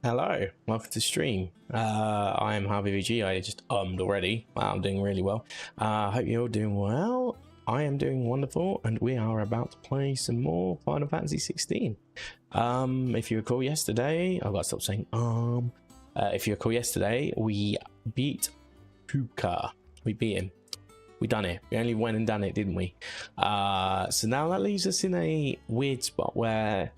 Hello, welcome to the stream. I am Harvey VG. I just already. Wow, I'm doing really well. Hope you're doing well. I am doing wonderful, and we are about to play some more Final Fantasy XVI. If you recall yesterday, I've got to stop saying if you recall yesterday, we beat Puka. We beat him. We done it. We only went and done it, didn't we? So now that leaves us in a weird spot where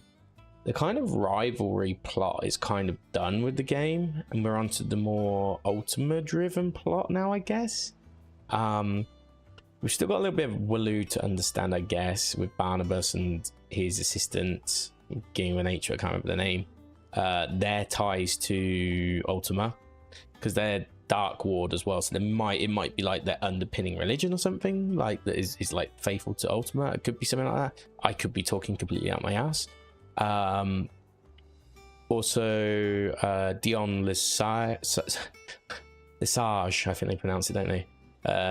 the kind of rivalry plot is kind of done with the game, and we're onto the more Ultima driven plot now, I guess. We've still got a little bit of Waloo to understand, I guess, with Barnabas and his assistant, Game of Nature, I can't remember the name. Their ties to Ultima, because they're Dark Ward as well, so it might be like their underpinning religion or something, like that is like faithful to Ultima. It could be something like that. I could be talking completely out my ass. Also Dion Lesage, I think they pronounce it, don't they?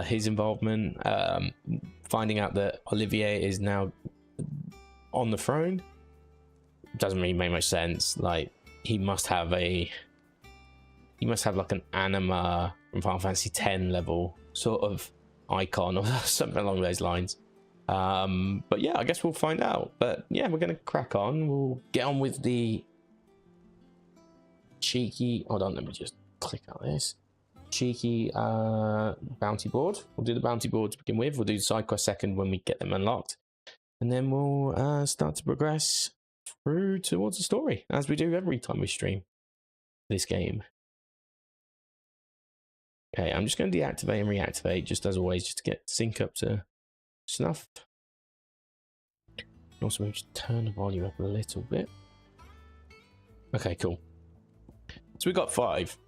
His involvement, finding out that Olivier is now on the throne doesn't really make much sense. Like, he must have like an anima from Final Fantasy X level sort of icon or something along those lines. But yeah, I guess we'll find out. But yeah, we're gonna crack on. We'll get on with the cheeky, hold on, let me just click out this cheeky bounty board. We'll do the bounty board to begin with. We'll do the side quest second when we get them unlocked, and then we'll start to progress through towards the story, as we do every time we stream this game. Okay, I'm just going to deactivate and reactivate, just as always, just to get sync up to snuff. Also, maybe just turn the volume up a little bit. Okay, cool. So we got 5.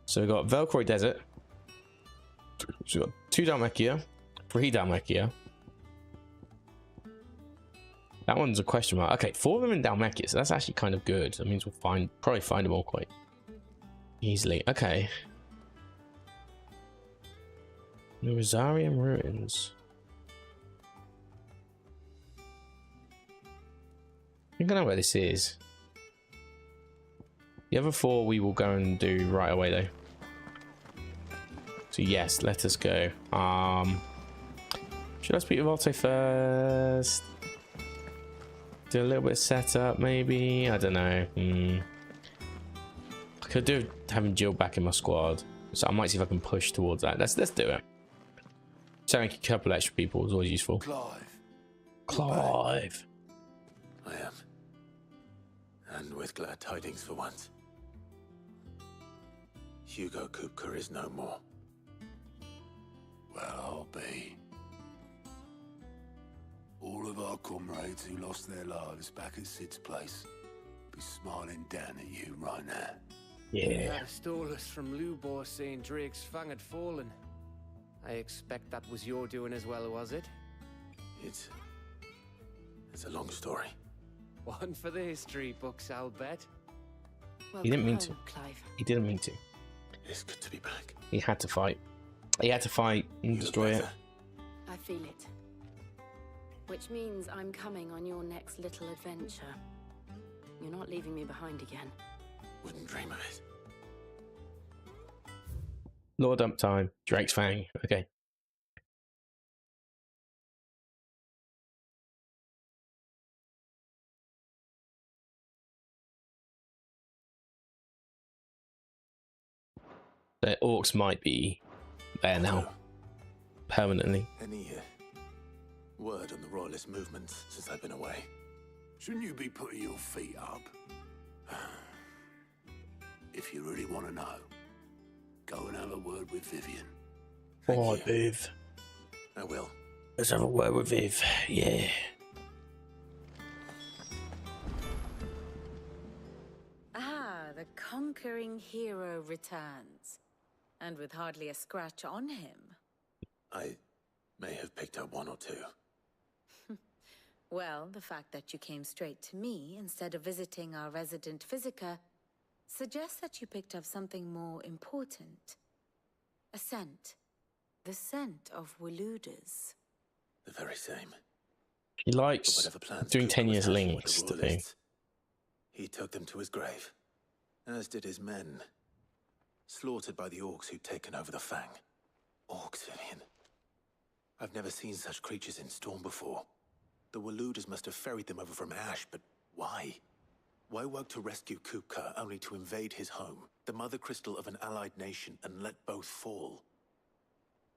So we got Velcroy Desert. So we got 2 Dalmacia, 3 Dalmacia. That one's a question mark. Okay, 4 of them in Dalmacia, so that's actually kind of good. That means we'll probably find them all quite easily. Okay. The Rosarium Ruins. I think I know where this is. The other 4 we will go and do right away though. So yes, let us go. Should I speak with Alto first? Do a little bit of setup maybe? I don't know. I could do having Jill back in my squad. So I might see if I can push towards that. Let's do it. Selling a couple extra people is always useful. Clive. I am. And with glad tidings for once. Hugo Kupka is no more. Well, I'll be. All of our comrades who lost their lives back at Sid's place be smiling down at you right now. Yeah. That stole us from Lubor saying Drake's fang had fallen. I expect that was your doing as well, was it? It's a long story. One for the history books, I'll bet. He didn't mean to. Clive. He didn't mean to. It's good to be back. He had to fight. He had to fight and destroy it. I feel it. Which means I'm coming on your next little adventure. You're not leaving me behind again. Wouldn't dream of it. Lord Dump time. Drake's Fang. Okay. The orcs might be there now. Permanently. Any word on the royalist movements since I've been away? Shouldn't you be putting your feet up? If you really want to know, go and have a word with Vivian. Oh, Viv. I will. Let's have a word with Viv. Yeah. Ah, the conquering hero returns. And with hardly a scratch on him. I may have picked up 1 or 2. Well, the fact that you came straight to me instead of visiting our resident physiker suggests that you picked up something more important. A scent. The scent of Waloodas. The very same. He likes doing 10 years links to do. He took them to his grave. as did his men. Slaughtered by the orcs who'd taken over the Fang. Orcs, Vivian. I've never seen such creatures in Storm before. The Waluders must have ferried them over from Ash, but why? Why work to rescue Kupka only to invade his home, the mother crystal of an allied nation, and let both fall?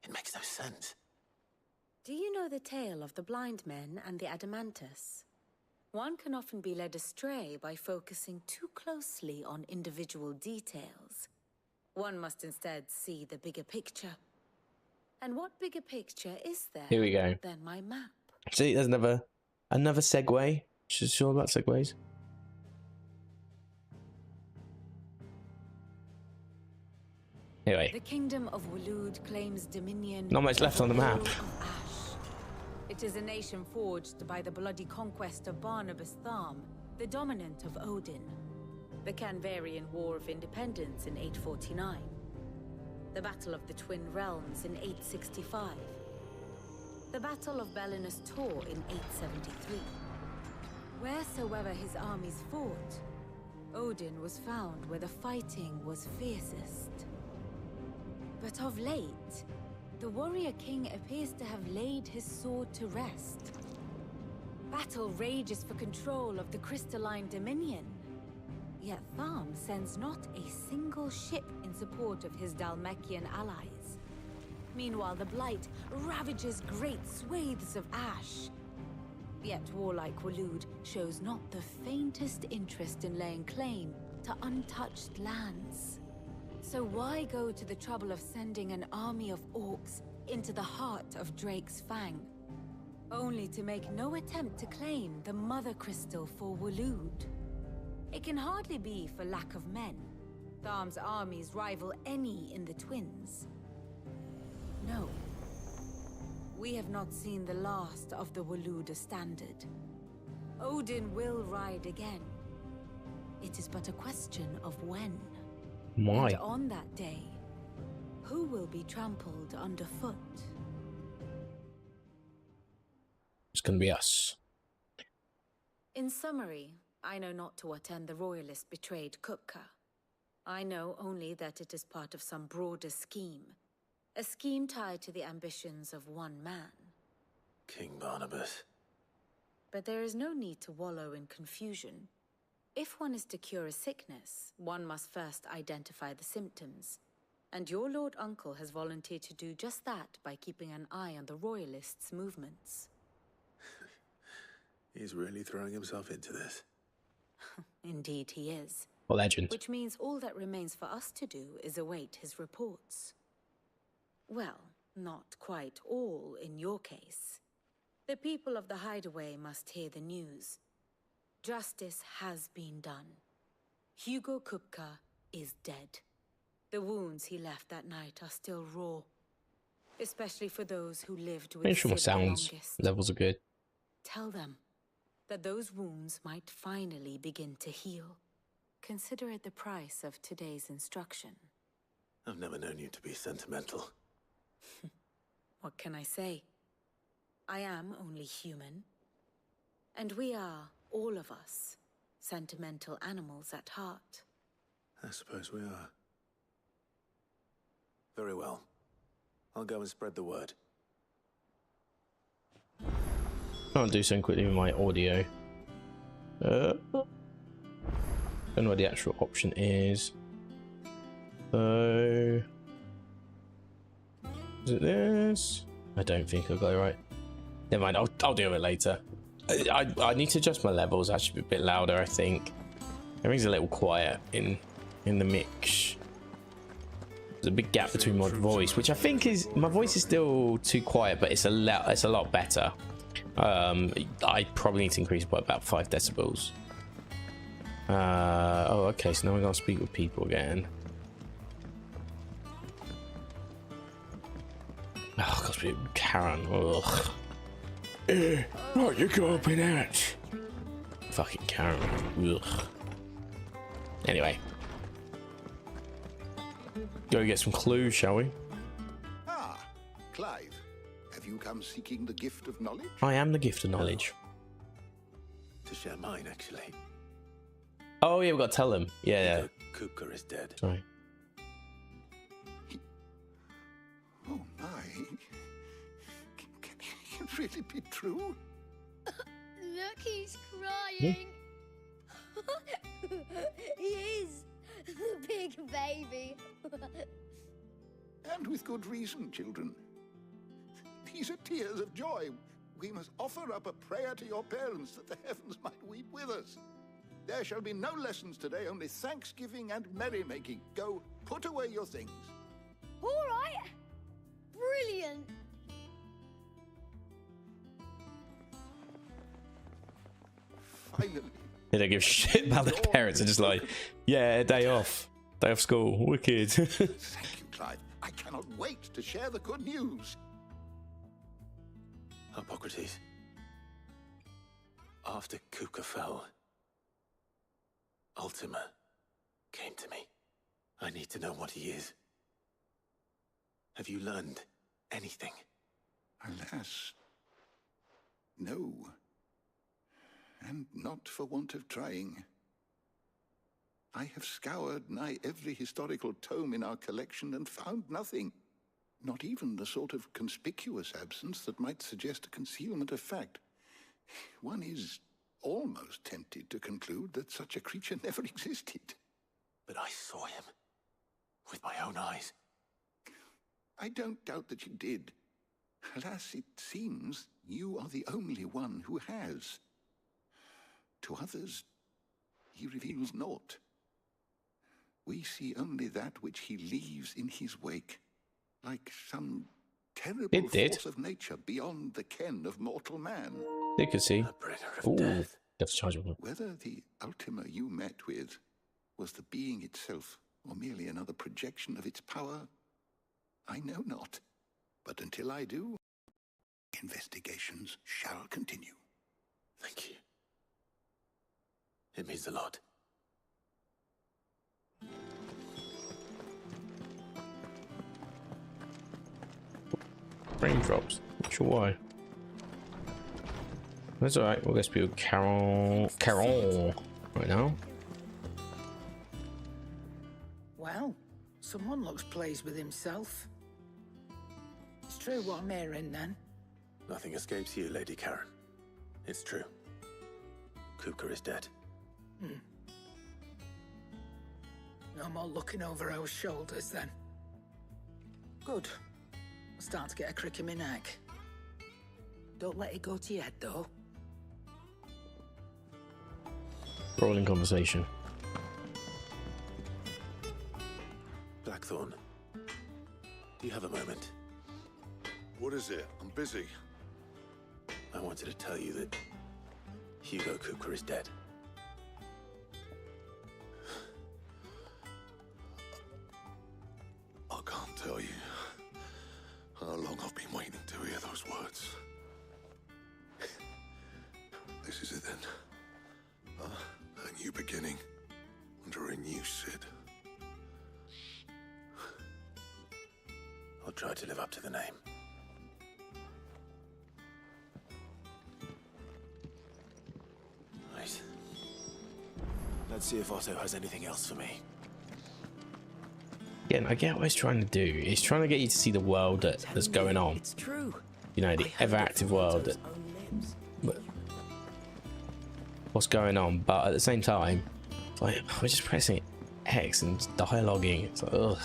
It makes no sense. Do you know the tale of the blind men and the Adamantus? One can often be led astray by focusing too closely on individual details. One must instead see the bigger picture. And what bigger picture is there Here we go. than my map? See, there's another segue. She's sure about segues. Anyway. The kingdom of Waloed claims dominion. Not much left on the map. of Ash. It is a nation forged by the bloody conquest of Barnabas Tharm, the dominant of Odin. The Canvarian War of Independence in 849. The Battle of the Twin Realms in 865. The Battle of Belinus Tor in 873. Wheresoever his armies fought, Odin was found where the fighting was fiercest. But of late, the warrior king appears to have laid his sword to rest. Battle rages for control of the crystalline dominion. Yet Tharm sends not a single ship in support of his Dhalmekian allies. Meanwhile, the Blight ravages great swathes of Ash. Yet warlike Waloed shows not the faintest interest in laying claim to untouched lands. So why go to the trouble of sending an army of orcs into the heart of Drake's Fang, only to make no attempt to claim the Mother Crystal for Waloed? It can hardly be for lack of men. Tharm's armies rival any in the Twins. No. We have not seen the last of the Walooder standard. Odin will ride again. It is but a question of when. Why? And on that day, who will be trampled underfoot? It's gonna be us. In summary, I know not to what end the Royalists betrayed Kupka. I know only that it is part of some broader scheme. A scheme tied to the ambitions of one man. King Barnabas. But there is no need to wallow in confusion. If one is to cure a sickness, one must first identify the symptoms. And your Lord Uncle has volunteered to do just that by keeping an eye on the Royalists' movements. He's really throwing himself into this. Indeed he is. A legend. Which means all that remains for us to do is await his reports. Well, not quite all in your case. The people of the Hideaway must hear the news. Justice has been done. Hugo Kupka is dead. The wounds he left that night are still raw. Especially for those who lived with Make sure my Sid the sounds longest. levels are good. Tell them that those wounds might finally begin to heal. Consider it the price of today's instruction. I've never known you to be sentimental. What can I say? I am only human. And we are, all of us, sentimental animals at heart. I suppose we are. Very well. I'll go and spread the word. I'll do something quickly with my audio. Don't know what the actual option is. So, is it this? I don't think I got it right. Never mind. I'll do it later. I need to adjust my levels. I should be a bit louder. I think everything's a little quiet in the mix. There's a big gap between my voice, which I think is my voice is still too quiet, but it's a lot better. I probably need to increase by about 5 decibels. Oh, okay. So now we're gonna speak with people again. Oh, I've got to speak with Karen. Ugh. What you gawping at? Fucking Karen. Ugh. Anyway, go get some clues, shall we? Ah, Clive. Have you come seeking the gift of knowledge? I am the gift of knowledge. To share mine, actually. Oh yeah, we've got to tell them. Yeah. Kupka is dead. Sorry. Oh my. Can it really be true? Look, he's crying. He is. The big baby. And with good reason, children. These are tears of joy. We must offer up a prayer to your parents that the heavens might weep with us. There shall be no lessons today, only thanksgiving and merrymaking. Go, put away your things. All right. Brilliant. Finally. They don't give a shit about their parents. They're just like, yeah, day off school, wicked. Thank you, Clive. I cannot wait to share the good news. Hippocrates. After Kupka fell, Ultima came to me. I need to know what he is. Have you learned anything? Alas, no. And not for want of trying. I have scoured nigh every historical tome in our collection and found nothing. Not even the sort of conspicuous absence that might suggest a concealment of fact. One is almost tempted to conclude that such a creature never existed. But I saw him with my own eyes. I don't doubt that you did. Alas, it seems you are the only one who has. To others, he reveals naught. We see only that which he leaves in his wake, like some terrible force of nature beyond the ken of mortal man. They could see. A bringer of death. That's chargeable. Whether the Ultima you met with was the being itself, or merely another projection of its power, I know not. But until I do, investigations shall continue. Thank you. It means a lot. Raindrops. Not sure why. That's alright. We'll just be with Caron right now. Well, someone looks pleased with himself. It's true what I'm hearing then. Nothing escapes you, Lady Karen. It's true. Kupka is dead. No more looking over our shoulders then. Good. I'm starting to get a crick in my neck. Don't let it go to your head though. Rolling conversation. Blackthorn, do you have a moment? What is it? I'm busy. I wanted to tell you that Hugo Kupka is dead. I can't tell you how long I've been waiting to hear those words. This is it then. A new beginning under a new Sid. I'll try to live up to the name. Right. Let's see if Otto has anything else for me. Again, I get what he's trying to do. He's trying to get you to see the world that's going on. It's true. You know, the ever-active world. What's going on? But at the same time, it's like, we're just pressing X and just dialoguing. It's like, ugh.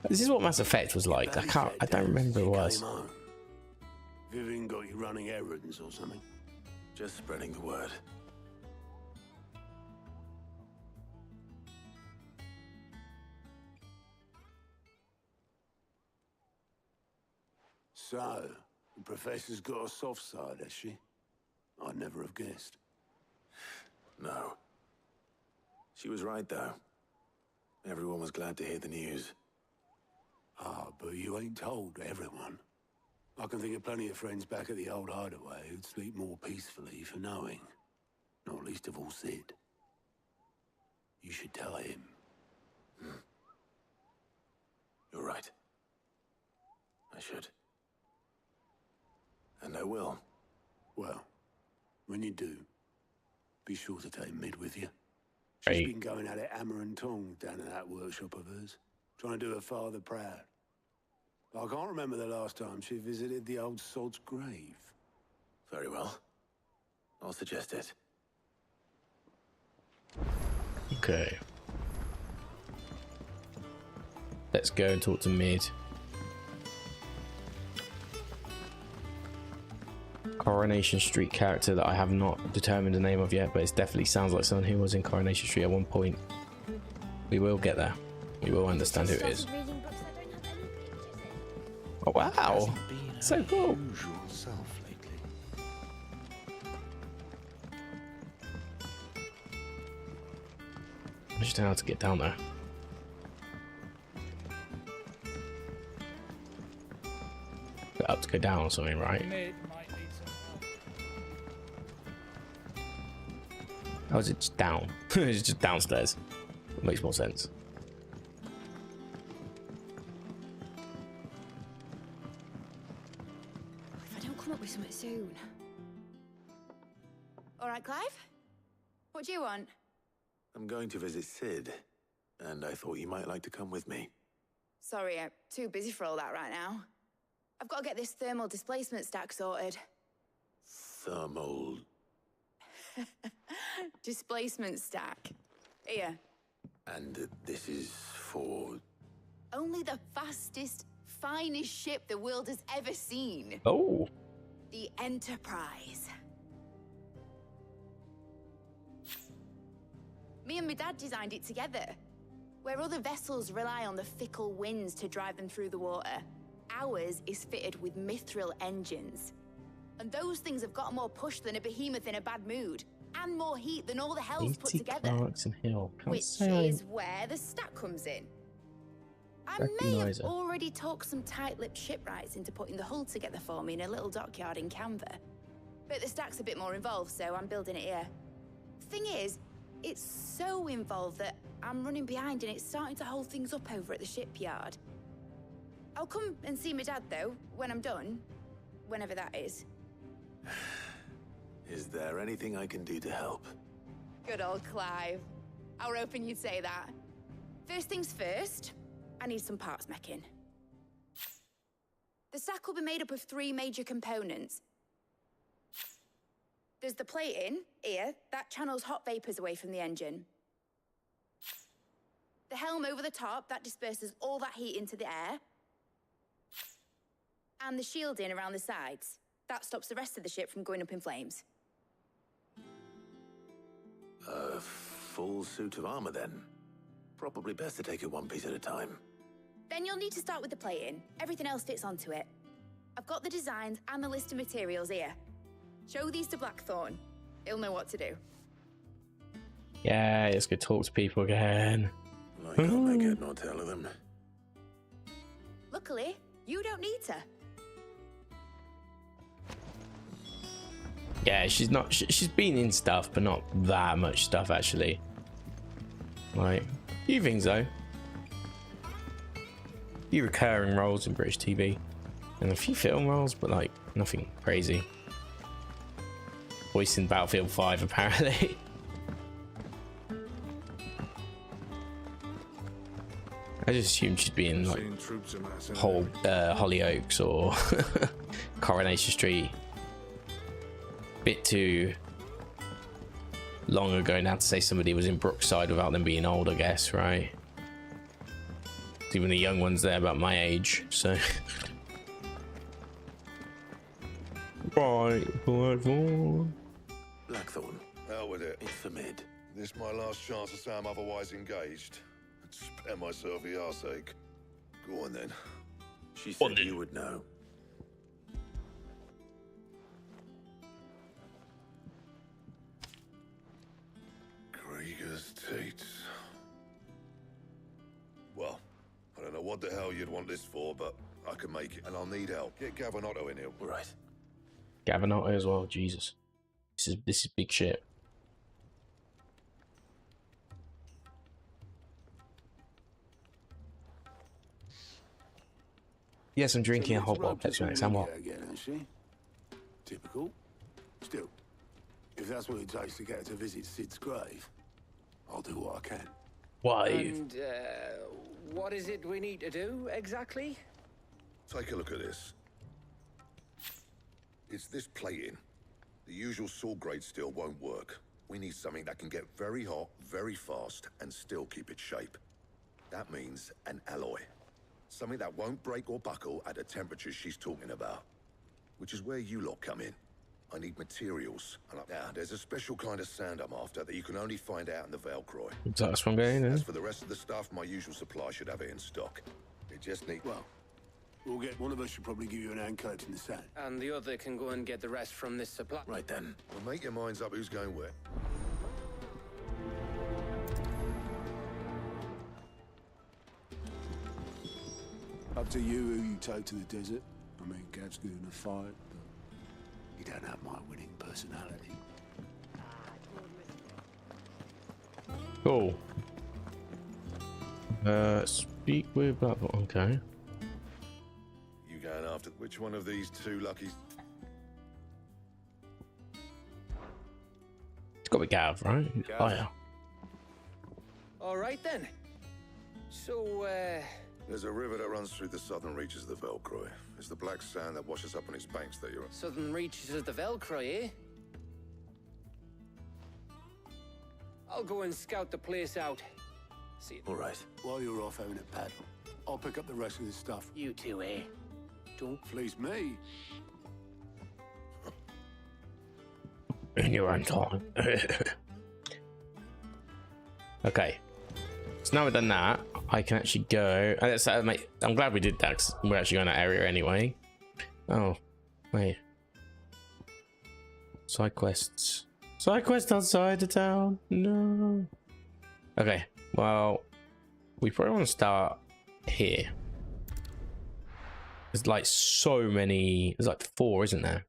This is what Mass Effect was like. I don't remember what it was. Vivian got you running errands or something? Just spreading the word. So, the Professor's got a soft side, has she? I'd never have guessed. No. She was right, though. Everyone was glad to hear the news. Ah, but you ain't told everyone. I can think of plenty of friends back at the old hideaway who'd sleep more peacefully for knowing. Not least of all Sid. You should tell him. You're right. I should. And I will. Well, when you do, be sure to take Mid with you. She's Great. been going at it hammer and tongs down in that workshop of hers, trying to do her father proud. I can't remember the last time she visited the old sod's grave. Very well. I'll suggest it. Okay. Let's go and talk to Mid. Coronation Street character that I have not determined the name of yet, but it definitely sounds like someone who was in Coronation Street at one point. We will get there. We will understand who it is. Oh wow! So cool. I just don't know how to get down there. Got up to go down or something, right? How is it just down? It's just downstairs. It makes more sense. If I don't come up with something soon. All right, Clive? What do you want? I'm going to visit Sid, and I thought you might like to come with me. Sorry, I'm too busy for all that right now. I've got to get this thermal displacement stack sorted. Thermal... Displacement stack. Here. And this is for... Only the fastest, finest ship the world has ever seen. Oh. The Enterprise. Me and my dad designed it together. Where other vessels rely on the fickle winds to drive them through the water, ours is fitted with mithril engines. And those things have got more push than a behemoth in a bad mood, and more heat than all the hells put together. Clarkson Hill. Which is where the stack comes in. I may have already talked some tight-lipped shipwrights into putting the hull together for me in a little dockyard in Canva. But the stack's a bit more involved, so I'm building it here. Thing is, it's so involved that I'm running behind and it's starting to hold things up over at the shipyard. I'll come and see my dad, though, when I'm done. Whenever that is. Is there anything I can do to help? Good old Clive. I were hoping you'd say that. First things first, I need some parts meching. The stack will be made up of 3 major components. There's the plating, here, that channels hot vapors away from the engine. The helm over the top, that disperses all that heat into the air. And the shielding around the sides. That stops the rest of the ship from going up in flames. A full suit of armor, then. Probably best to take it one piece at a time. Then you'll need to start with the plating. Everything else fits onto it. I've got the designs and the list of materials here. Show these to Blackthorn. He'll know what to do. Yeah, let's go talk to people again. I can't make it nor tell of them. Luckily, you don't need to. Yeah, she's not. She's been in stuff, but not that much stuff actually. Like a few things though. A few recurring roles in British TV, and a few film roles, but like nothing crazy. Voice in Battlefield 5 apparently. I just assumed she'd be in like Hollyoaks or Coronation Street. Bit too long ago now to say somebody was in Brookside without them being old, I guess, right? Even the young ones there about my age, so. Blackthorn. Blackthorn. Hell with it. It's for Mid. This my last chance to say I'm otherwise engaged. Spare myself the arseache. Go on then. She said you would know. Krieger's Tates. Well, I don't know what the hell you'd want this for, but I can make it, and I'll need help. Get Gavin Otto in here. Right. Gavin Otto as well, Jesus. This is big shit. Yes, I'm drinking a hot water Pepsi Max. I'm what? Again, ain't she? Typical. Still, if that's what it takes to get her to visit Sid's grave, I'll do what I can. Why? And what is it we need to do exactly? Take a look at this. It's this plating. The usual sword grade steel won't work. We need something that can get very hot, very fast, and still keep its shape. That means an alloy. Something that won't break or buckle at the temperatures she's talking about. Which is where you lot come in. I need materials. Now, there's a special kind of sand I'm after that you can only find out in the Velcroy. That's one going in. As for the rest of the stuff, my usual supply should have it in stock. It just needs... Well, we'll get one of us should probably give you an hand collecting the sand. And the other can go and get the rest from this supply. Right then. Well, make your minds up who's going where. Up to you who you take to the desert. I mean, Gav's good in a fight, but you don't have my winning personality. Cool. Speak with that. Okay. You going after which one of these two luckies? It's got to be Gav, right? Gav. Oh yeah. All right then. So, There's a river that runs through the southern reaches of the Velcroy. It's the black sand that washes up on its banks that you're... southern reaches of the Velcroy, eh? I'll go and scout the place out. See you. All right. While you're off having a paddle, I'll pick up the rest of the stuff. You two, eh? Don't fleece me. In your own time. Okay. So now we've done that, I can actually go. I'm glad we did that, 'cause we're actually going to that area anyway. Oh, wait. Side quests. Side quest outside the town. No. Okay. Well, we probably want to start here. There's like so many. There's like 4, isn't there?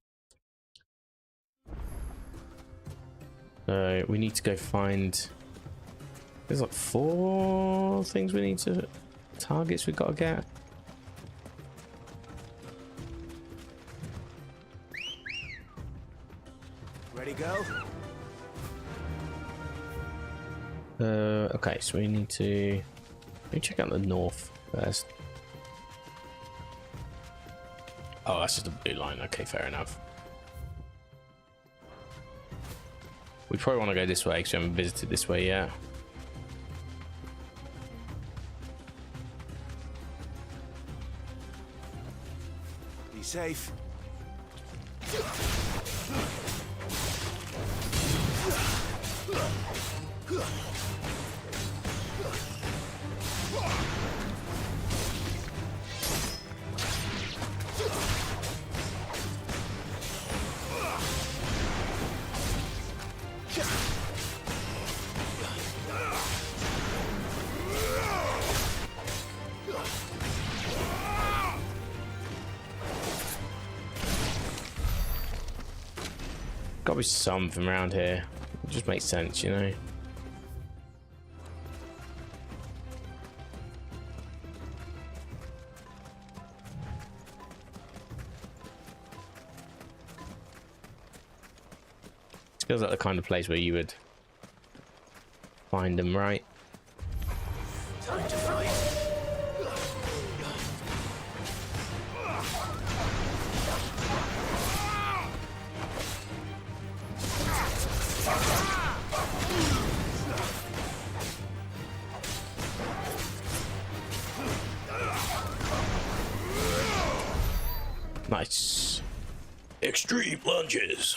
So we need to go find. There's like 4 things we need to. Targets we gotta get. Ready, go? Okay, so we need to. Let me check out the north first. Oh, that's just a blue line. Okay, fair enough. We probably want to go this way because we haven't visited this way yet. Be safe. Gotta be some from around here. It just makes sense, you know. It feels like the kind of place where you would find them, right? Time to fight. Nice. Extreme lunges.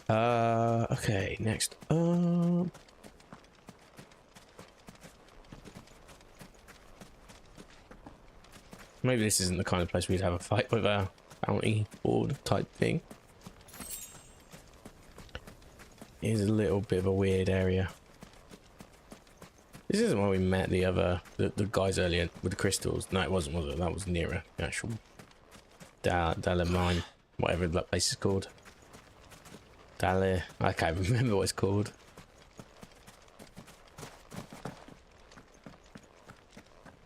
Okay, next up. Maybe this isn't the kind of place we'd have a fight with a bounty board type thing. It is a little bit of a weird area. This isn't where we met the guys earlier with the crystals. No, it wasn't, was it? That was nearer the actual Dala mine, whatever that place is called. Dala, I can't remember what it's called.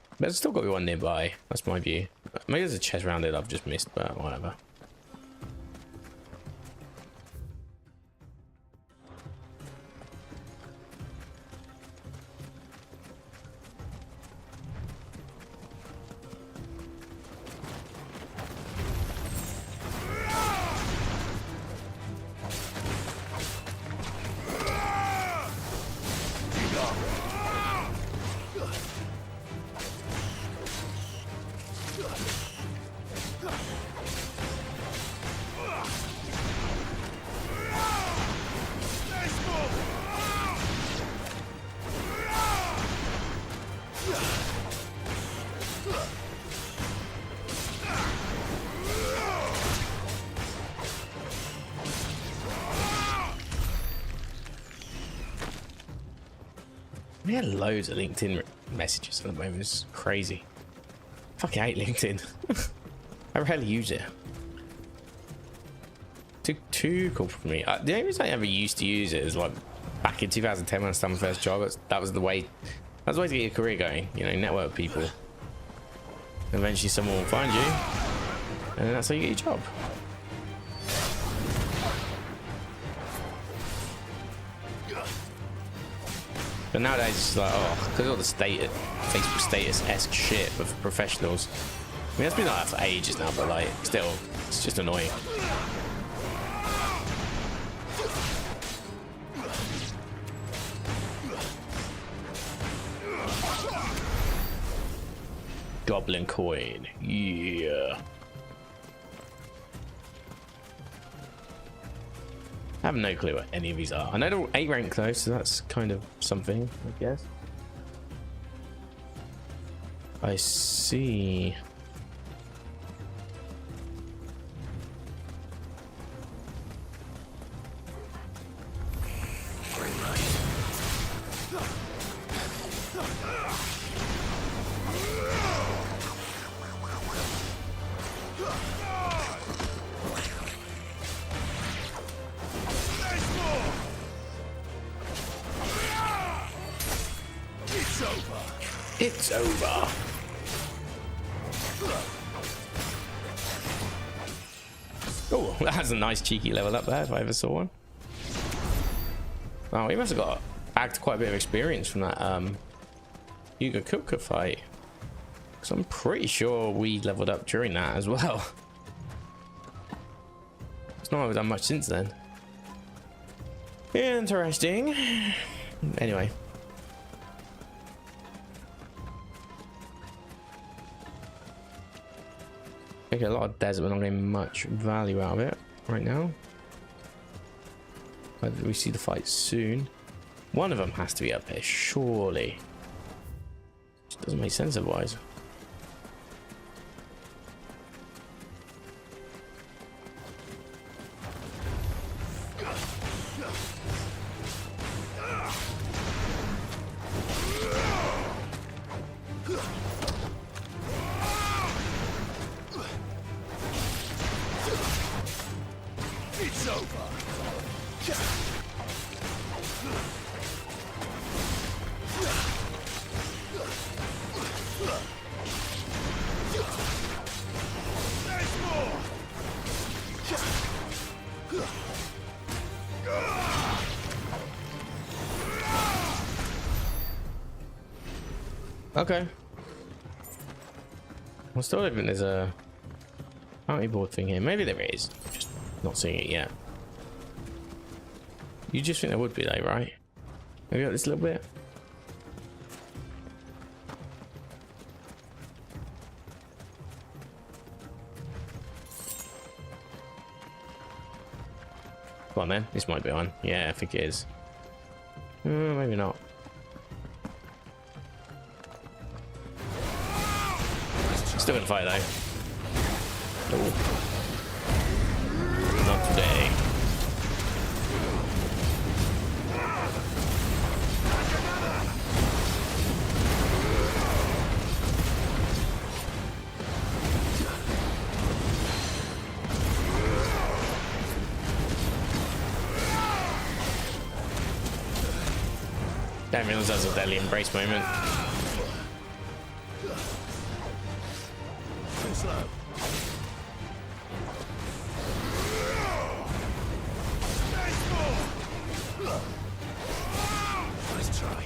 But there's still got to be one nearby. That's my view. Maybe there's a chest around it I've just missed, but whatever. We had loads of LinkedIn messages at the moment. It's crazy. Fucking hate LinkedIn. I rarely use it. Too cool for me. The only reason I ever used to use it is like back in 2010 when I started my first job. That was the way. That was the way to get your career going. You know, network with people. Eventually, someone will find you, and then that's how you get your job. But nowadays it's like, oh, because of all the Facebook status-esque shit for professionals. I mean, it's been like that for ages now, but like, still, it's just annoying. Goblin coin, yeah. I have no clue what any of these are. I know they're all 8 rank though, so that's kind of something, I guess. I see. It's over. Oh, that's a nice cheeky level up there if I ever saw one. Wow, we must have bagged quite a bit of experience from that EIKON fight. Because I'm pretty sure we leveled up during that as well. It's not like we've done much since then. Interesting. Anyway. Okay, a lot of desert, but not getting much value out of it right now. Whether we see the fight soon. One of them has to be up here, surely. It doesn't make sense otherwise. Okay. I still don't think there's a bounty board thing here. Maybe there is. Just not seeing it yet. You just think there would be though, right? Maybe got this little bit. Come on then. This might be one. Yeah, I think it is. Maybe not. Still gonna fight though. Ooh. Not today. Damn, realize that was a deadly embrace moment. Nice try.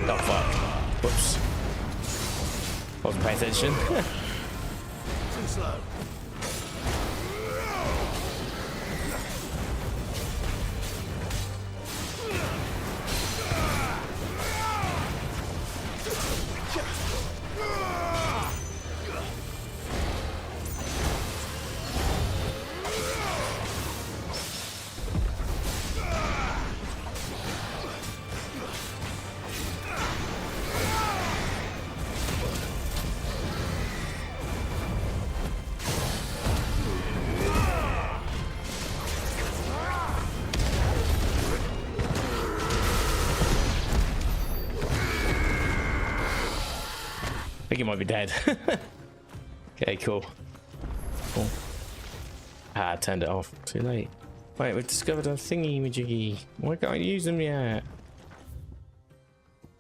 Oh fuck. Whoops. Wasn't paying attention. Going slow. I think he might be dead. Okay, cool. Cool. Ah, I turned it off. Too late. Wait, we've discovered a thingy majiggy. Why can't I use them yet?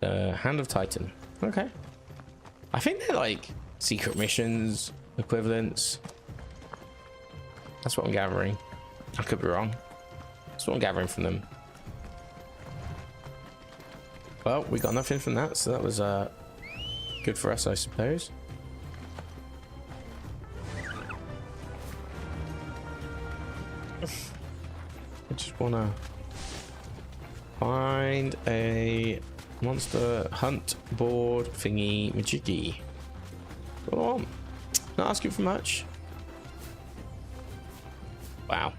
Hand of Titan. Okay. I think they're like secret missions equivalents. That's what I'm gathering. I could be wrong. That's what I'm gathering from them. Well, we got nothing from that, so that was good for us, I suppose. I just want to find a monster hunt board thingy majiggy. Go on. Not asking for much. Wow.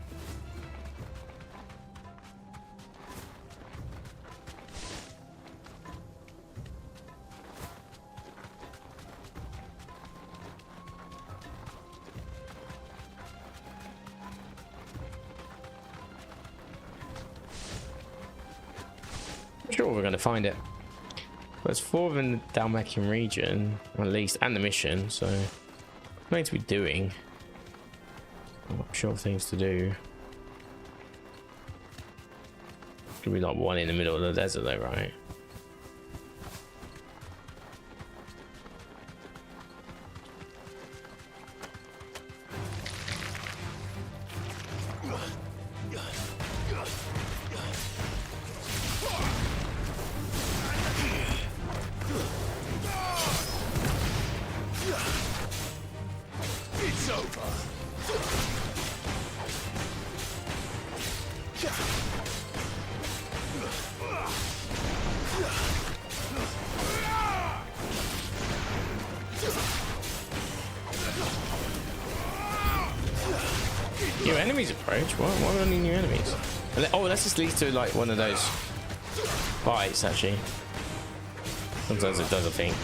Sure, we're going to find it. There's 4 in the Dalmatian region, at least, and the mission, so plenty to be doing. I'm not sure of things to do. Could be like one in the middle of the desert, though, right? New enemies approach? Why are there new enemies? Oh, unless this leads to like one of those fights, actually. Sometimes it does, I think.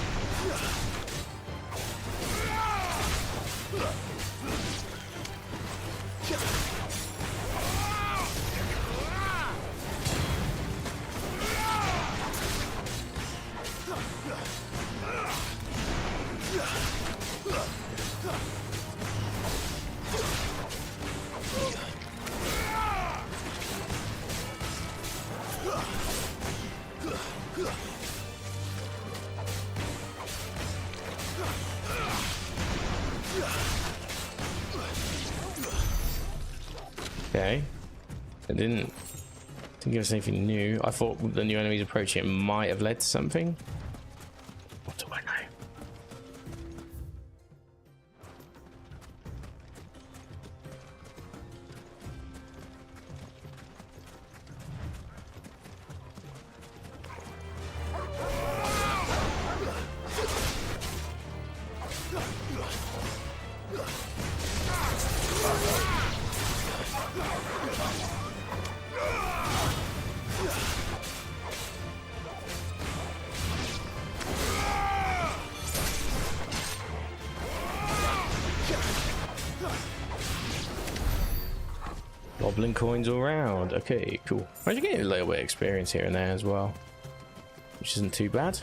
Okay, it didn't give us anything new. I thought the new enemies approaching it might have led to something. What do I know? Goblin coins all around. Okay, cool. I'm getting a little bit of experience here and there as well, which isn't too bad.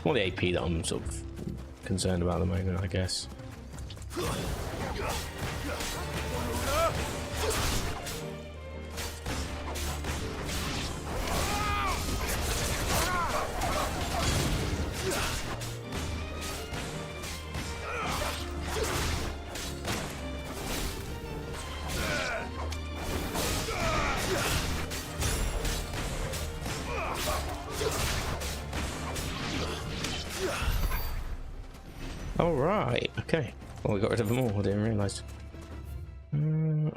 More the AP that I'm sort of concerned about at the moment, I guess. All right. Okay. Well, we got rid of them all. I didn't realise.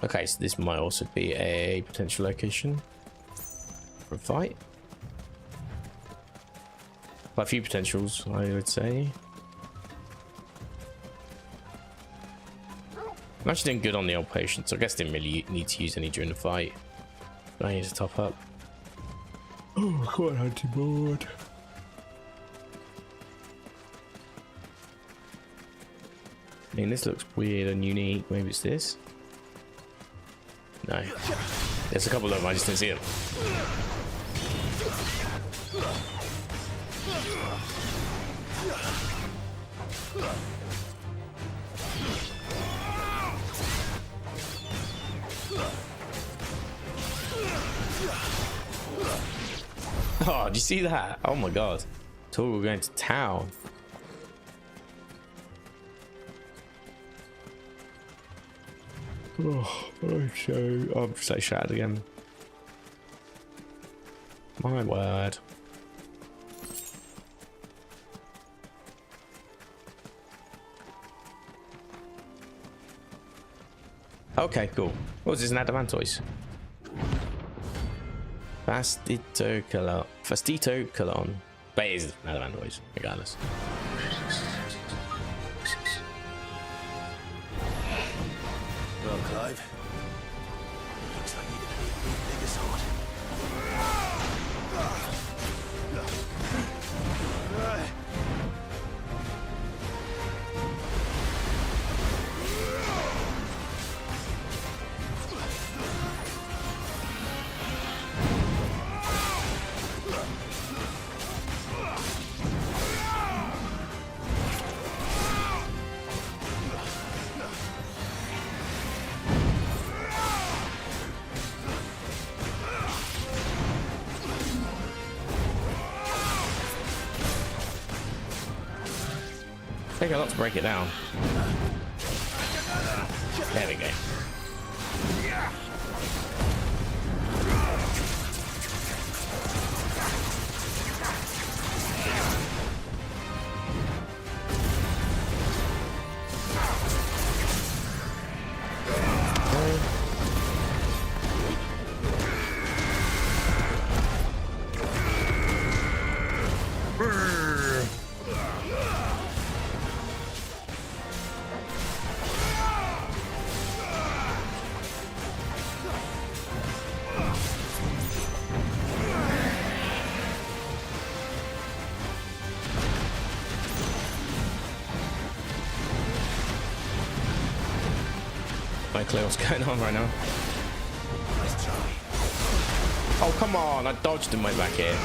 Okay, so this might also be a potential location for a fight. Quite a few potentials, I would say. I'm actually doing good on the old potions, so I guess didn't really need to use any during the fight. But I need to top up. Oh, quite anti-board. I mean, this looks weird and unique. Maybe it's this? No. There's a couple of them, I just didn't see them. Oh, did you see that? Oh my god. Thought we were going to town. Oh, I'm so shattered again. My word. Okay, cool. What was this? An Adamantoise? Fastito Colon. But it is an Adamantoise, regardless. Well, Clive, looks like you're gonna need a bigger sword. Take a lot to break it down. There we go. No clue what's going on right now. Oh, come on. I dodged and went back here.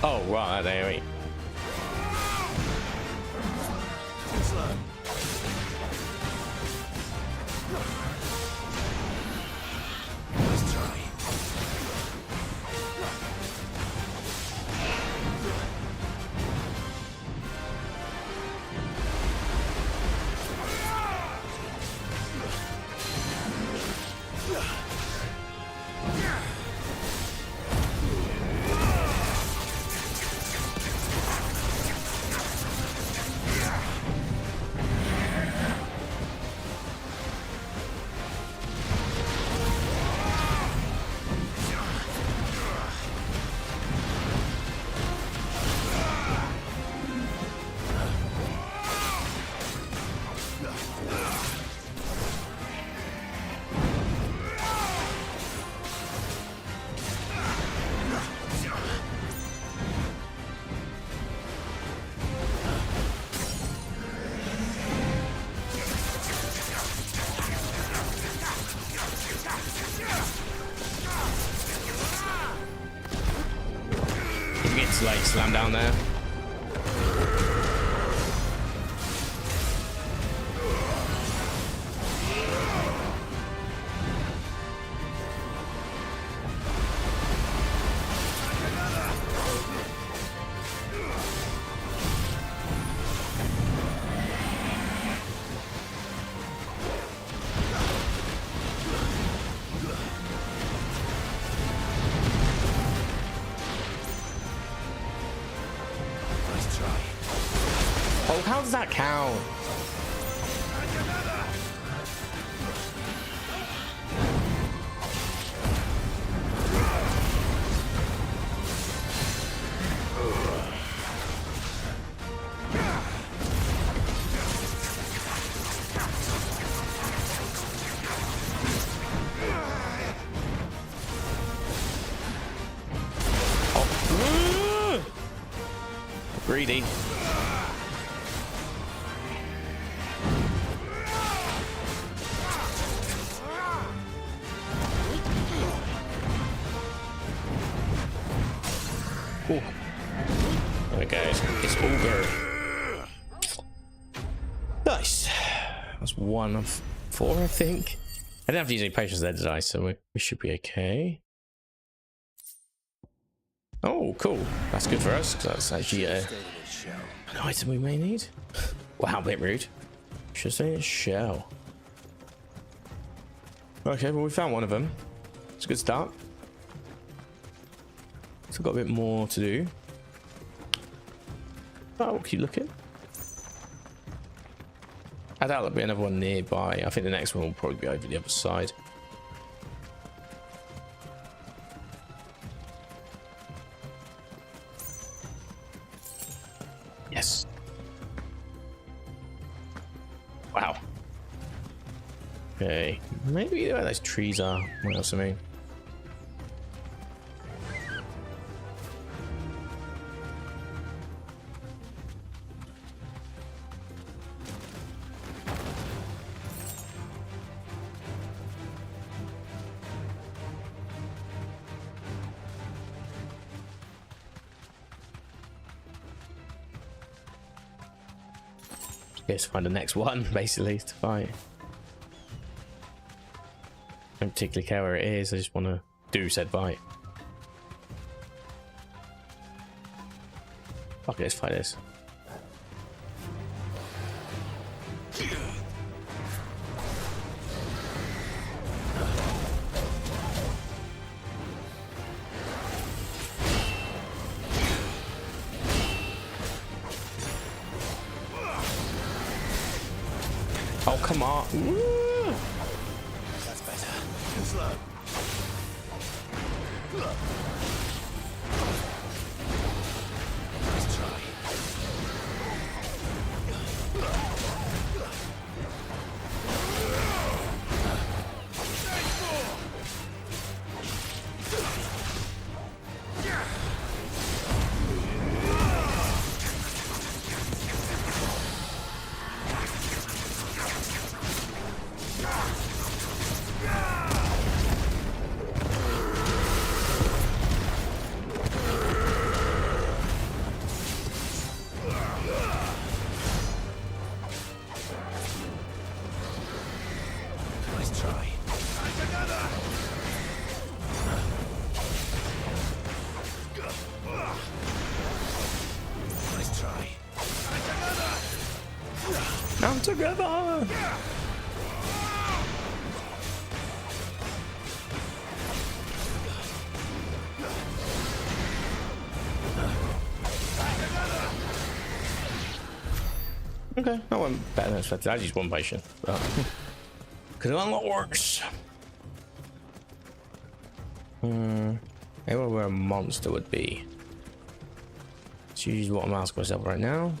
Oh, right. There we go. Like slam down there. How does that count? Greedy. Ooh. There we go. It's all good. Nice. That's 1 of 4, I think. I didn't have to use any potions there, did I? So we should be okay. Oh, cool. That's good for us. That's actually an item we may need. Wow, a bit rude. Should say a shell. Okay, well, we found one of them. It's a good start. Still got a bit more to do. Oh, we'll keep looking. I doubt there'll be another one nearby. I think the next one will probably be over the other side. Yes. Wow. Okay. Maybe where those trees are. What else I mean? Just find the next one basically to fight. Don't particularly care where it is, I just want to do said fight. Fuck it, let's fight this. Oh, come on. Woo! That's better. Slow. Nice try. Come together! Okay, that went better than expected. I just one patient. But could have gone a lot worse. Maybe where a monster would be. It's usually what I'm asking myself right now.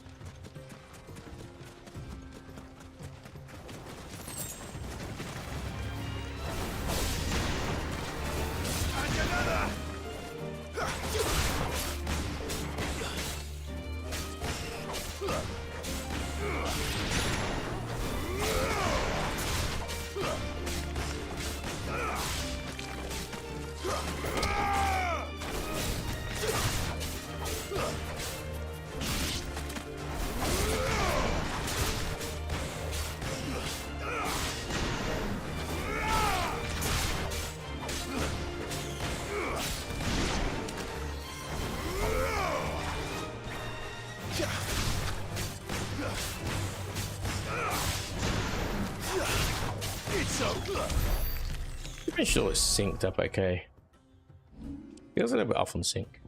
Make sure it's synced up okay. Feels a little bit off on sync.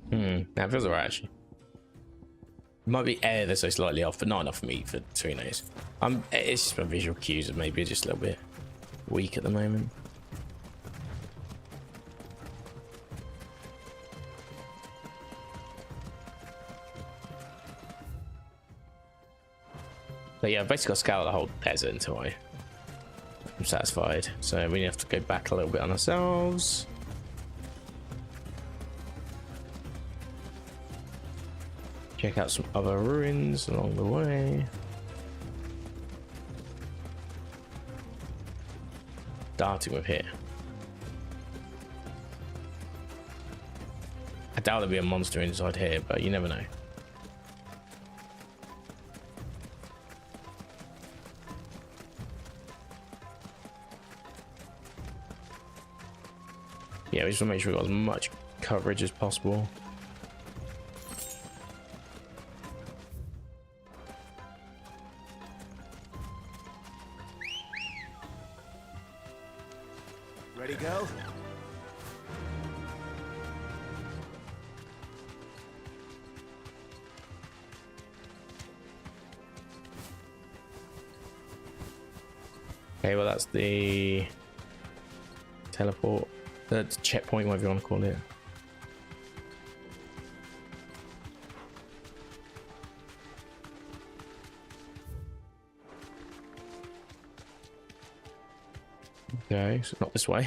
That feels alright actually. Might be ever so slightly off, but not enough for me to notice. It's just my visual cues are maybe just a little bit weak at the moment. But yeah, I've basically got to scout the whole desert until I'm satisfied. So we have to go back a little bit on ourselves. Check out some other ruins along the way. Starting with here. I doubt there'll be a monster inside here, but you never know. Yeah, we just want to make sure we've got as much coverage as possible. Ready, go? Okay, well that's the teleport, the checkpoint, whatever you want to call it. Okay, so not this way.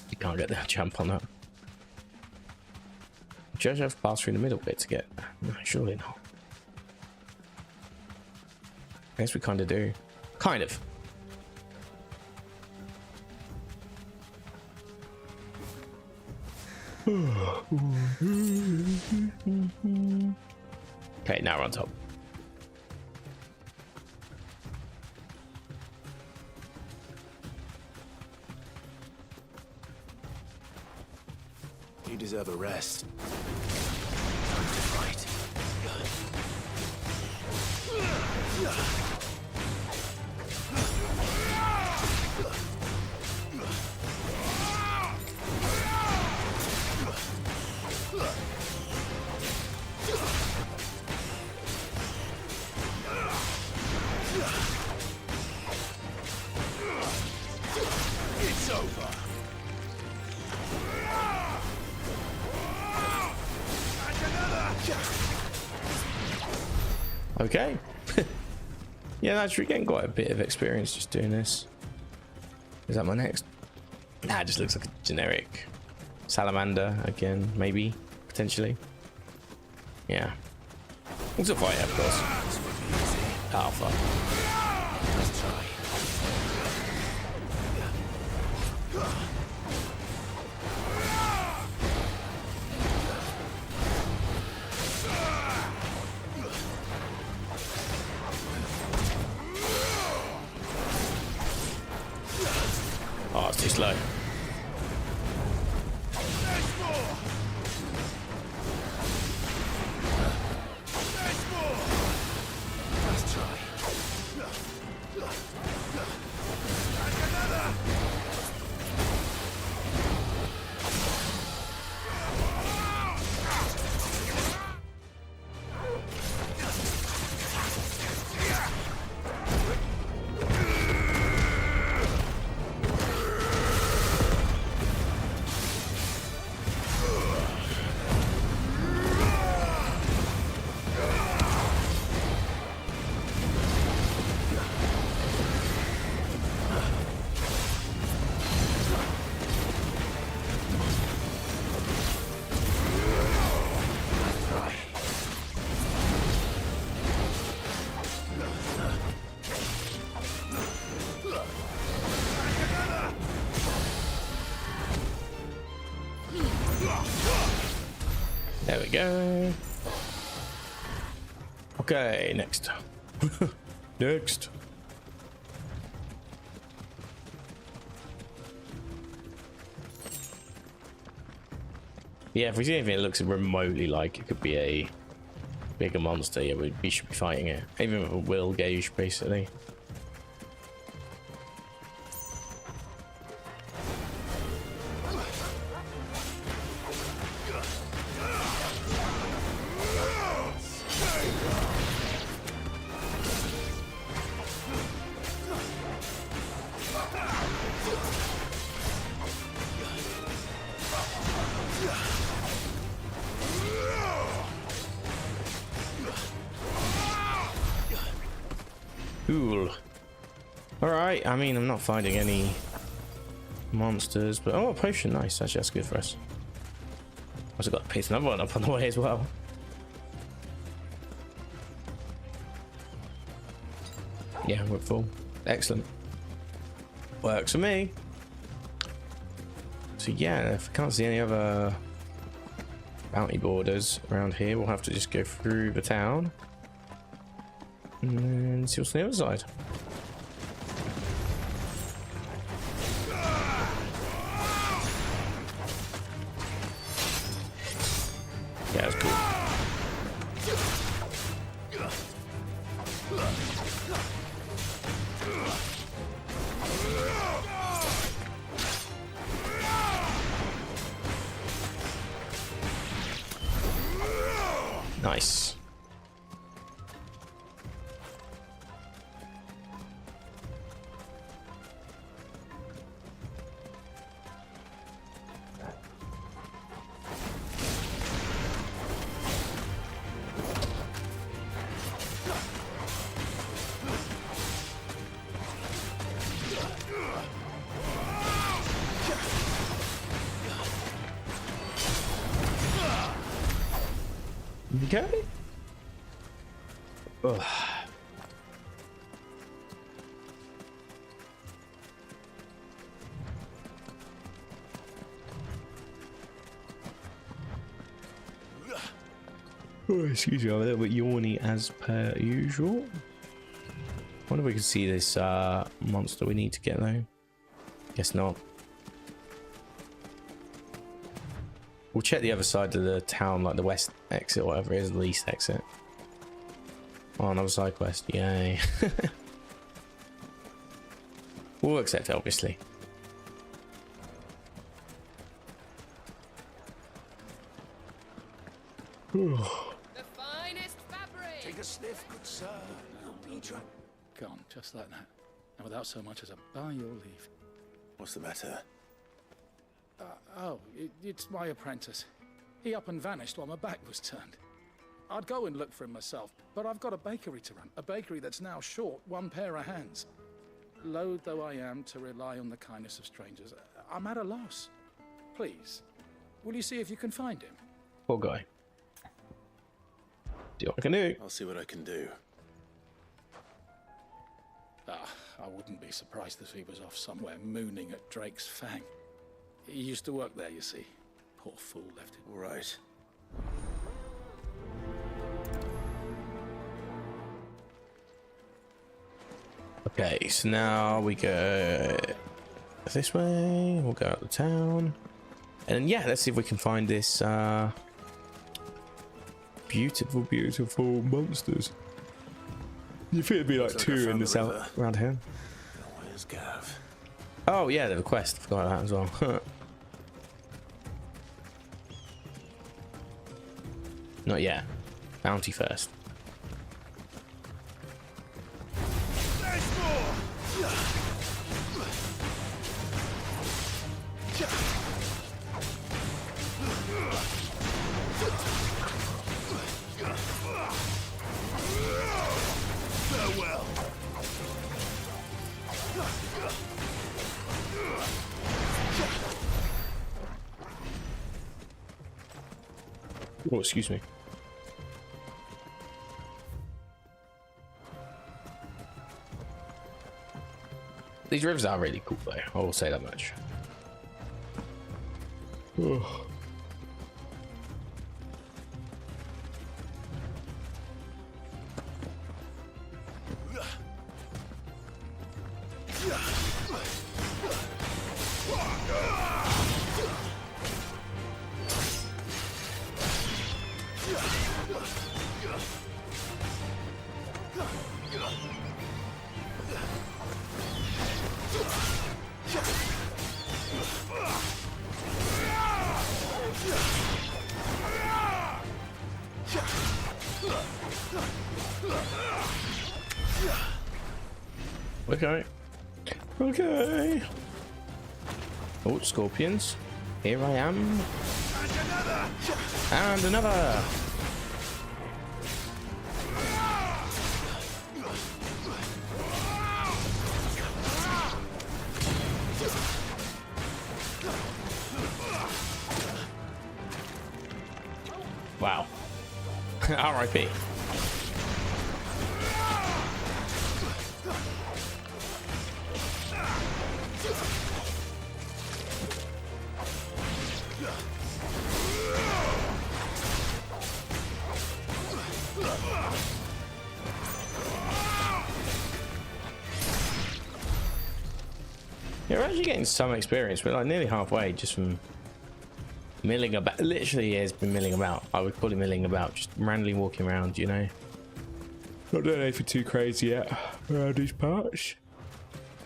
You can't get the jump on that. Just have to pass through the middle bit to get. No, surely not. I guess we kind of do. Kind of. Okay, now we're on top. You deserve a rest. Time to fight. It's over. Okay. Yeah, that's getting quite a bit of experience just doing this. Is that my next? Nah, it just looks like a generic salamander again, maybe, potentially. Yeah. It's a fight, of course. Oh, fuck. Let's try. Oh, it's too slow. Let's try. There we go. Okay, next. Next. Yeah, if we see anything that looks remotely like it could be bigger monster, yeah, we should be fighting it. Even with a will gauge, basically. Cool. Alright, I mean, I'm not finding any monsters, but oh, a potion, nice. Actually, that's good for us. Also got to pick another one up on the way as well. Yeah, we're full. Excellent. Works for me. So yeah, if I can't see any other bounty borders around here, we'll have to just go through the town and see what's on the other side. Yeah, that's cool. Nice. Okay. Ugh. Oh, excuse me, I'm a little bit yawny as per usual. Wonder if we can see this monster we need to get though. Guess not. We'll check the other side of the town, like the west exit or whatever it is, the east exit. Oh, another side quest, yay. We'll accept it, obviously. The finest fabric! Take a sniff, good sir. Gone, just like that. And without so much as a by your leave. What's the matter? It's my apprentice. He up and vanished while my back was turned. I'd go and look for him myself, but I've got a bakery to run. A bakery that's now short one pair of hands. Loath though I am to rely on the kindness of strangers, I'm at a loss. Please, will you see if you can find him? Poor guy. Do what I can do. I'll see what I can do. I wouldn't be surprised if he was off somewhere mooning at Drake's Fang. He used to work there, you see. Poor fool left it. All right. Okay, so now we go this way. We'll go out the town. And yeah, let's see if we can find this beautiful, beautiful monsters. You think it'd be like two in the south around here? Where's Gav? Oh yeah, the quest. I forgot that as well. Not yet. Bounty first. Farewell. Oh, excuse me. These rivers are really cool though, I will say that much. Ugh. Okay. Okay. Oh, scorpions. Here I am. And another. Wow. R.I.P. Yeah, we're actually getting some experience. We're like nearly halfway just from milling about. Literally has been milling about. I would call it milling about, just randomly walking around, you know. Not doing anything too crazy yet around these parts.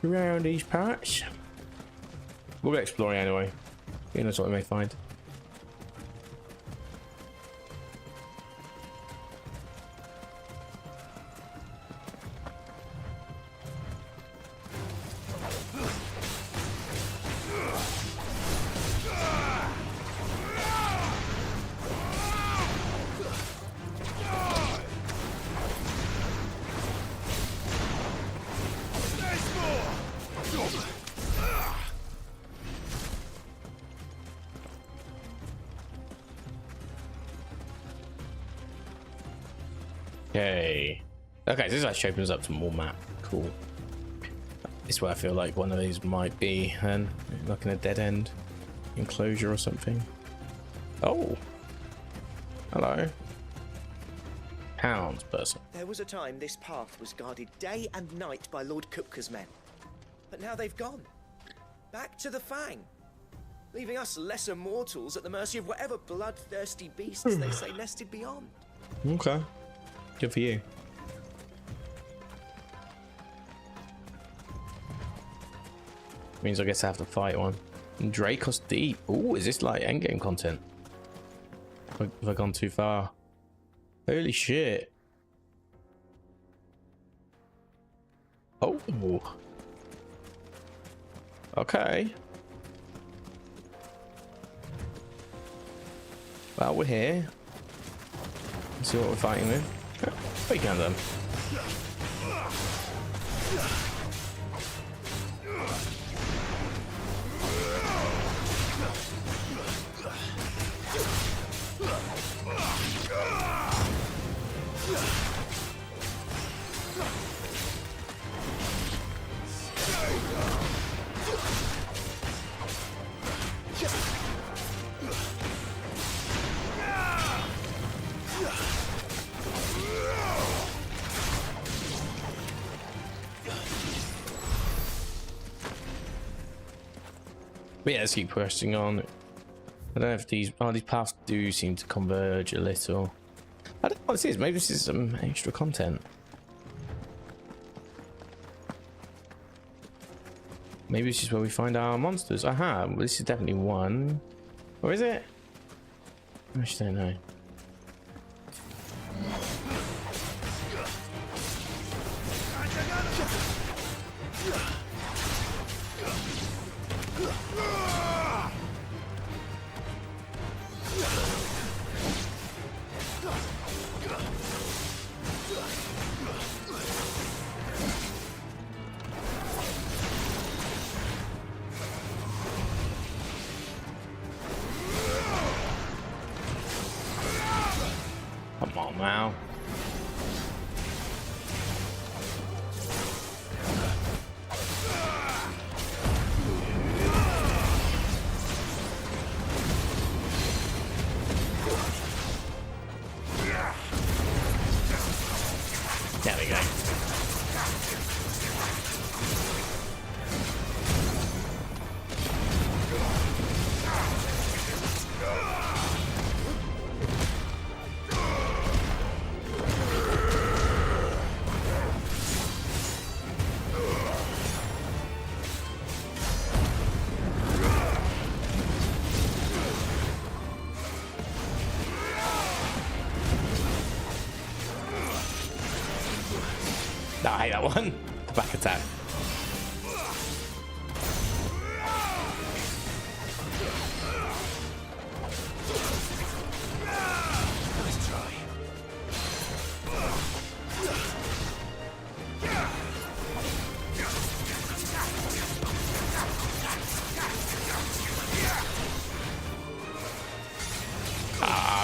Around these parts. We'll go exploring anyway. Who knows what we may find. Okay. Okay, so this actually opens up some more map. Cool. This is where I feel like one of these might be, then, like in a dead end enclosure or something. Oh. Hello. Hounds person. There was a time this path was guarded day and night by Lord Kupka's men. But now they've gone. Back to the Fang. Leaving us lesser mortals at the mercy of whatever bloodthirsty beasts they say nested beyond. Okay. Good for you. Means I guess I have to fight one. Dracos Deep. Ooh, is this like endgame content? Have I gone too far? Holy shit. Oh. Okay. Well, we're here. Let's see what we're fighting with. We can them. But yeah, let's keep pressing on. I don't know if these paths do seem to converge a little. I don't know what this is. Maybe this is some extra content. Maybe this is where we find our monsters. Aha, well, this is definitely one. Or is it? I just don't know. Come on now. There we go. I hate that one. Back attack.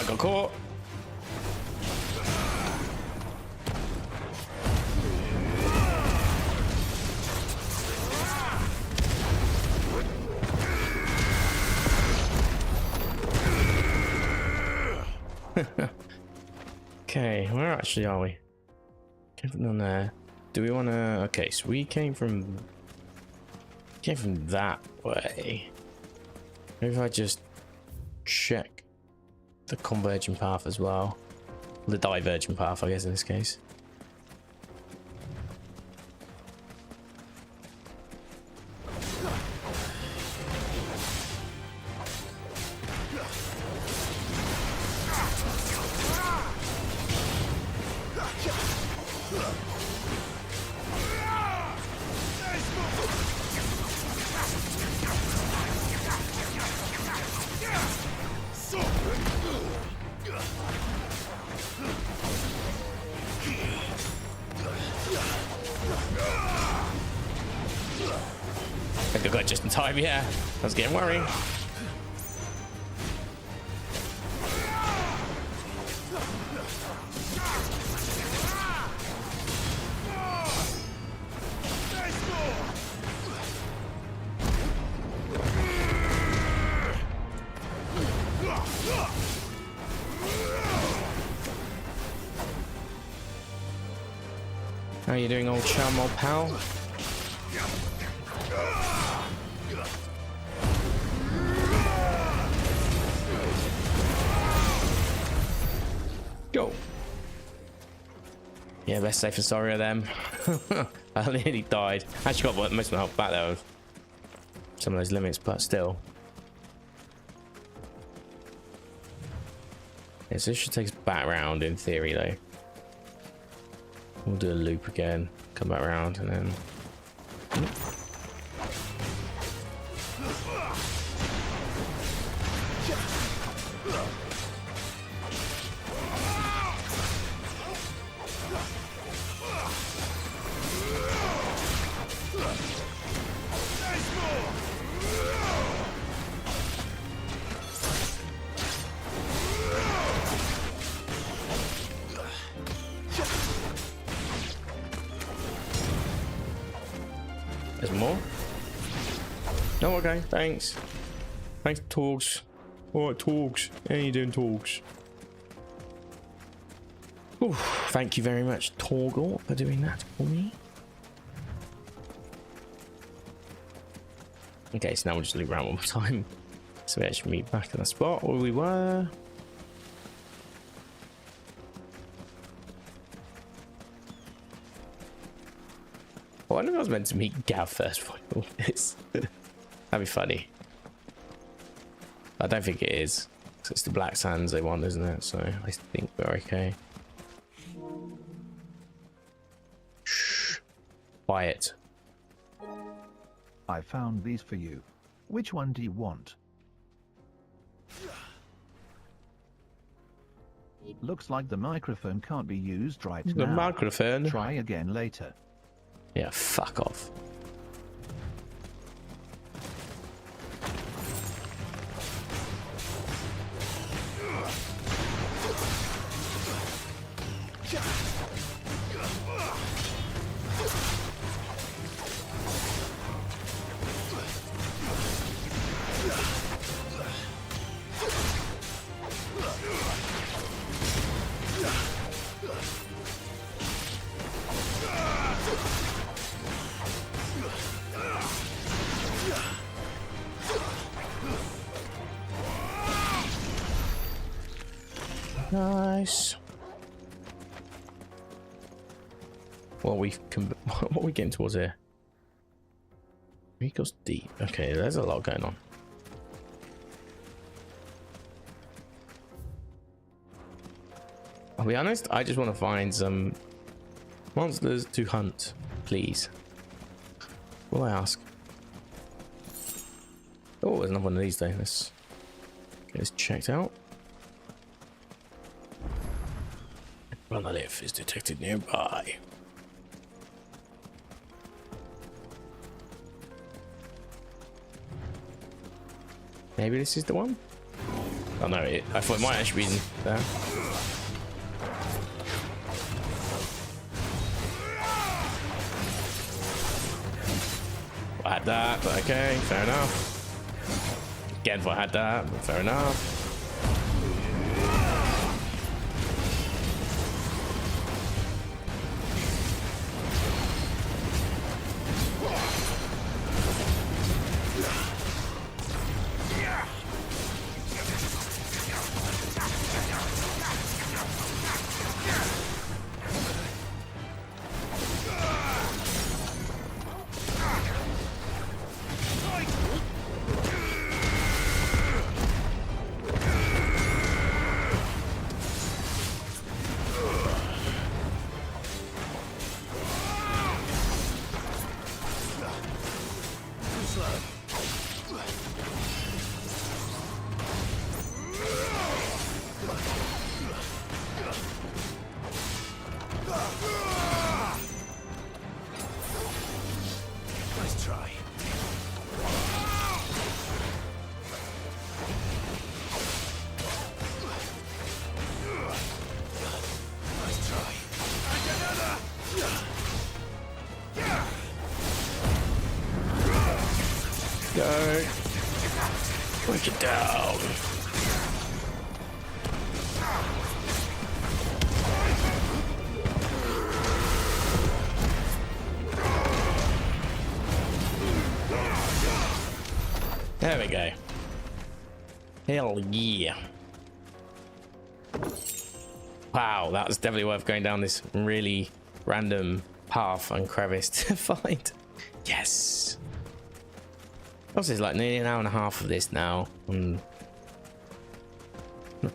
I got caught. Okay, where actually are we? Came on there. Do we want to? Okay, so we came from that way. Maybe if I just check the converging path as well, the divergent path, I guess in this case. I think I got just in time, yeah. I was getting worried. How are you doing, old chum, old pal? Go. Yeah, best safe and sorry of them. I nearly died. Actually got most of my health back there with some of those limits, but still. Yeah, so this should take us back around in theory though. We'll do a loop again, come back around and then... There's more? No, okay, thanks. Thanks, Torgs. Alright, Torgs. How you doing, Torgs? Ooh, thank you very much, Torgal, for doing that for me. Okay, so now we'll just loop around one more time. So we actually meet back in the spot where we were. I wonder if I was meant to meet Gav first before all this. That'd be funny. I don't think it is. Cause it's the Black Sands they want, isn't it? So I think we're okay. Shh. Quiet. I found these for you. Which one do you want? Looks like the microphone can't be used right now. The microphone? Try again later. Yeah, fuck off. Nice. Well, what are we getting towards here? It goes deep. Okay, there's a lot going on. I'll be honest, I just want to find some monsters to hunt, please. What will I ask? Oh, there's another one of these though. Let's get this checked out. Monolith is detected nearby. Maybe this is the one? Oh no, I thought it might actually be there. I had that, but okay, fair enough. Again, if I had that, but fair enough. Go. Push it down. There we go. Hell yeah. Wow, that was definitely worth going down this really random path and crevice to find. Yes. Also, it's like nearly an hour and a half of this now.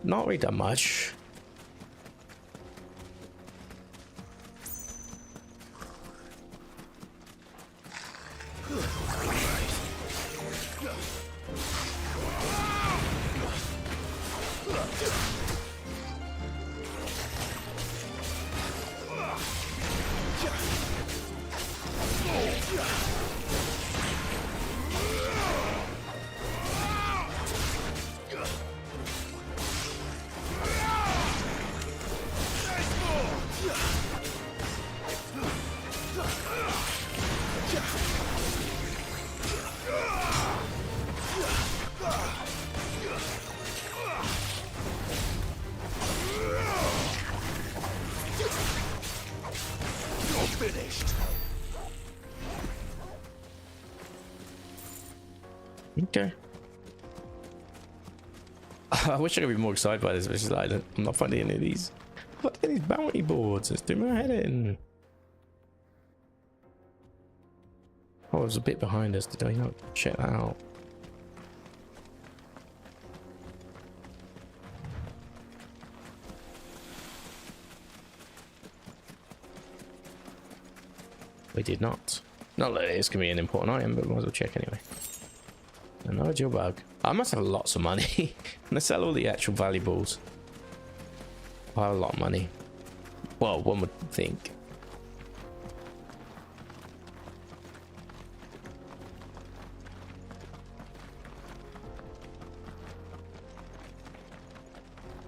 Not really done much. Okay. I wish I could be more excited by this, but it's just like, I'm not finding any of these. What are these bounty boards? Let's do my head in. Oh, there's a bit behind us. Did I not check that out? We did not. Not that it's going to be an important item, but we might as well check anyway. Another jewel bug. I must have lots of money. I'm gonna sell all the actual valuables. I have a lot of money. Well, one would think.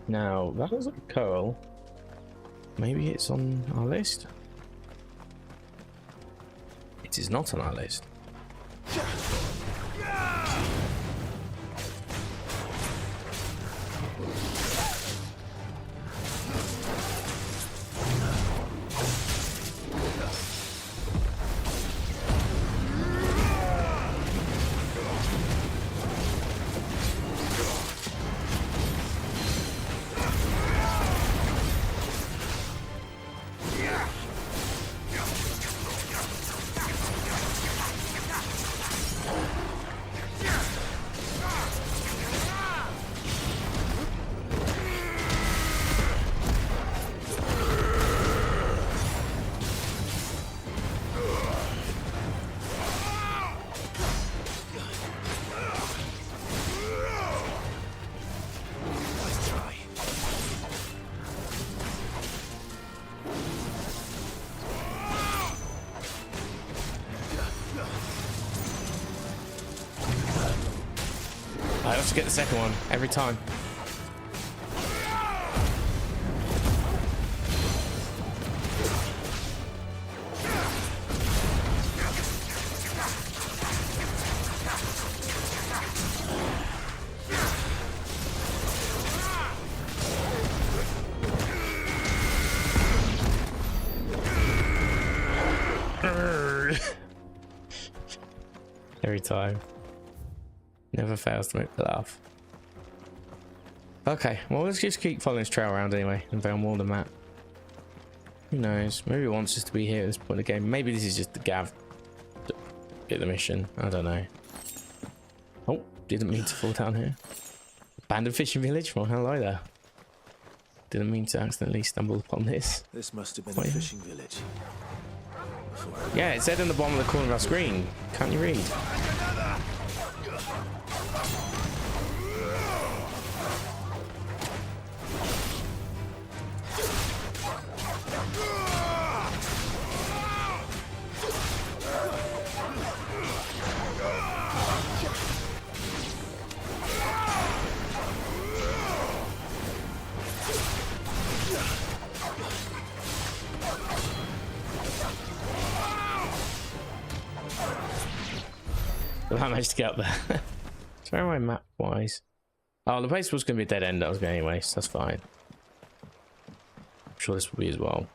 Now, that looks like a coal. Maybe it's on our list? It is not on our list. I have to get the second one every time. every time. Never fails to make me laugh. Okay, well, let's just keep following this trail around anyway and found more than that. Who knows? Maybe it wants us to be here at this point of the game. Maybe this is just the Gav to get the mission. I don't know. Oh, didn't mean to fall down here. Abandoned fishing village? Well, hello there. Didn't mean to accidentally stumble upon this. This must have been a fishing village. Yeah, it said in the bottom of the corner of our screen. Can't you read? I managed to get up there. So where am I map wise? Oh, the place was going to be a dead end. That was going anyway, so that's fine. I'm sure this will be as well.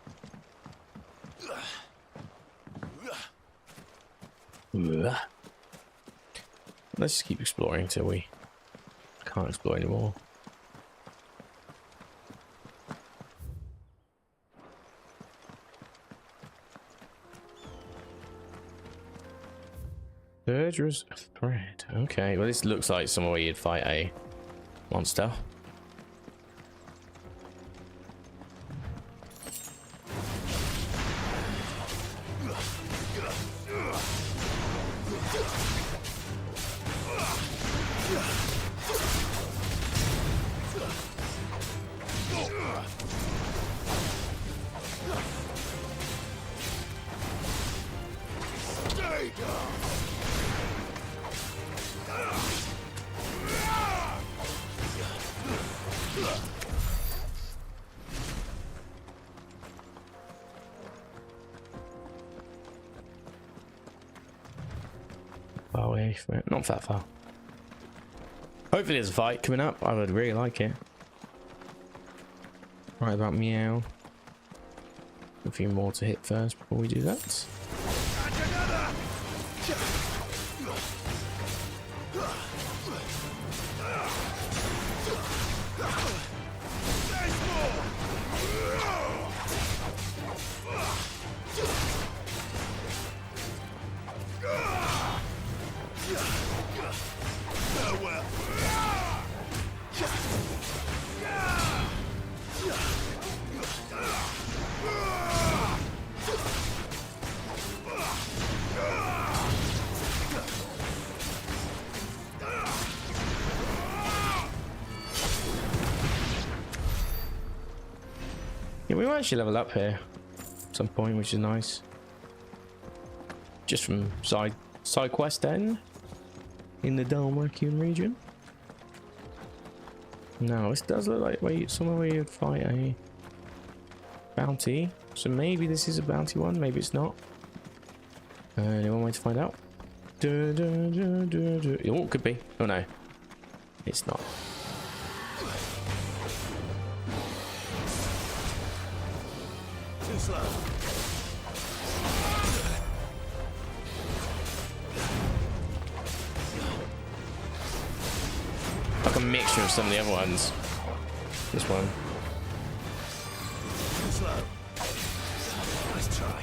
Let's just keep exploring till we can't explore anymore. Murderous thread. Okay, well, this looks like somewhere where you'd fight a monster. Far away from it. Not that far. Hopefully there's a fight coming up. I would really like it. Right about meow. A few more to hit first before we do that. Yeah, we might actually level up here at some point, which is nice. Just from side quest then in the Dalmacian region. No, this does look like somewhere where you'd fight a bounty. So maybe this is a bounty one, maybe it's not. Anyone way to find out? Oh, it could be. Oh no, it's not. Too slow. Like a mixture of some of the other ones. This one. Too slow. Nice try.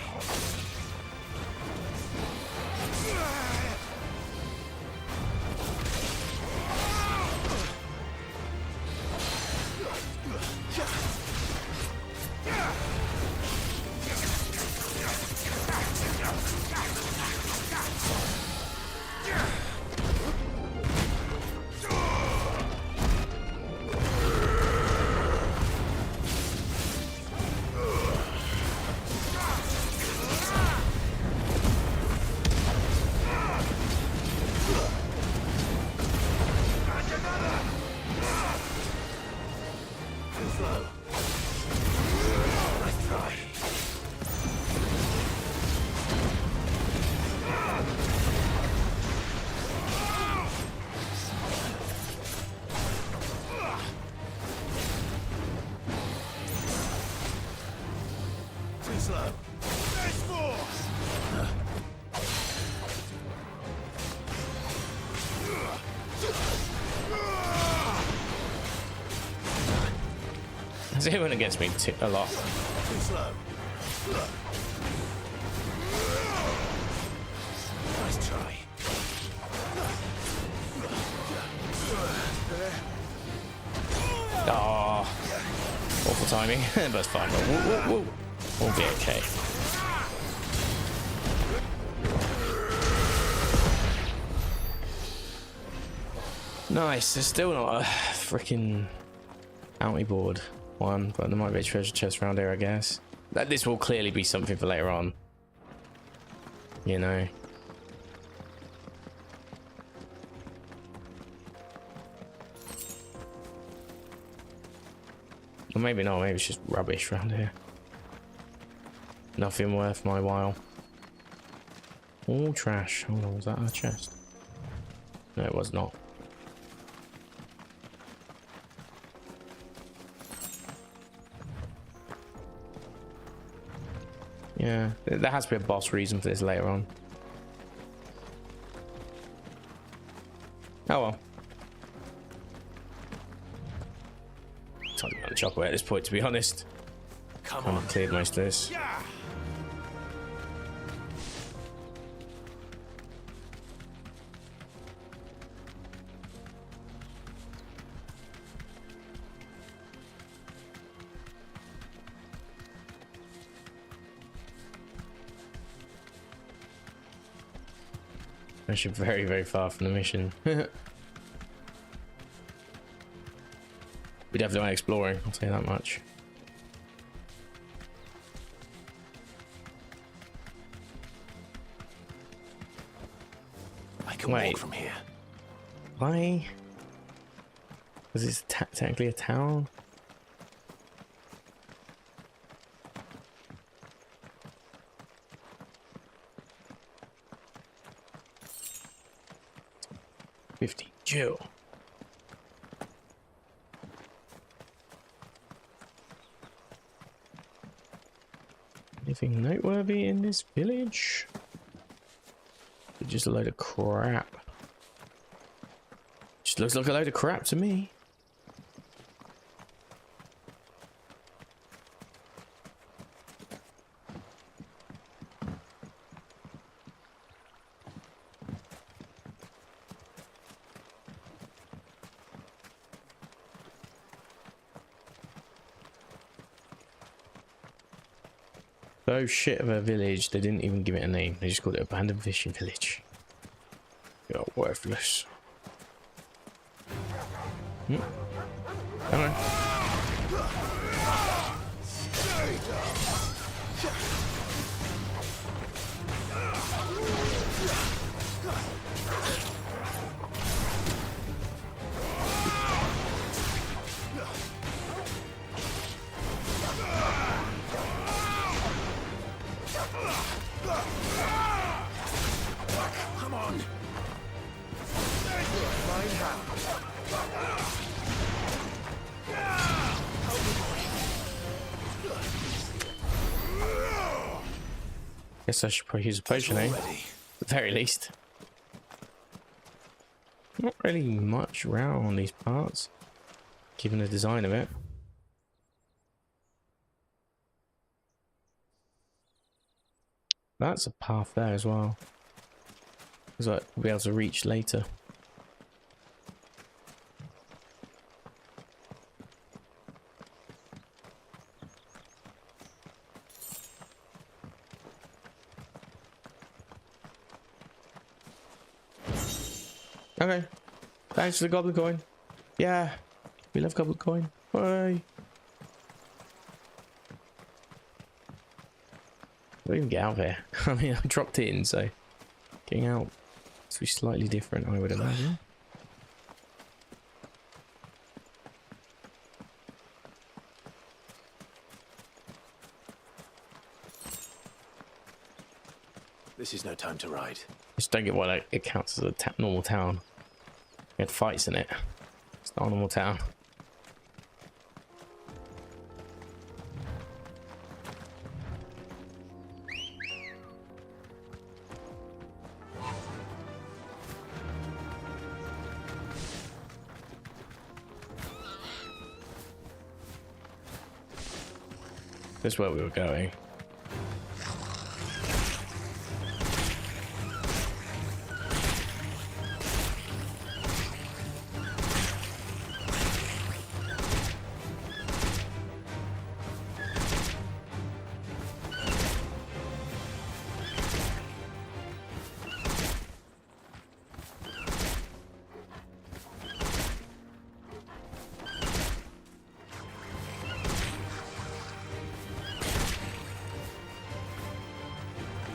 It went against me a lot. Too slow. Nice try. Oh, awful timing, but it's fine. We'll be okay. Nice. There's still not a freaking bounty board one, but there might be a treasure chest around here, I guess. This will clearly be something for later on. You know. Or maybe not, maybe it's just rubbish around here. Nothing worth my while. All trash. Hold on, was that a chest? No, it was not. Yeah, there has to be a boss reason for this later on. Oh well. Time to go chocolate at this point, to be honest. Come on. I've cleared most of this. Yeah. Actually very, very far from the mission. We definitely went exploring, I'll tell you that much. I can walk from here. Why? Is this technically a town? Jill. Anything noteworthy in this village? Just a load of crap. Just looks like a load of crap to me. So shit of a village, they didn't even give it a name. They just called it Abandoned Fishing Village. You're worthless. Come on. Come on. Guess I should probably use a potion, eh? At the very least. Not really much around on these parts, given the design of it. That's a path there as well. So we'll be able to reach later. Okay. Thanks for the goblin coin. Yeah. We love goblin coin. Bye. I don't even get out there. I mean, I dropped in, so getting out must be slightly different, I would imagine. This is no time to ride. Just don't get why it counts as a normal town. It had fights in it. It's not a normal town. That's where we were going.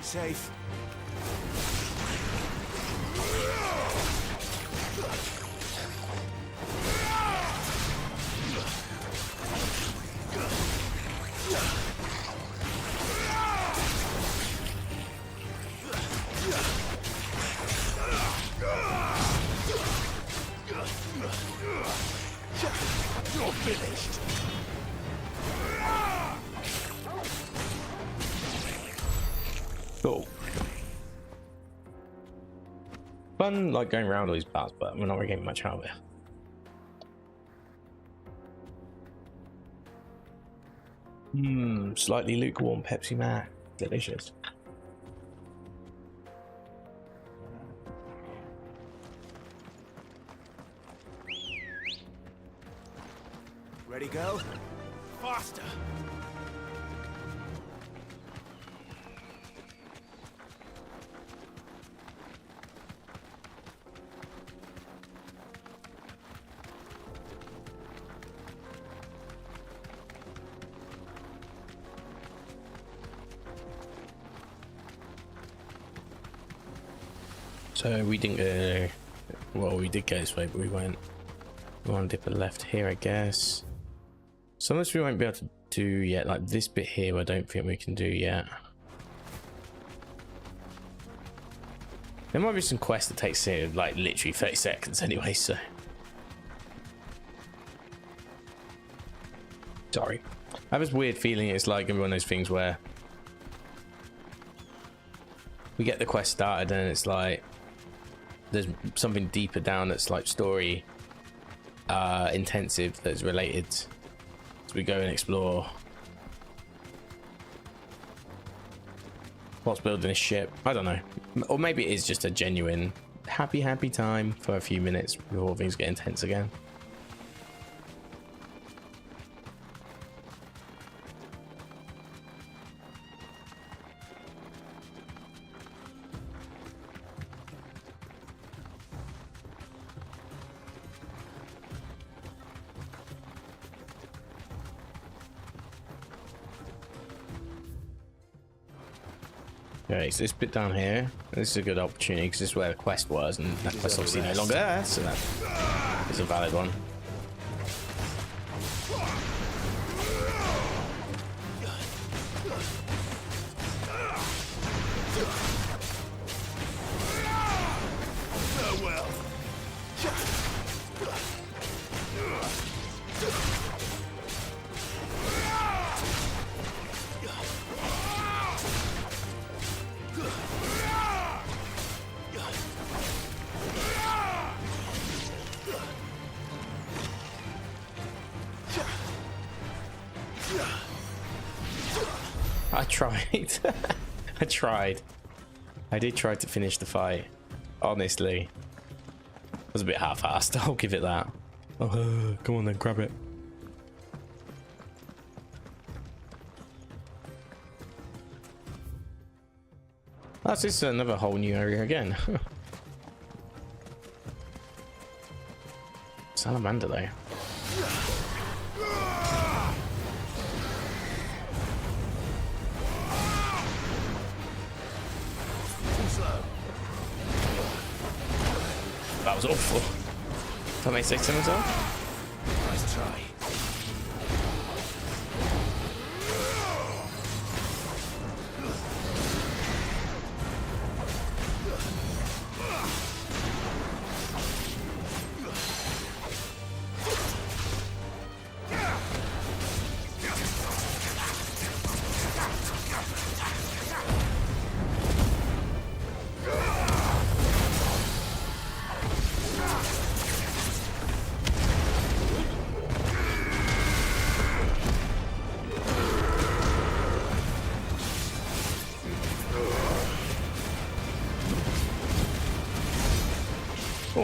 Safe. You're finished. Cool. Fun, like going around all these paths, but we're not really getting much out of it. Slightly lukewarm Pepsi Max, delicious. Ready, go? Faster! So we didn't go, well, we did go this way, but we want to dip a left here, I guess. Some of this we won't be able to do yet, like this bit here I don't think we can do yet. There might be some quests that takes like literally 30 seconds anyway, so. Sorry. I have this weird feeling it's like one of those things where we get the quest started and it's like there's something deeper down that's like story intensive that's related, so we go and explore what's building a ship. I don't know, or maybe it is just a genuine happy time for a few minutes before things get intense again. Okay, so this bit down here, this is a good opportunity because this is where the quest was, and that quest obviously no longer there, so that is a valid one. I tried. I tried. I did try to finish the fight. Honestly. It was a bit half-assed, I'll give it that. Oh, come on then, grab it. That's just another whole new area again. Salamander though. That was awful. If I may say so myself. Nice try.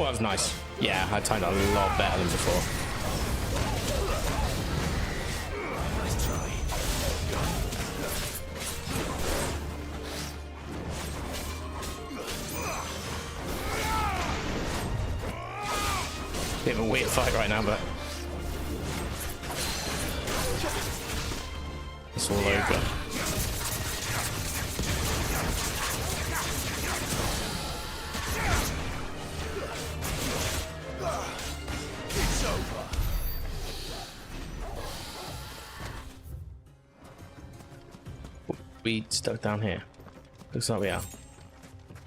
that was nice. Yeah, I timed a lot better than before. Nice try. Bit of a weird fight right now, but it's all over. It's over. We stuck down here. Looks like we are.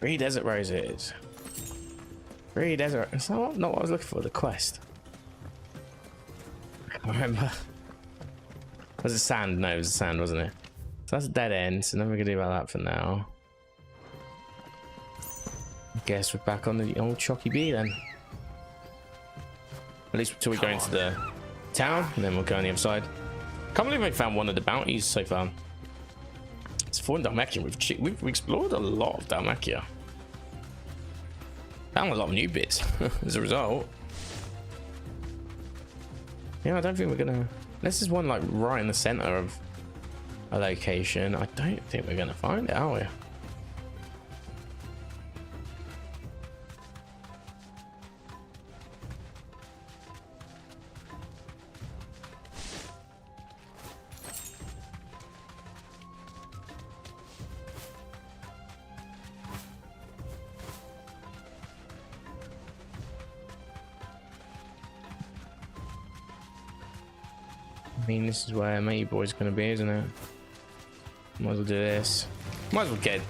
3 desert roses. 3 desert. Is that not what I was looking for? The quest. I can't remember. Was it sand? No, it was sand, wasn't it? So that's a dead end. So nothing we can do about that for now. I guess we're back on the old Chalky B then. At least until we go into the town, and then we'll go on the other side. Can't believe I found one of the bounties so far. It's 4 in Dalmatia. We've explored a lot of Dalmatia. Found a lot of new bits as a result. Yeah, I don't think we're gonna. This is one like right in the center of a location. I don't think we're gonna find it, are we? I mean, this is where Matey Boy's gonna be, isn't it? Might as well do this. Might as well get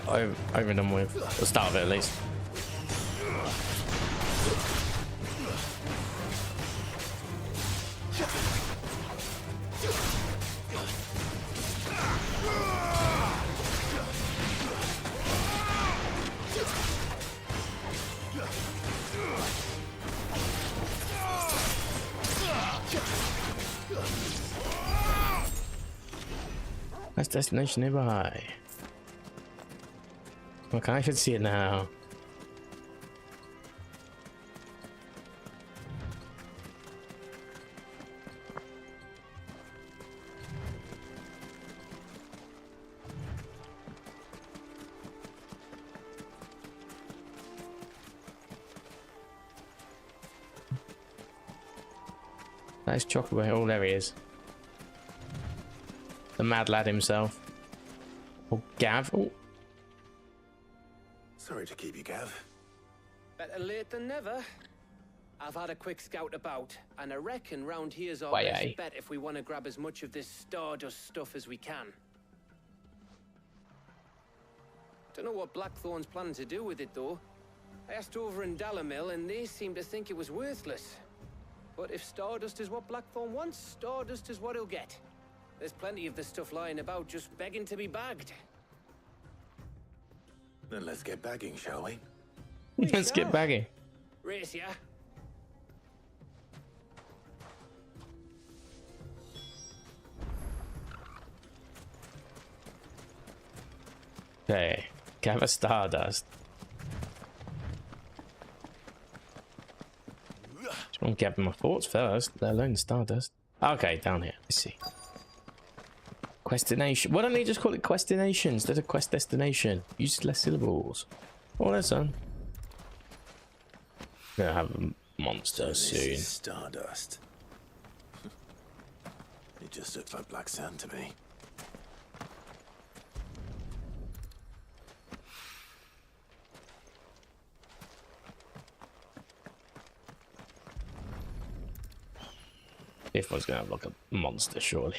over and done with. The start of it, at least. Last destination nearby. Okay, I can see it now. Nice chocolate. Oh, there he is. The mad lad himself. Oh, Gav. Oh. Sorry to keep you, Gav. Better late than never. I've had a quick scout about, and I reckon round here's our Why, best bet if we want to grab as much of this Stardust stuff as we can. Don't know what Blackthorn's planning to do with it, though. I asked over in Dalamil, and they seem to think it was worthless. But if Stardust is what Blackthorn wants, Stardust is what he'll get. There's plenty of this stuff lying about, just begging to be bagged. Then let's get bagging, shall we? Let's get bagging. Race, yeah? Okay, gather Stardust. Just want to gather my thoughts first, let alone Stardust. Okay, down here. Let's see. Questination. Why don't they just call it Questination instead of Quest Destination? Use less syllables. Oh, that's on. Gonna have a monster soon. Stardust. It just looks like black sand to me. If I was gonna have like a monster, surely.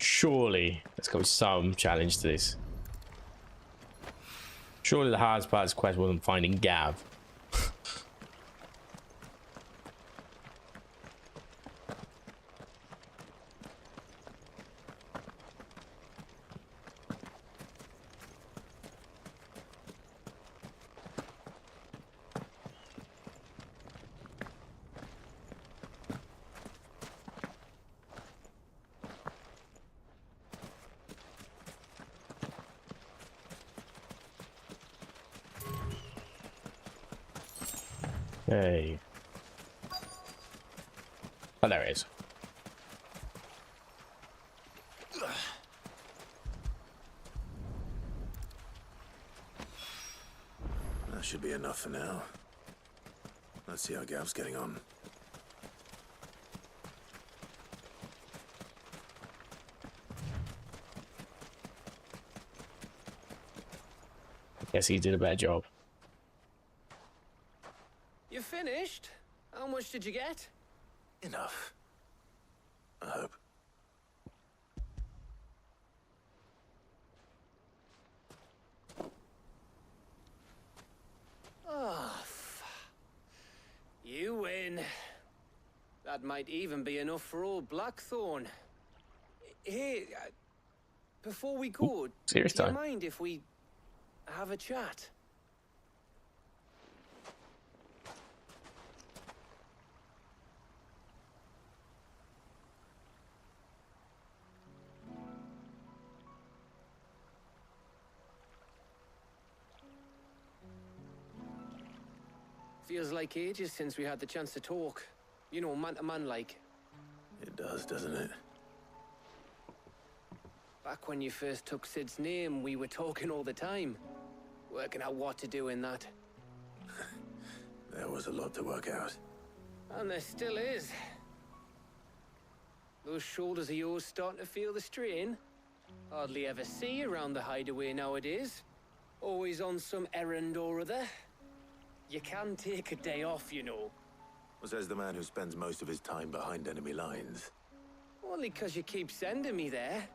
Surely there's got to be some challenge to this. Surely the hardest part of this quest wasn't finding Gav. Hey. Oh, there it is. That should be enough for now. Let's see how Gav's getting on. Guess he did a bad job. You finished? How much did you get? Enough. I hope. Oh, you win. That might even be enough for old Blackthorn. Hey, before we go, serious do you time. mind if we have a chat? Feels like ages since we had the chance to talk. You know, man to man like. It does, doesn't it? Back when you first took Sid's name, we were talking all the time. Working out what to do in that. There was a lot to work out. And there still is. Those shoulders of yours starting to feel the strain. Hardly ever see you around the hideaway nowadays. Always on some errand or other. You can take a day off, you know. Well, says the man who spends most of his time behind enemy lines. Only 'cause you keep sending me there.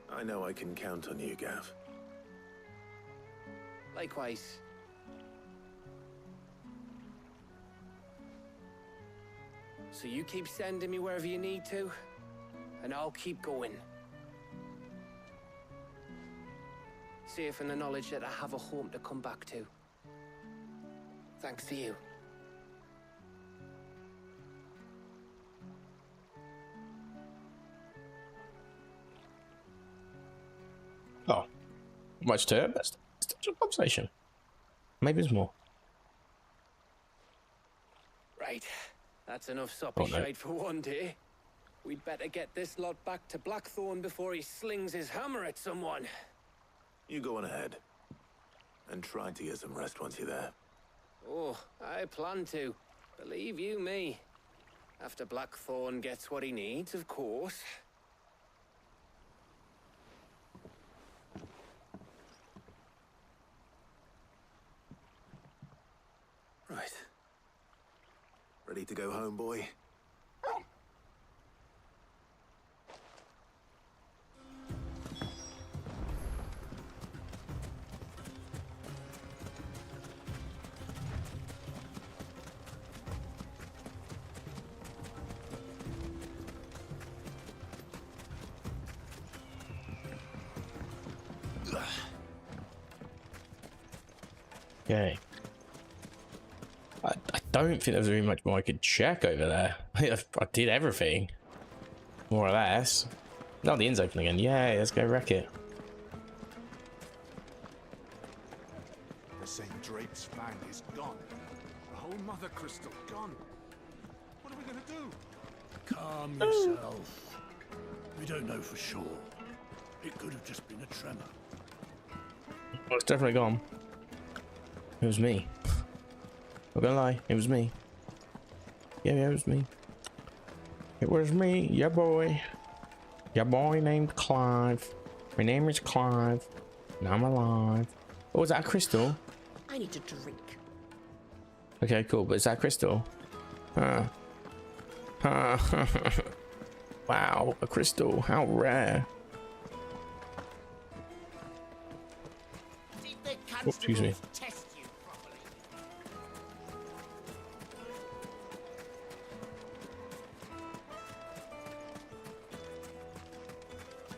I know I can count on you, Gav. Likewise. So you keep sending me wherever you need to, and I'll keep going. Safe in the knowledge that I have a home to come back to. Thanks to you. Oh, much to it. That's just a conversation. Maybe there's more. Right. That's enough soppy shite for one day. We'd better get this lot back to Blackthorn before he slings his hammer at someone. You go on ahead. And try to get some rest once you're there. Oh, I plan to. Believe you me. After Blackthorn gets what he needs, of course. Right. Ready to go home, boy? Okay. I don't think there's very much more I could check over there. I did everything. More or less. No, the inn's open again. Yay, let's go wreck it. The St. Drake's fang is gone. The whole mother crystal gone. What are we gonna do? Calm yourself. We don't know for sure. It could have just been a tremor. Well, it's definitely gone. It was me. Not gonna lie, it was me. Yeah, it was me. It was me, yeah boy. Yeah boy named Clive. My name is Clive. And I'm alive. Oh, is that a crystal? I need to drink. Okay, cool, but is that a crystal? Wow, a crystal, how rare. Oh, excuse me.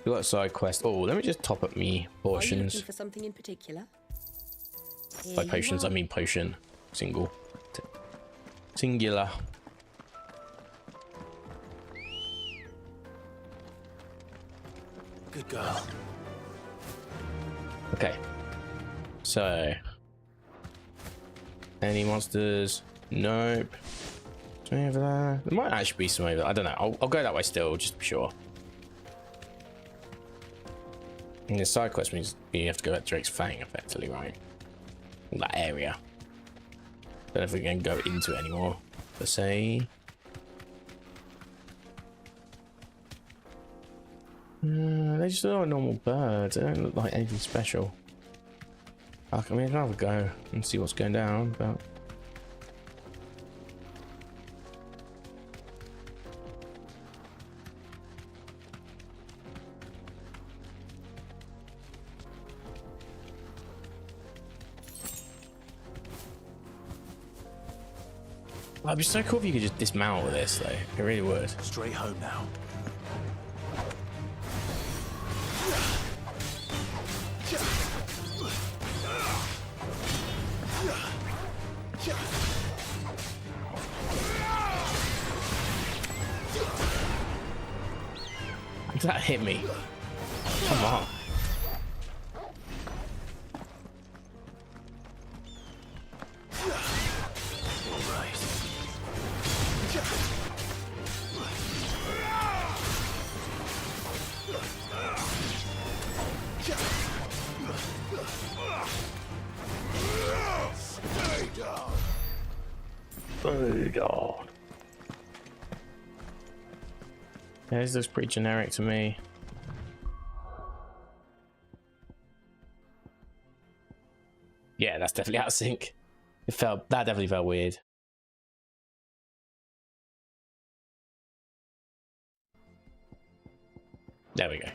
You got a side quest. Oh, let me just top up me potions. Are you looking for something in particular? By potions, I mean potion. Single. Singular. Good girl. Okay. So, Any monsters? Nope. Something over there? There might actually be some over there. I don't know. I'll go that way still, just to be sure. And the side quest means you have to go at Drake's Fang, effectively, right? That area. Don't know if we can go into it anymore, per se. They just look like normal birds. They don't look like anything special. I mean, I can have a go and see what's going down, but... It'd be so cool if you could just dismount with this, though. It really would. Straight home now. That hit me. Come on. Oh god. Yeah, this looks pretty generic to me. Yeah, that's definitely out of sync. That definitely felt weird. There we go.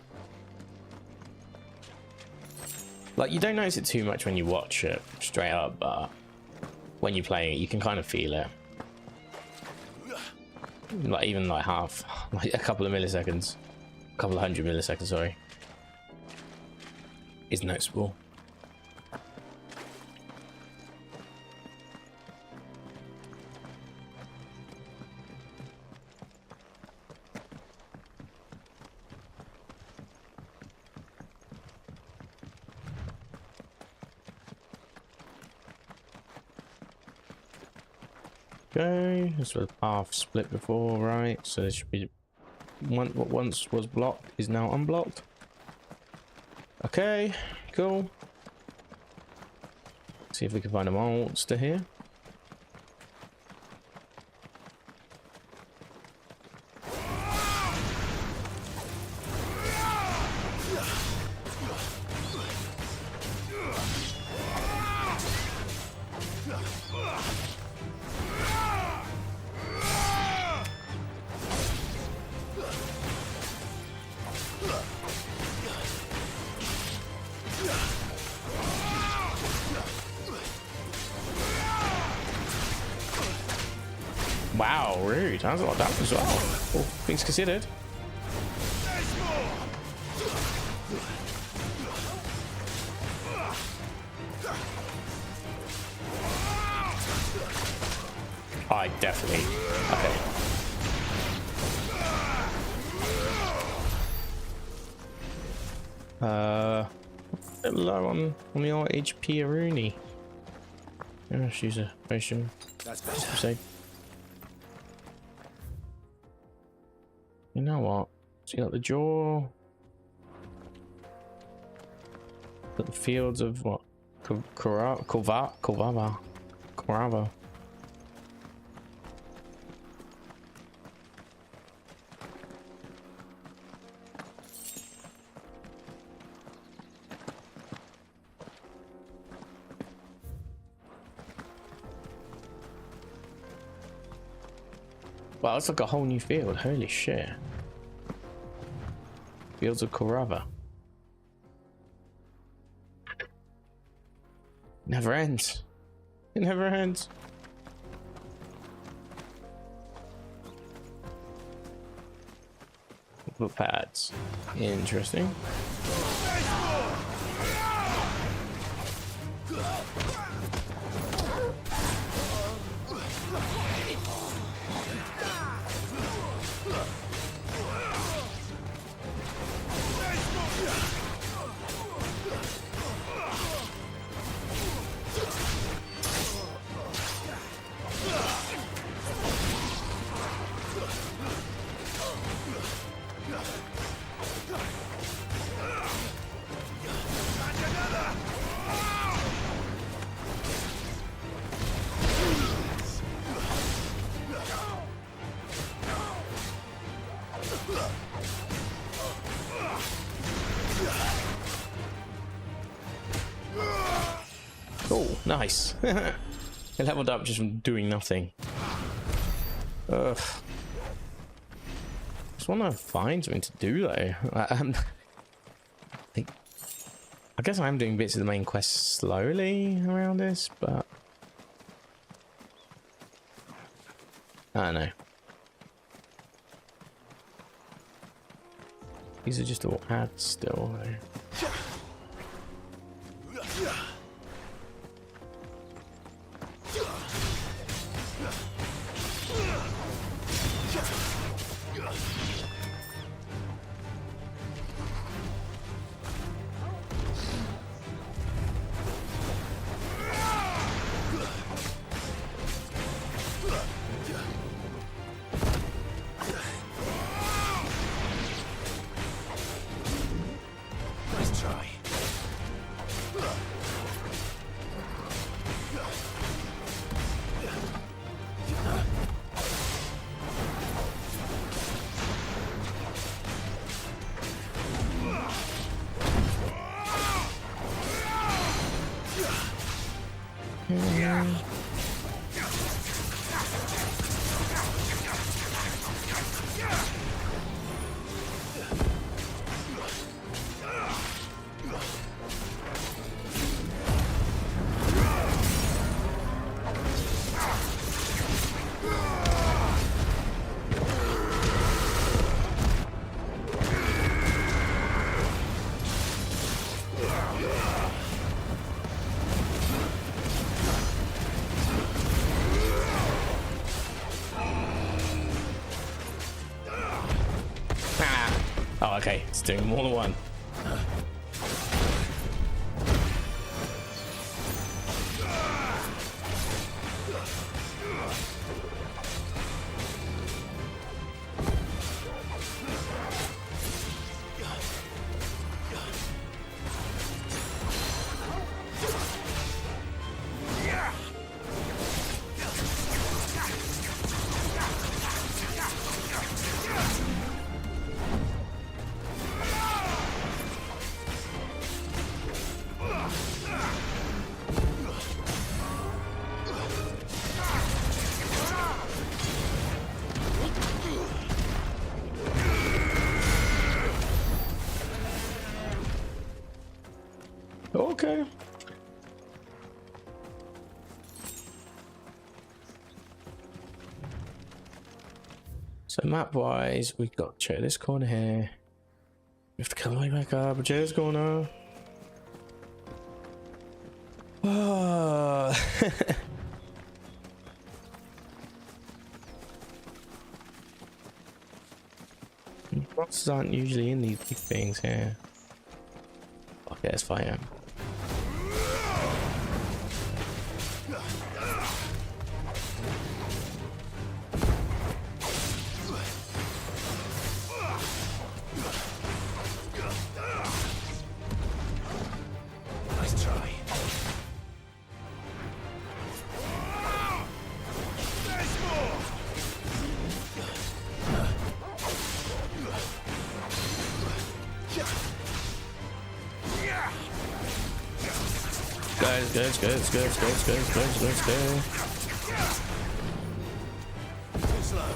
Like, you don't notice it too much when you watch it straight up, but when you play it, you can kind of feel it. Like, even like like a couple of milliseconds, a couple of 100 milliseconds, sorry, is noticeable. Okay, this was path split before, right? So there should be what once was blocked is now unblocked. Okay, cool. See if we can find a monster here. Wow, rude. That's a lot of damage as well. All things considered. I definitely. Okay. A bit low on the old HP Aruni. Yeah, let's use a potion. That's better. You know what? So you got the jaw. Got the fields of what? Kurava. Wow, it's like a whole new field. Holy shit. Fields of Kurava. Never ends. It never ends. Foot pads. Interesting. Oh, nice. It leveled up just from doing nothing. Ugh. Just want to find something to do though. I guess I am doing bits of the main quest slowly around this, but I don't know. These are just all ads still though. Oh, okay, it's doing more than one. Okay. So map wise, we've got check this corner here. We have to come way back up, check this corner. Oh. Monsters aren't usually in these big things here. Okay, let's fight him. Nice try. Let's go. Too slow.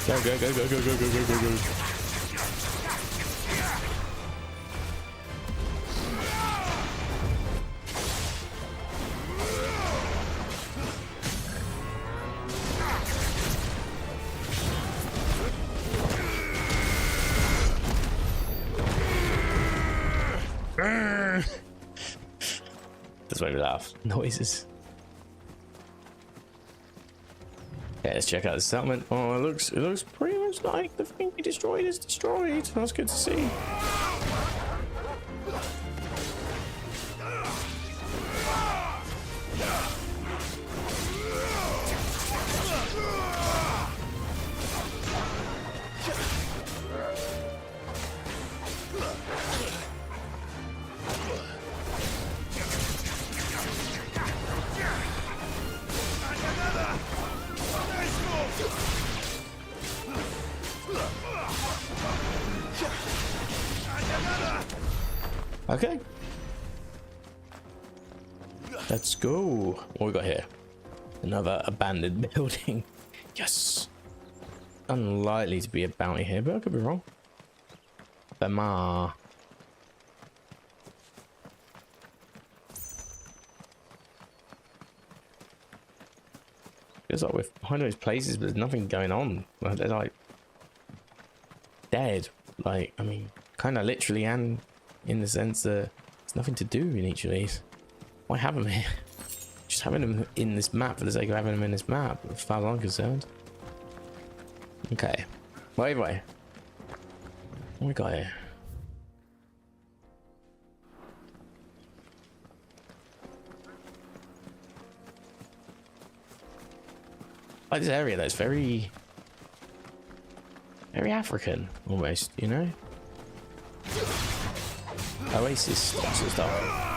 Go. That's why we laugh. Noises. Okay, let's check out the settlement. Oh, it looks pretty much like the thing we destroyed is destroyed. That's good to see. Okay. Let's go. What we got here? Another abandoned building. Yes. Unlikely to be a bounty here, but I could be wrong. Bama. Feels like we're behind those places, but there's nothing going on. They're like dead. Like, I mean, kind of literally and in the sense that there's nothing to do in each of these. Why have them here? Just having them in this map for the sake of having them in this map, as far as I'm concerned. Okay. Well, anyway. What we got here? Like this area that's very African almost, you know? Oasis sort of stuff.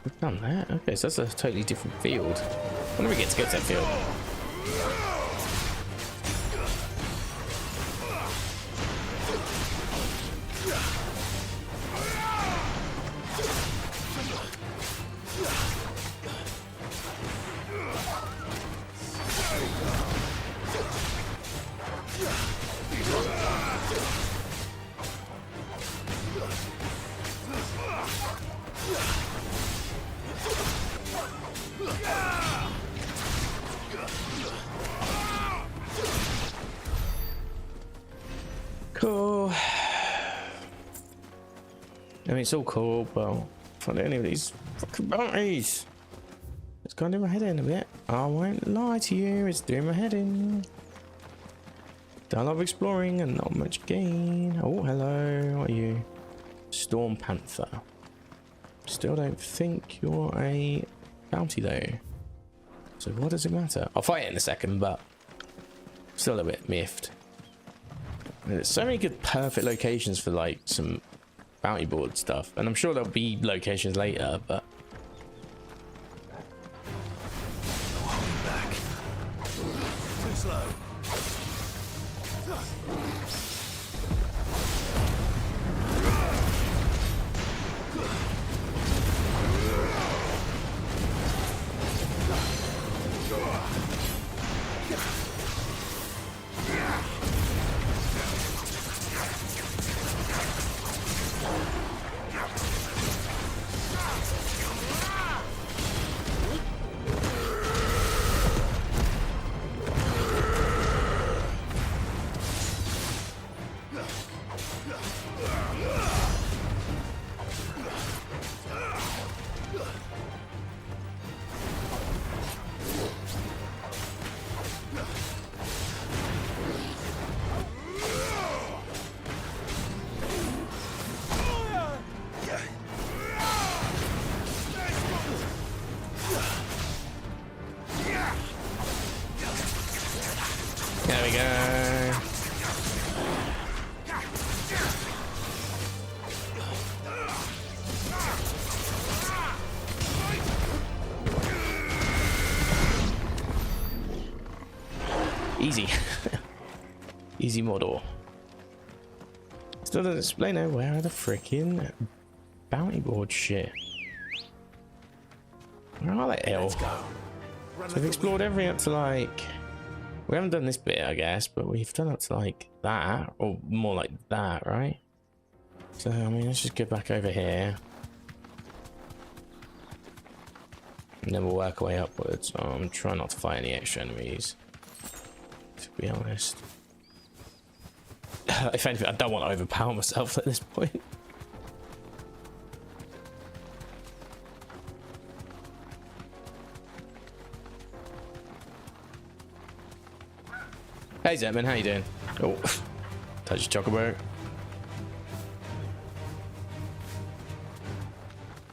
We've done that. Okay, so that's a totally different field. When do we get to go to that field? Cool. I mean, it's all cool, but for any of these fucking bounties, it's gonna do my head in a bit. I won't lie to you, it's doing my head in. I love exploring and not much gain. Oh, hello. What are you? Storm Panther. Still don't think you're a bounty though. So what does it matter? I'll fight it in a second, but still a bit miffed. There's so many good perfect locations for like some bounty board stuff, and I'm sure there'll be locations later, but back. Too slow. there we go. Easy. Easy model. Still doesn't explain though, where are the freaking bounty board shit? Where are they? Let's go. So we've explored everything up to like... We haven't done this bit, I guess, but we've done up to like that, or more like that, right? So, I mean, let's just get back over here. And then we'll work our way upwards. I'm trying not to fight any extra enemies, to be honest. If anything, I don't want to overpower myself at this point. Hey Zetman, how you doing? Oh, touch your chocobo.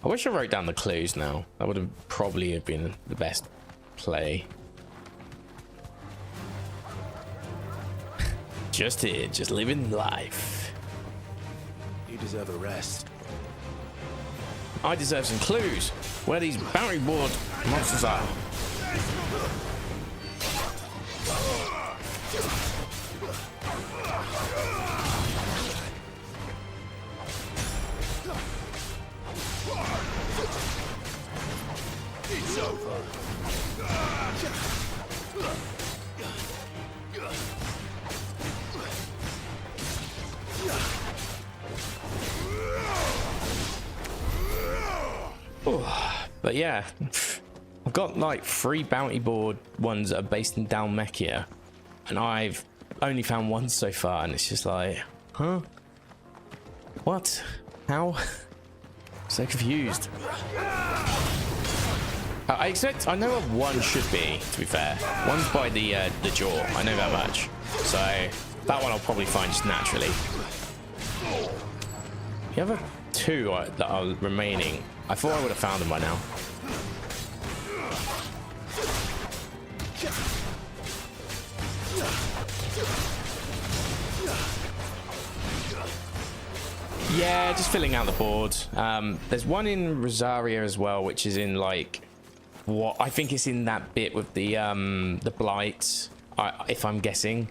I wish I wrote down the clues now. That would have probably have been the best play. Just here, just living life. You deserve a rest. I deserve some clues where these bounty board monsters are. It's over. But yeah, I've got like 3 bounty board ones that are based in Dalmekia, and I've only found one so far, and it's just like, huh? What? How? So confused. I expect, I know what one should be, to be fair. One's by the jaw, I know that much. So that one I'll probably find just naturally. The other 2 that are remaining, I thought I would have found them by now. Yeah, just filling out the board. There's one in Rosaria as well, which is in like what I think it's in that bit with the blight. If I'm guessing,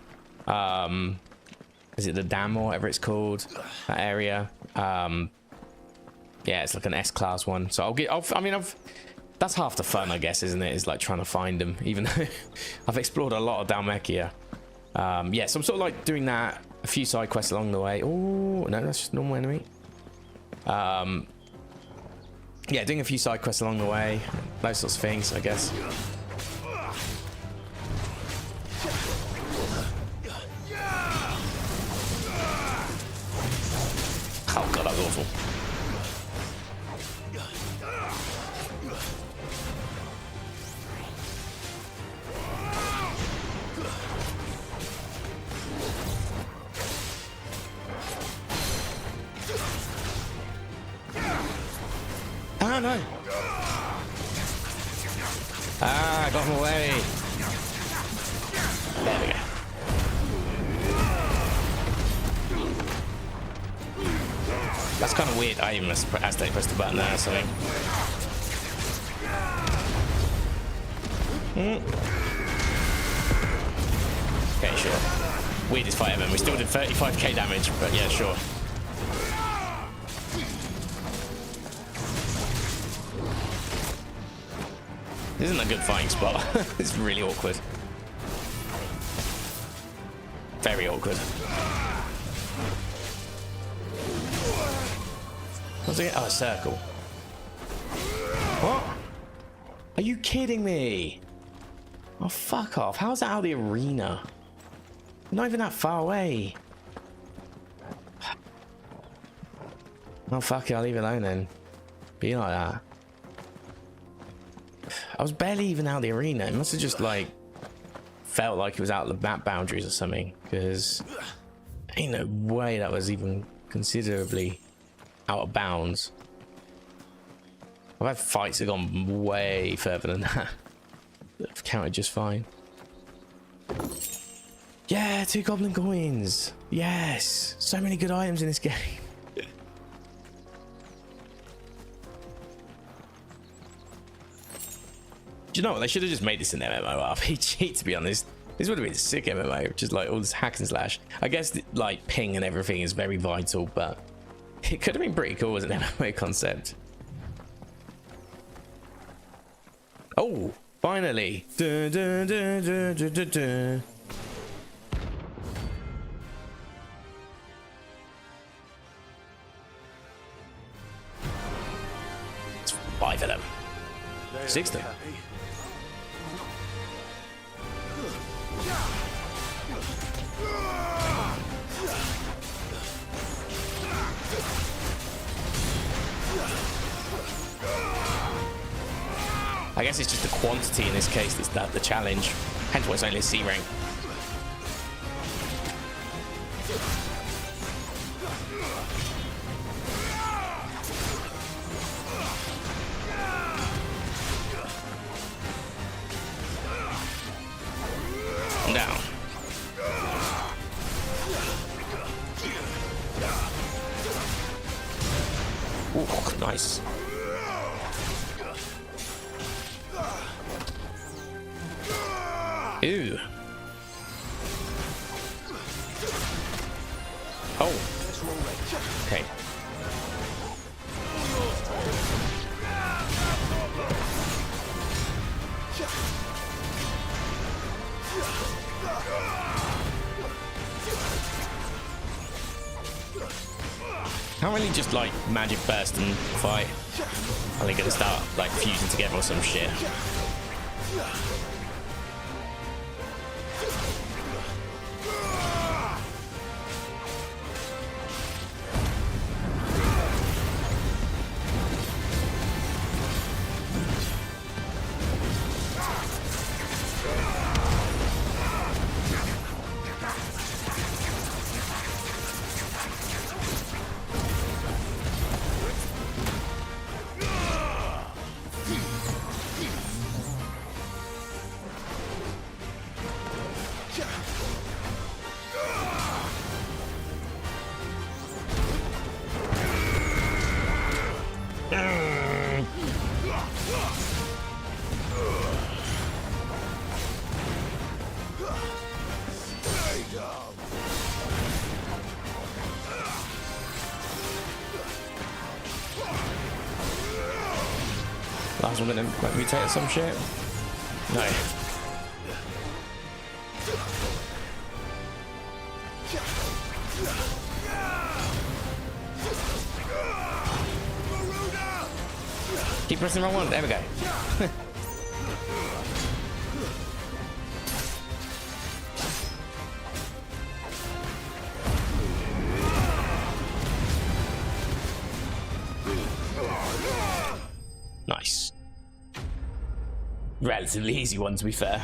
is it the dam or whatever it's called? That area. Yeah, it's like an S-class one. So I'll get. I mean, that's half the fun, I guess, isn't it? Is like trying to find them, even though I've explored a lot of Dalmekia. Yeah, so I'm sort of like doing that. A few side quests along the way. Oh no, that's just normal enemy. Yeah, doing a few side quests along the way. Those sorts of things, I guess. Oh god, that was awful. Ah, no. Ah, I got him away. There we go. That's kind of weird. I even accidentally pressed the button there or something. Okay, sure. Weirdest fight ever. We still did 35k damage, but yeah, sure. This isn't a good fighting spot. It's really awkward. Very awkward. What's it? Oh, a circle. What? Are you kidding me? Oh, fuck off. How's that out of the arena? Not even that far away. Oh, fuck it. I'll leave it alone then. Be like that. I was barely even out of the arena. It must have just like felt like it was out of the map boundaries or something, because ain't no way that was even considerably out of bounds. I've had fights that have gone way further than that. I've counted just fine. Yeah, 2 goblin coins. Yes, so many good items in this game. Do you know what? They should have just made this an MMORPG, to be honest. This would have been sick MMO, just like all this hack and slash. I guess like ping and everything is very vital, but it could have been pretty cool as an MMO concept. Oh, finally. Dun, dun, dun, dun, dun, dun, dun. It's 5 of them. 6 of them. I guess it's just the quantity in this case that's the challenge. Hence why it's only a C rank. I'm down. Ooh, nice. Ew. Oh. Okay. Can't really just like magic burst and fight. Are they gonna start like fusing together or some shit? Last one gonna like mutate some shit. No. Keep pressing the wrong one. There we go. Nice. Relatively easy one, to be fair.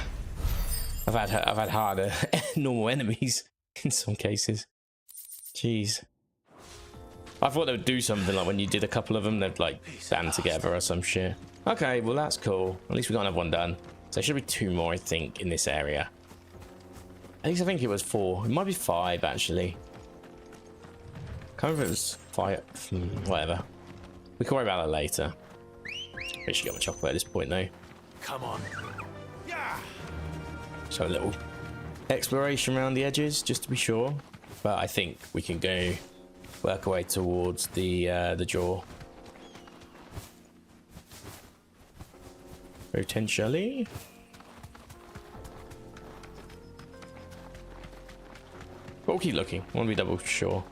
I've had harder normal enemies in some cases. Jeez. I thought they would do something like when you did a couple of them, they'd like band together or some shit. Okay, well that's cool. At least we got another one done. So there should be 2 more, I think, in this area. At least I think it was 4. It might be 5 actually. Can't remember if it was 5. Whatever. We can worry about it later. We should get my chocolate at this point though. Come on. Yeah. So a little exploration around the edges just to be sure. But I think we can go work our way towards the jaw. Potentially. But we'll keep looking. I want to be double sure.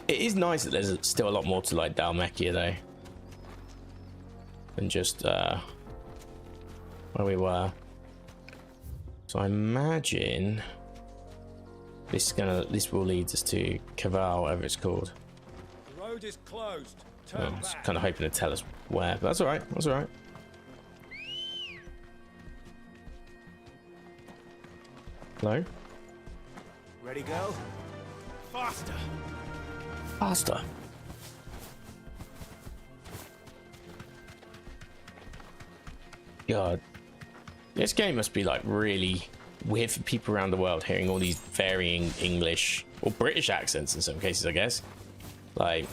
It is nice that there's still a lot more to like Dalmekia though. Than just where we were. So I imagine this will lead us to Caval, whatever it's called. The road is closed. I was kind of hoping to tell us where, but that's all right. That's all right. Hello. Ready, go. Faster. Faster. God, this game must be like really weird for people around the world hearing all these varying English or British accents in some cases, I guess. Like,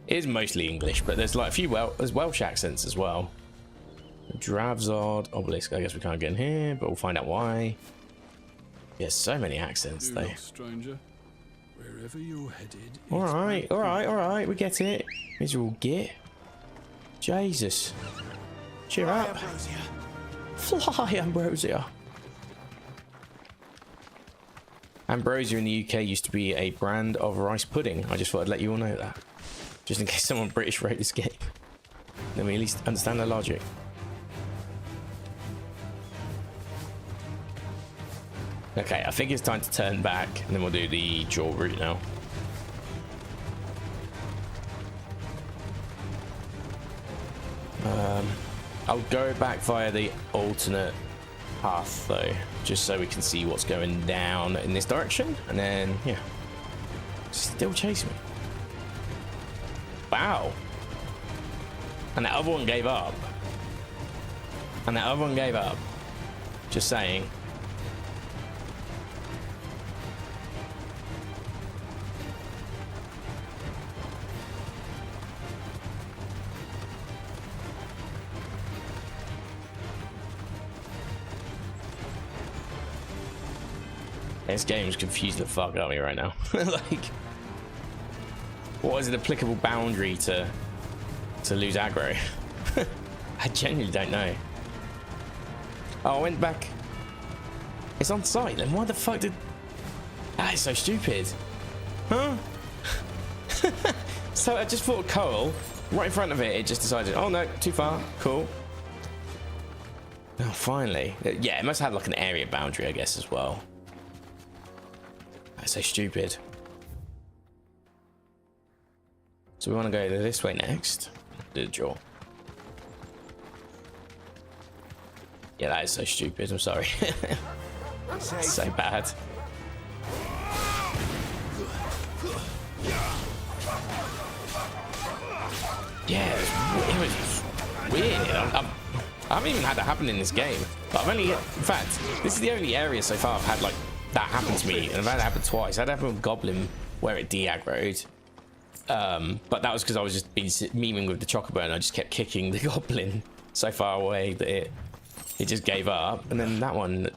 it is mostly English, but there's like a few there's Welsh accents as well. Dravzard obelisk. I guess we can't get in here, but we'll find out why. There's so many accents though. Stranger, wherever you're headed. Alright, we get it. Miserable git. Jesus. Cheer up. Fly, Ambrosia. Ambrosia in the UK used to be a brand of rice pudding. I just thought I'd let you all know that. Just in case someone British wrote this game. Then we at least understand the logic. Okay, I think it's time to turn back, and then we'll do the jaw route now. I'll go back via the alternate path though, just so we can see what's going down in this direction, and then yeah, still chasing me. Wow. And that other one gave up. And that other one gave up. Just saying. This game's confused the fuck out of me right now. Like, what is an applicable boundary to lose aggro? I genuinely don't know. Oh, I went back. It's on site. Then why the fuck did... That is so stupid. Huh? So I just fought a coal. Right in front of it, it just decided, oh no, too far. Cool. Oh, finally. Yeah, it must have like an area boundary, I guess, as well. That's so stupid. So we want to go this way next. Do the jaw. Yeah, that is so stupid. I'm sorry. So bad. Yeah, it was weird. I haven't even had that happen in this game. But I've only, in fact, this is the only area so far I've had like that happen to me, and I've had it happen twice. I had it happen with Goblin where it de-aggroed. But that was because I was just being memeing with the Chocobo, and I just kept kicking the Goblin so far away that it just gave up. And then that one,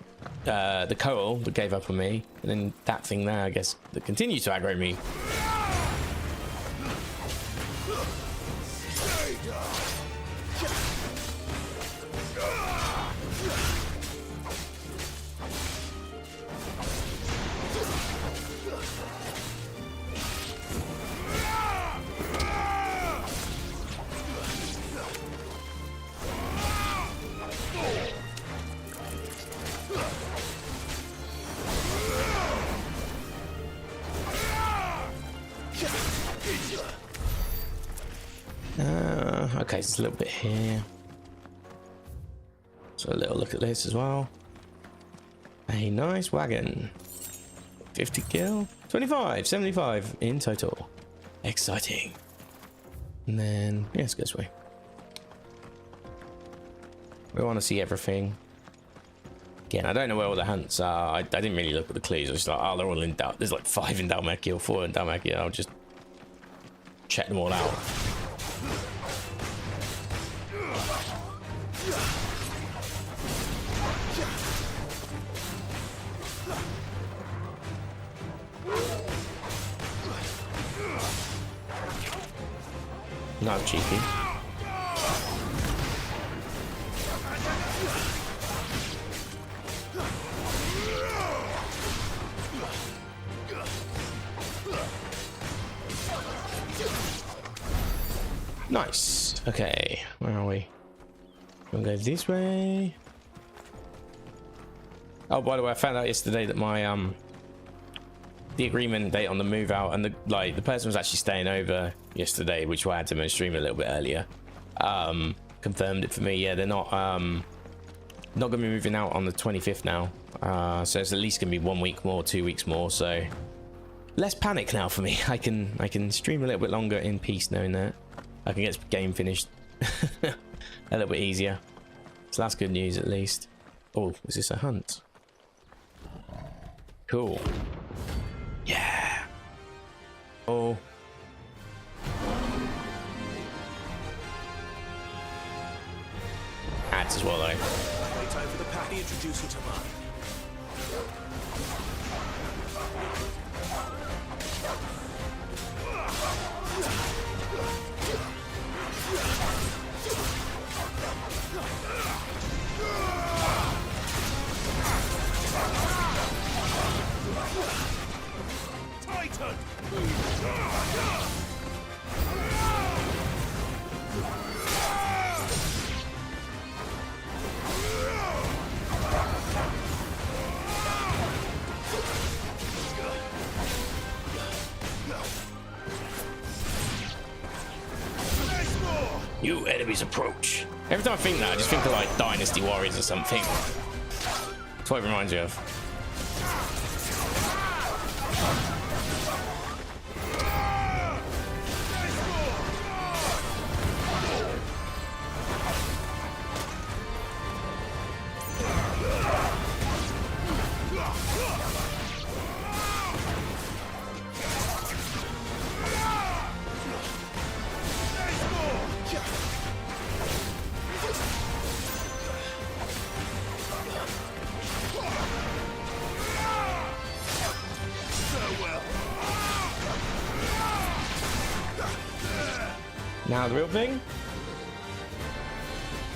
the Coal, that gave up on me, and then that thing there, I guess, that continued to aggro me. Okay, so it's a little bit here. So a little look at this as well. A nice wagon. 50 kill. 25, 75 in total. Exciting. And then, yeah, let's go this way. We want to see everything. Again, I don't know where all the hunts are. I didn't really look at the clues. I was like, oh, they're all in Dal. There's like 5 in Dalmaki or 4 in Dalmaki. I'll just check them all out. Not cheeky. Nice. Okay, where are we? We'll go this way. Oh, by the way, I found out yesterday that my the agreement date on the move out, and the person was actually staying over yesterday, which I had to stream a little bit earlier. Confirmed it for me. Yeah, they're not gonna be moving out on the 25th now. So it's at least gonna be 1 week more, 2 weeks more. So less panic now for me. I can stream a little bit longer in peace, knowing that I can get this game finished a little bit easier. So that's good news at least. Oh, is this a hunt? Cool. Yeah. Oh. swallow. Wait time for the patty introducer to mine. Titan! New enemies approach. Every time I think that, I just think of like Dynasty Warriors or something. That's what it reminds me of. Now the real thing.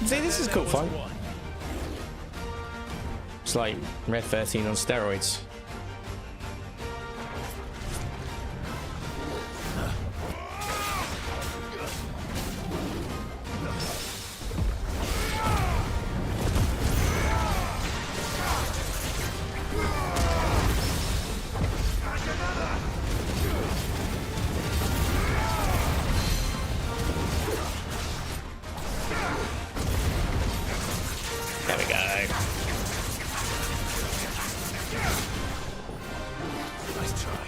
See, this is cool fun. It's like Red 13 on steroids. There we go. Nice try.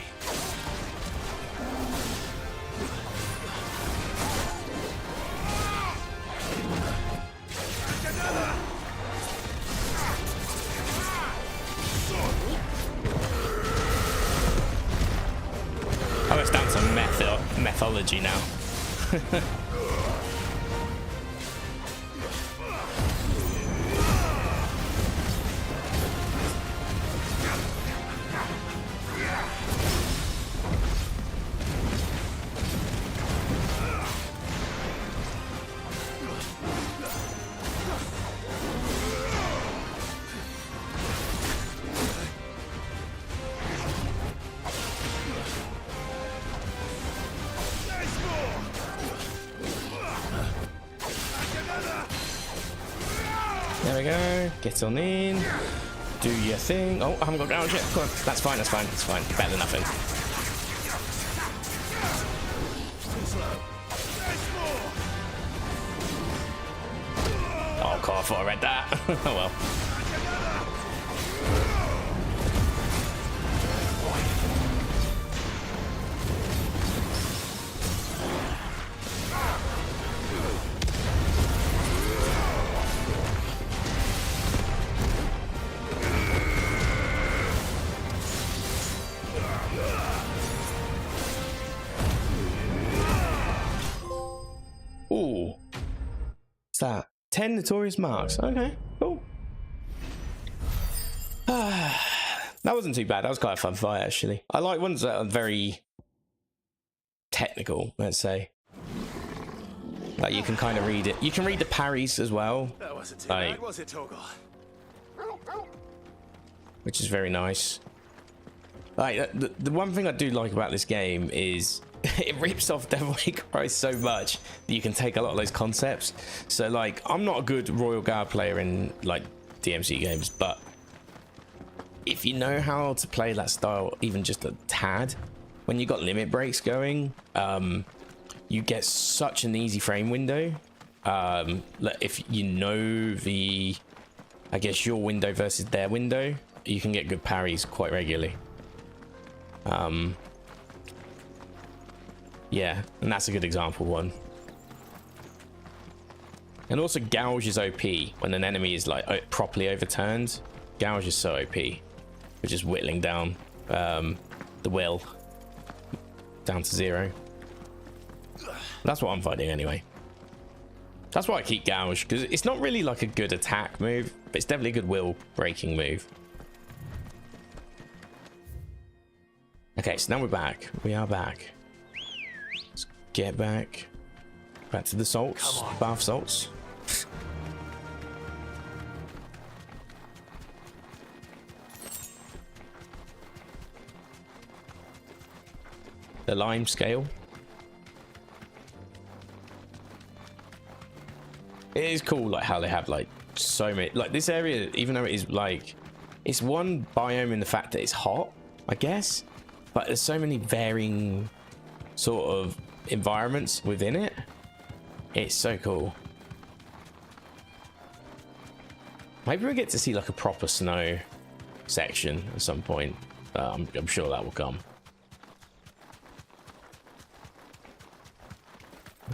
Oh, it's down to mythology now. There we go. Get on in. Do your thing. Oh, I haven't got ground yet. Come on. That's fine. That's fine. That's fine. Better than nothing. Oh, God, I thought I read that. Oh, well. Ooh. What's that? 10 notorious marks. Okay, cool. That wasn't too bad. That was quite a fun fight, actually. I like ones that are very technical, let's say. Like, you can kind of read it. You can read the parries as well. That wasn't too like, bad, was it, Torgal? Which is very nice. Like, the one thing I do like about this game is it rips off Devil May Cry so much that you can take a lot of those concepts. So, like, I'm not a good Royal Guard player in, like, DMC games, but if you know how to play that style even just a tad, when you got limit breaks going, you get such an easy frame window. If you know the, I guess, your window versus their window, you can get good parries quite regularly. Yeah, and that's a good example one. And also Gouge is OP when an enemy is like properly overturned. Gouge is so OP, which is whittling down the will down to 0. That's what I'm fighting anyway. That's why I keep gouge, because it's not really like a good attack move, but it's definitely a good will breaking move. Okay, so now we're back. We are back. Let's get back to the salts, bath salts. The lime scale. It is cool, like how they have like so many, like this area, even though it is like, it's one biome in the fact that it's hot, I guess, but there's so many varying sort of environments within it. It's so cool. Maybe we get to see like a proper snow section at some point. I'm sure that will come.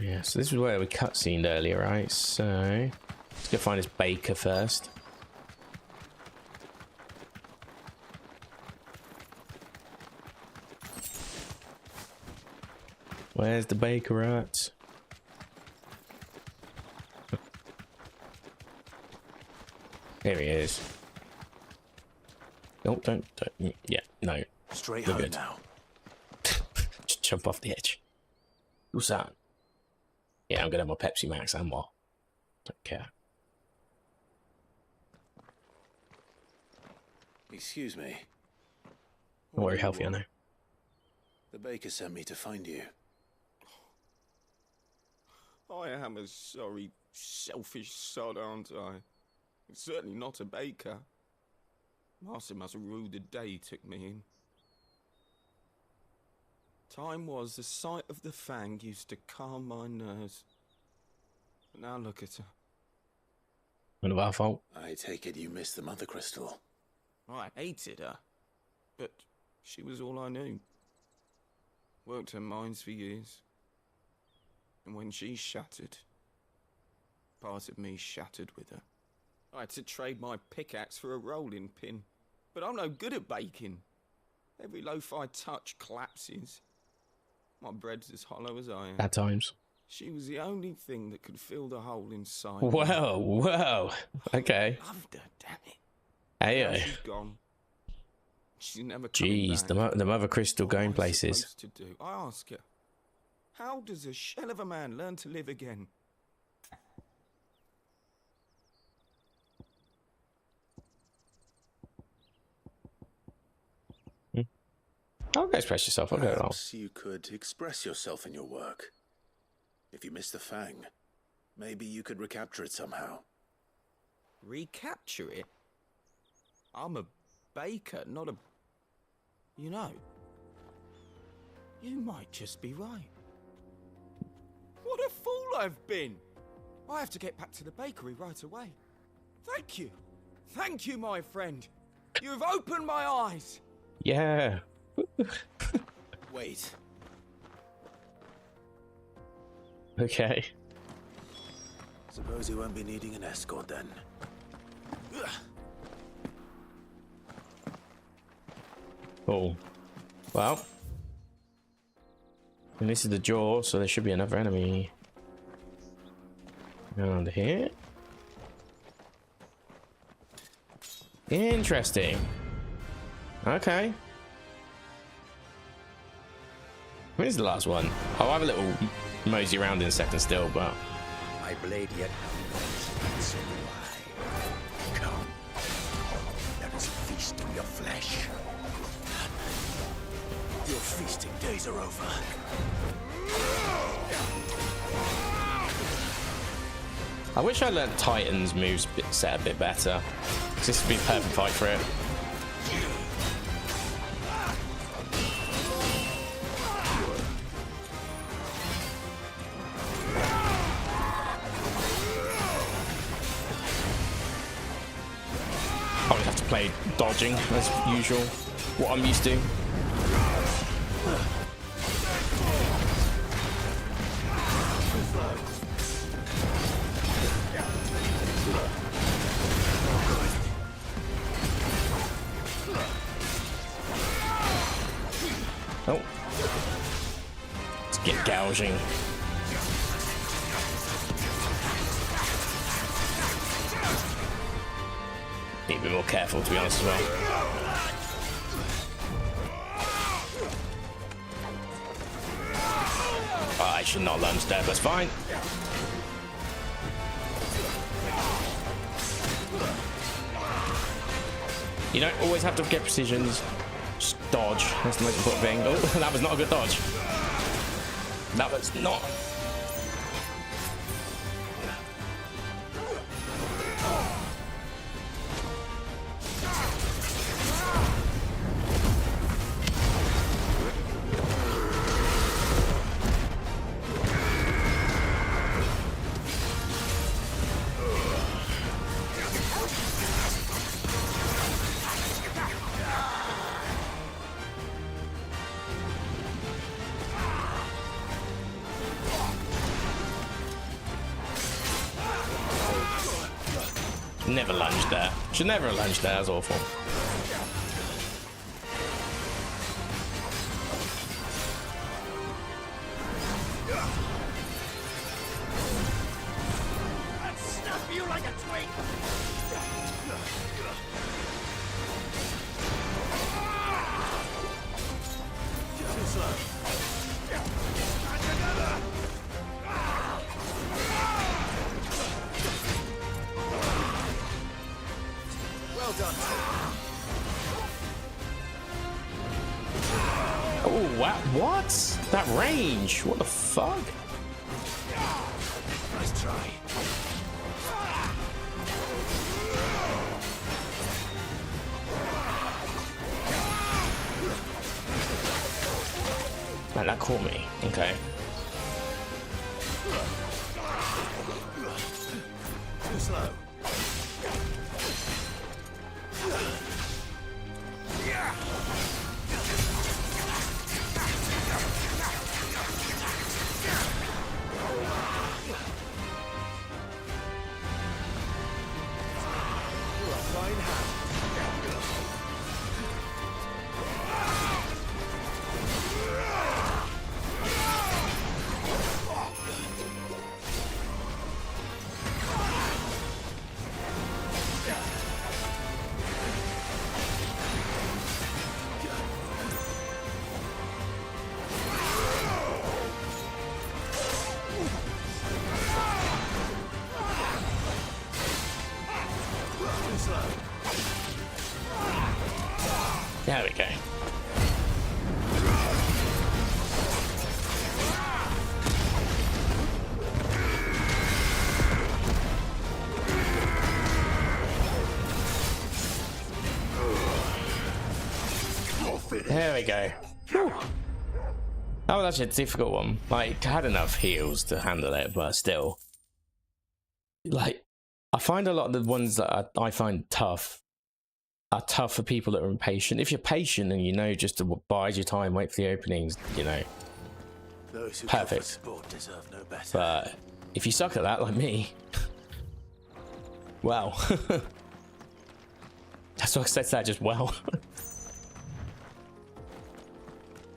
Yeah, so this is where we cutscened earlier, right? So let's go find this baker first. Where's the baker at? Here he is. Oh, don't. Yeah, no. Straight home now. Just jump off the edge. What's that? Yeah, I'm gonna have my Pepsi Max and what? Don't care. Excuse me. Don't worry, healthy, I know. The baker sent me to find you. I am a sorry, selfish sod, aren't I? Certainly not a baker. Master must have ruled the day he took me in. Time was the sight of the fang used to calm my nerves. But now look at her. None of our fault. I take it you missed the Mother Crystal. I hated her. But she was all I knew. Worked her mines for years. And when she shattered, part of me shattered with her. I had to trade my pickaxe for a rolling pin. But I'm no good at baking. Every loaf I touch collapses. My bread's as hollow as I am. At times. She was the only thing that could fill the hole inside. Whoa, whoa. Okay. I loved her, damn it. Hey, Now she's gone. She's never coming jeez, back. the Mother Crystal What am going I places. supposed to do? I ask her, how does a shell of a man learn to live again? Okay, express yourself. Okay, well. Perhaps you could express yourself in your work. If you missed the fang, maybe you could recapture it somehow. Recapture it? I'm a baker, not a... You know, you might just be right. What a fool I've been! I have to get back to the bakery right away. Thank you. Thank you, my friend. You've opened my eyes. Yeah. Wait. Okay. Suppose you won't be needing an escort then. Cool. Well. And this is the jaw, so there should be another enemy around here. Interesting. Okay. Where's the last one? I'll have a little mosey around in a second still, but... My blade yet humbles, so do I. Come. There is a feast in your flesh. Your feasting days are over. I wish I learnt Titan's moves set a bit better. This would be a perfect fight for it. I would have to play dodging as usual. What I'm used to. Oh. Let's get gouging. Need to be more careful, to be honest, as well. Oh, I should not lunge there, but that's fine. You don't always have to get precisions. Just dodge. That's the most important thing. Oh, that was not a good dodge. That was not. Never lunged there. Should never have lunged there. That's awful. I'd snap you like a twig. Too slow. Well done. Oh, wow. What? That range? What the fuck? Nice try. Man, that caught me. Okay. Too slow. There we go. There we go. Whew. That was actually a difficult one. Like, I had enough heals to handle it, but still. Like, I find a lot of the ones that I find tough are tough for people that are impatient. If you're patient and you know just to bide your time, wait for the openings, you know, Those who perfect. sport deserve no better. But if you suck at that, like me, well, that's what I said. That just well.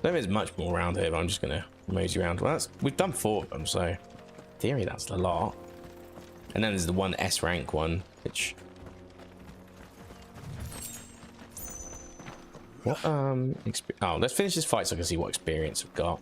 There is much more around here, but I'm just gonna mosey around. Well, we've done 4 of them, so in theory that's a lot. And then there's the one S rank one, which. What oh, let's finish this fight so I can see what experience we've got.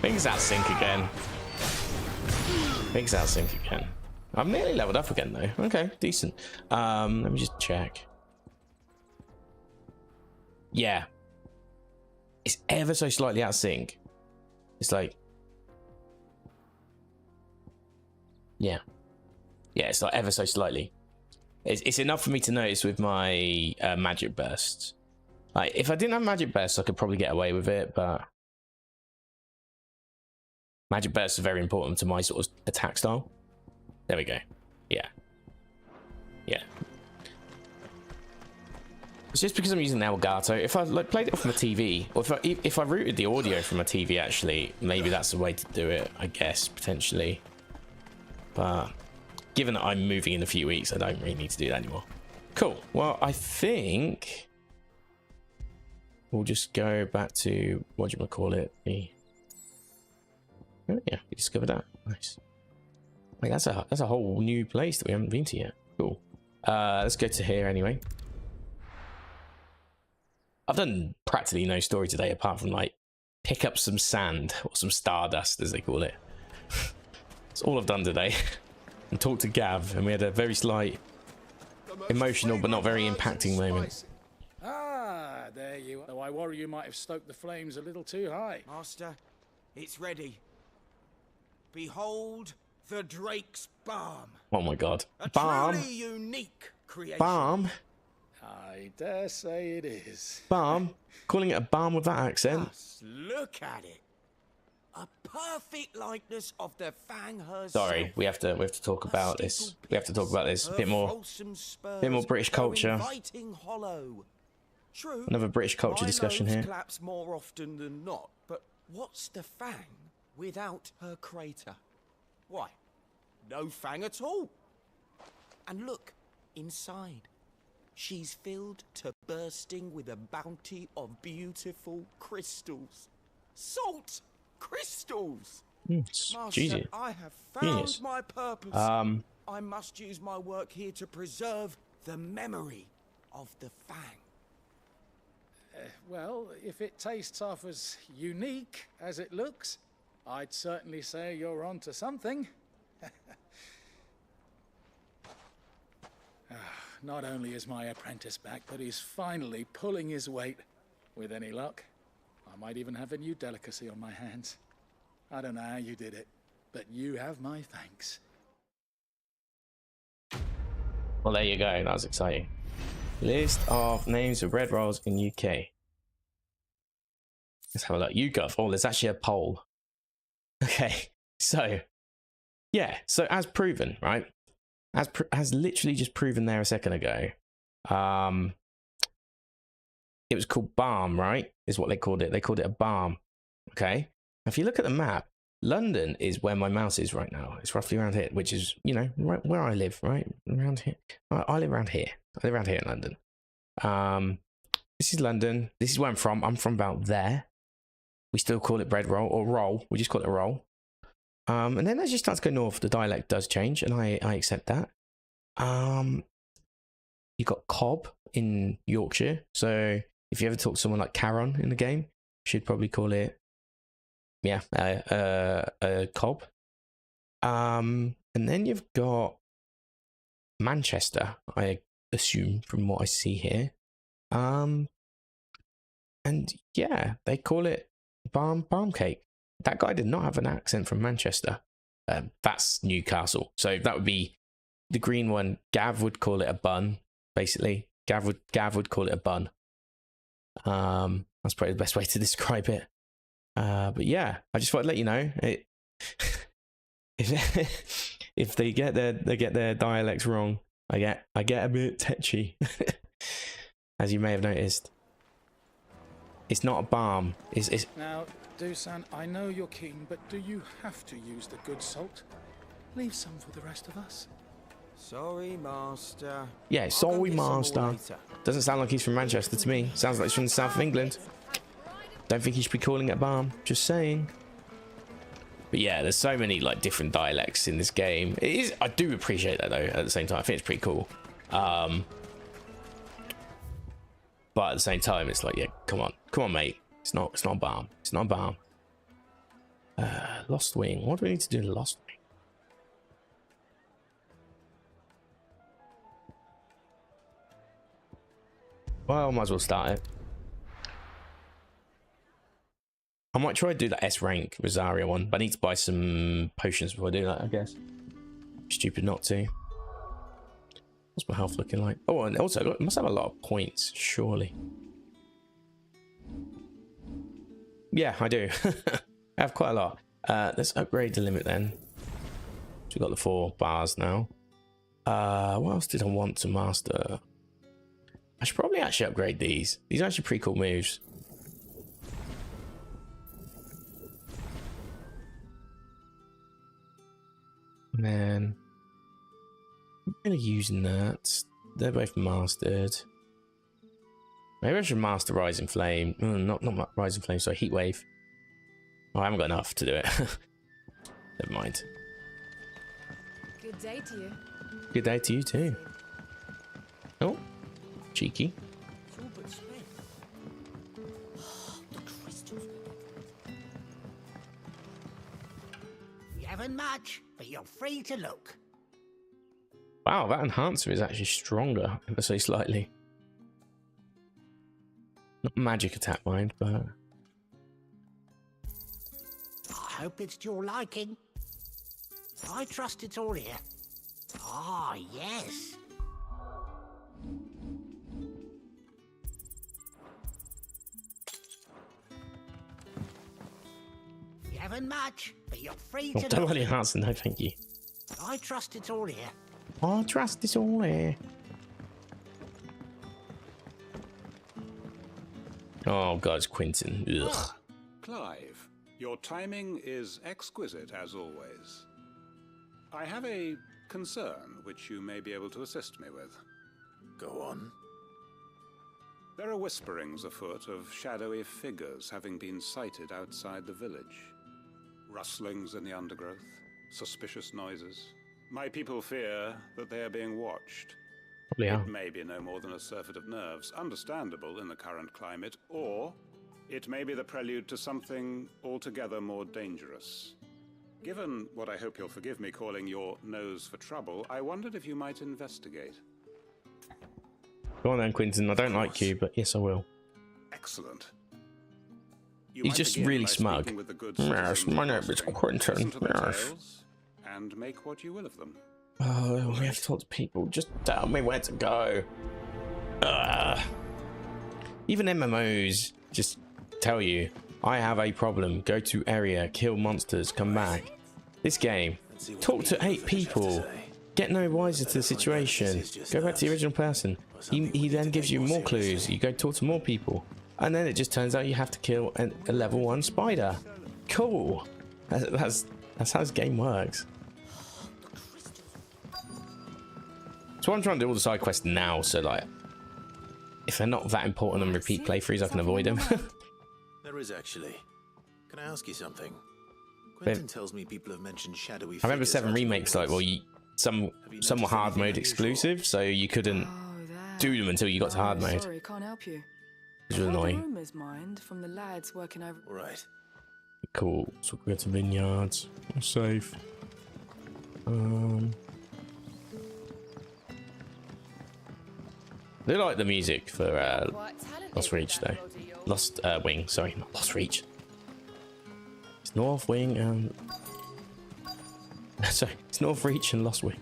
Things out sync again. Things out sync again. I'm nearly leveled up again though. Okay, decent. Let me just check. Yeah. It's ever so slightly out of sync. It's like, yeah. Yeah, it's like ever so slightly. It's enough for me to notice with my magic bursts. Like, if I didn't have magic bursts, I could probably get away with it, but magic bursts are very important to my sort of attack style. There we go. Yeah. Yeah. It's just because I'm using the Elgato. If I like played it from a TV, or if I routed the audio from a TV, actually, maybe that's the way to do it. I guess potentially. But given that I'm moving in a few weeks, I don't really need to do that anymore. Cool. Well, I think we'll just go back to, what do you call it? Oh, yeah, we discovered that. Nice. Like, that's a whole new place that we haven't been to yet. Cool. Let's go to here anyway. I've done practically no story today apart from like pick up some sand or some stardust as they call it. That's all I've done today. And talk to Gav, and we had a very slight emotional but not very impacting moment. Ah, there you are. Though I worry you might have stoked the flames a little too high. Master, it's ready. Behold the Drake's Balm. Oh my god. A Balm? truly unique creation. Balm? I dare say it is. Balm? Calling it a balm with that accent? Just look at it. A perfect likeness of the Fang herself. Sorry, we have to talk about this. We have to talk about this. A bit more British culture. True, another British culture discussion here. Collapse more often than not, but what's the Fang without her crater? Why, no Fang at all. And look, inside. She's filled to bursting with a bounty of beautiful crystals. Salt crystals! Master, I have found my purpose. I must use my work here to preserve the memory of the Fang. Well, if it tastes half as unique as it looks, I'd certainly say you're onto something. Not only is my apprentice back, but he's finally pulling his weight. With any luck, I might even have a new delicacy on my hands. I don't know how you did it, but you have my thanks. Well, there you go. That was exciting. List of names of bread rolls in UK. Let's have a look. YouGov. Oh, there's actually a poll. Okay, so yeah, so as proven, right? As literally just proven there a second ago. It was called Balm, right? Is what they called it. They called it a balm. Okay. If you look at the map, London is where my mouse is right now. It's roughly around here, which is, you know, right where I live, right? Around here. I live around here. I live around here in London. This is London. This is where I'm from. I'm from about there. We still call it bread roll or roll. We just call it a roll. And then as you start to go north, the dialect does change, and I accept that. You got cob in Yorkshire. So if you ever talk to someone like Caron in the game, you should probably call it, yeah, cob. And then you've got Manchester, I assume from what I see here. And yeah, they call it balm cake. That guy did not have an accent from Manchester. That's Newcastle. So that would be the green one. Gav would call it a bun, basically. Gav would call it a bun. That's probably the best way to describe it. But yeah, I just want to let you know, if they get their dialects wrong, I get a bit tetchy. As you may have noticed. It's not a balm. It's Now, Dusan, I know you're keen, but do you have to use the good salt? Leave some for the rest of us. Sorry, Master. Yeah, sorry, Master. Doesn't sound like he's from Manchester to me. Sounds like he's from the south of England. Don't think he should be calling it balm. Just saying. But yeah, there's so many like different dialects in this game. It is. I do appreciate that though. At the same time, I think it's pretty cool. But at the same time, it's like, yeah, come on, mate. It's not a balm. It's not a balm. Lost Wing. What do we need to do in Lost Wing? Well, I might as well start it. I might try to do that S rank Rosaria one, but I need to buy some potions before I do that, I guess. Stupid not to. What's my health looking like? Oh, and also, I must have a lot of points, surely. Yeah, I do. I have quite a lot. Let's upgrade the limit then. So we've got the 4 bars now. What else did I want to master? I should probably actually upgrade these. These are actually pretty cool moves. And then I'm really using that. They're both mastered. Maybe I should master Rising Flame. Not Rising Flame, sorry, Heat Wave. Oh, I haven't got enough to do it. Never mind. Good day to you. Good day to you too. Oh, cheeky. You haven't much, but you're free to look. Wow, that enhancer is actually stronger, ever so slightly. Not magic attack, mind, but... I hope it's to your liking. I trust it's all here. Ah, yes. You haven't much, but you're free to don't look. really enhance, no thank you. I trust it's all here. I trust it's all here. Oh god, it's Quentin. Ugh. Clive, your timing is exquisite as always. I have a concern which you may be able to assist me with. Go on. There are whisperings afoot of shadowy figures having been sighted outside the village. Rustlings in the undergrowth, suspicious noises. My people fear that they are being watched. Probably are. It may be no more than a surfeit of nerves, understandable in the current climate, or it may be the prelude to something altogether more dangerous. Given what I hope you'll forgive me calling your nose for trouble, I wondered if you might investigate. Go on then, Quentin. I don't like you, but yes, I will. Excellent. He's just really smug. Yes, my name is Quentin. Yes. And make what you will of them. Oh, we have to talk to people. Just tell me where to go. Even MMOs just tell you, I have a problem. Go to area, kill monsters, come back. This game, talk to 8 people. Get no wiser to the situation. Go back to the original person. He then gives you more clues. You go talk to more people. And then it just turns out you have to kill a level 1 spider. Cool. That's how this game works. So I'm trying to do all the side quests now, so like, if they're not that important and repeat playthroughs, I can avoid them. There is actually. Can I ask you something? Quentin tells me people have mentioned shadowy figures. I remember 7 remakes, like, well, some were hard mode exclusive, so you couldn't do them until you got to hard mode. Sorry, can't help you. Which was annoying. Rumors, mind, from the lads working over. Right. Cool. So we go to vineyards. We're safe. They like the music for Lost Reach though. Lost Wing, sorry, not Lost Reach. It's North Wing and sorry, it's North Reach and Lost Wing.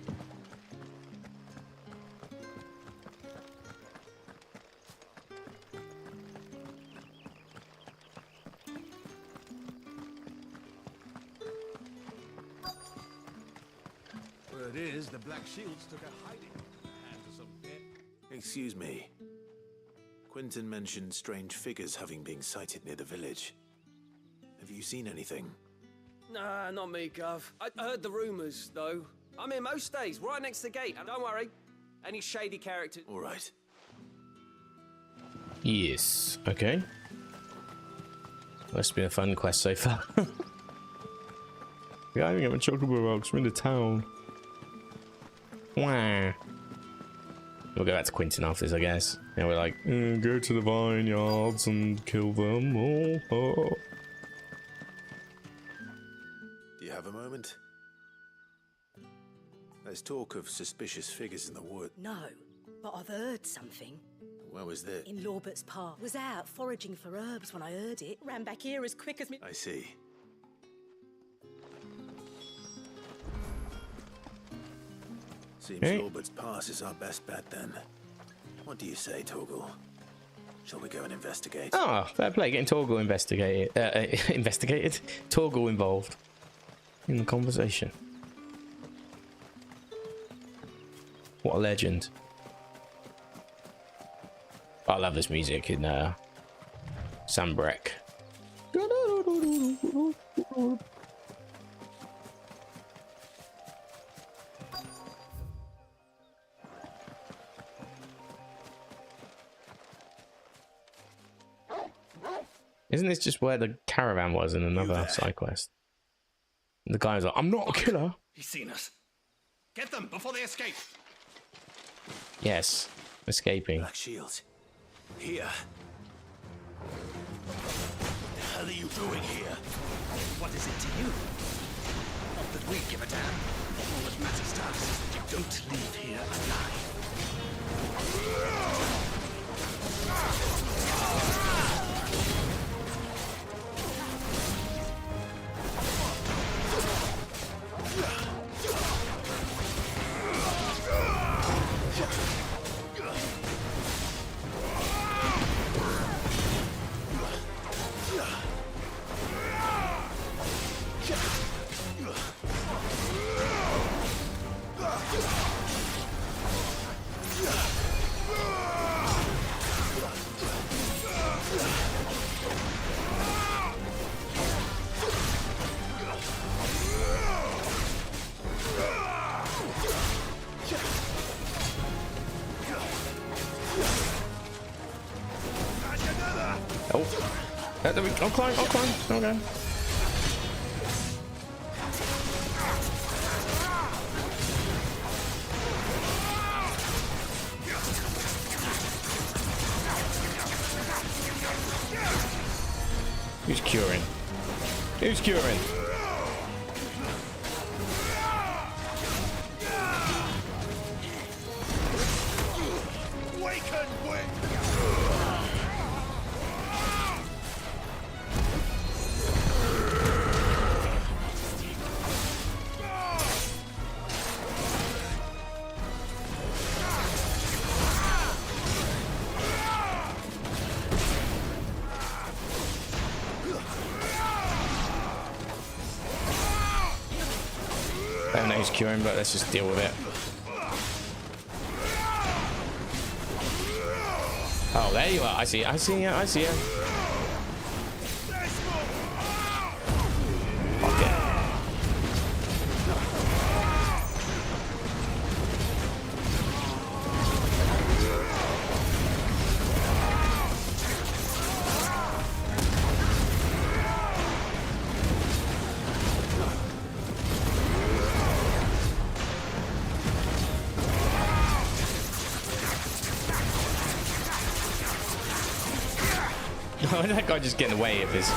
Word is the Black Shields took a hiding. Excuse me. Quentin mentioned strange figures having been sighted near the village. Have you seen anything? Nah, not me, Gov. I heard the rumours, though. I'm here most days, right next to the gate, and don't worry. Any shady characters... All right. Yes. Okay. That's been a fun quest so far. Yeah, I think I'm a chocobo box. We're in the town. Wah. We'll go back to Quentin after this, I guess. Yeah, we're like, go to the vineyards and kill them all. Oh. Do you have a moment? There's talk of suspicious figures in the wood. No, but I've heard something. Where was this? In Lawbert's Park. Was out foraging for herbs when I heard it. Ran back here as quick as me. I see. Seems Lawbert's Pass is our best bet then. What do you say, Torgal? Shall we go and investigate? Oh, fair play. Getting Torgal investigated. Torgal involved in the conversation. What a legend. I love this music in Sambrek. Isn't this just where the caravan was in another side quest? The guy was like, I'm not a killer. He's seen us. Get them before they escape. Yes, escaping. Black shields. Here. What the hell are you doing here? What is it to you? Not that we give a damn. All that matters to us is that you don't leave here alive. I'll climb, okay. Who's curing? Who's curing? I don't know who's curing, but let's just deal with it. Oh, there you are. I see you. Okay. Oh, that guy just getting away with his.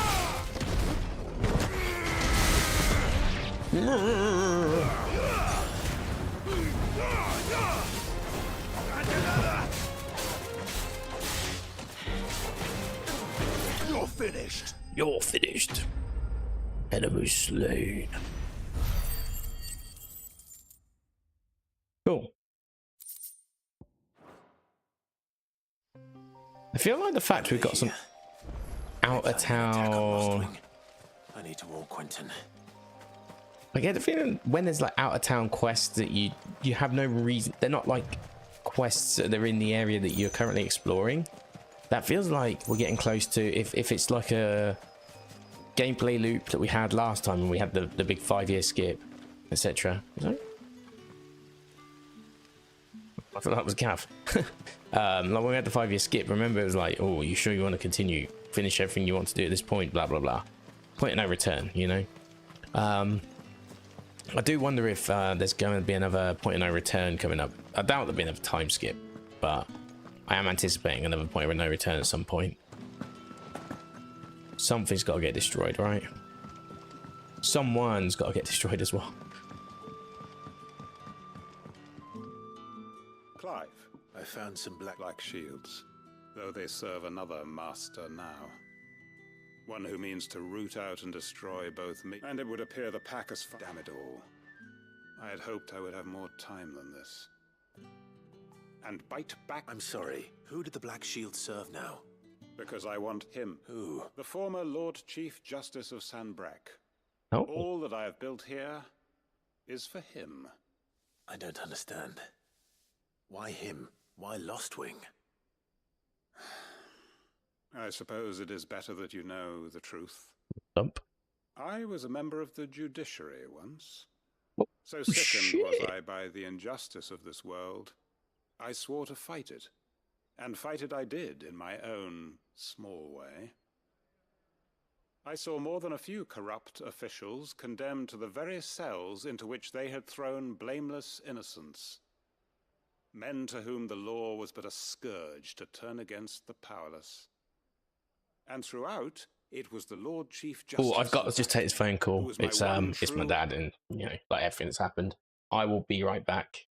You're finished. You're finished. Enemy slain. Cool. I feel like the fact we've got some out of town. I need to warn Quentin. I get the feeling when there's like out of town quests that you have no reason. They're not like quests that are in the area that you're currently exploring. That feels like we're getting close to if it's like a gameplay loop that we had last time when we had the big 5-year skip, etc. I thought that was Gav. Like when we had the 5-year skip, remember it was like, oh, you sure you want to continue? Finish everything you want to do at this point, blah blah blah. Point of no return, you know. I do wonder if there's going to be another point of no return coming up. I doubt there'll be another time skip, but I am anticipating another point of no return at some point. Something's got to get destroyed, right? Someone's got to get destroyed as well. Clive, I found some black shields, though they serve another master now. One who means to root out and destroy both me, and it would appear the pack has... Damn it all. I had hoped I would have more time than this. And bite back... I'm sorry, who did the Black Shield serve now? Because I want him. Who? The former Lord Chief Justice of Sanbreque. Oh. All that I have built here is for him. I don't understand. Why him? Why Lostwing? I suppose it is better that you know the truth. Dump. I was a member of the judiciary once. Oh, So sickened was I by the injustice of this world, I swore to fight it. And fight it I did in my own small way. I saw more than a few corrupt officials condemned to the very cells into which they had thrown blameless innocents. Men to whom the law was but a scourge to turn against the powerless. And throughout, it was the Lord Chief Justice. Oh, I've got to just take this phone call. It's my dad, and like everything that's happened. I will be right back.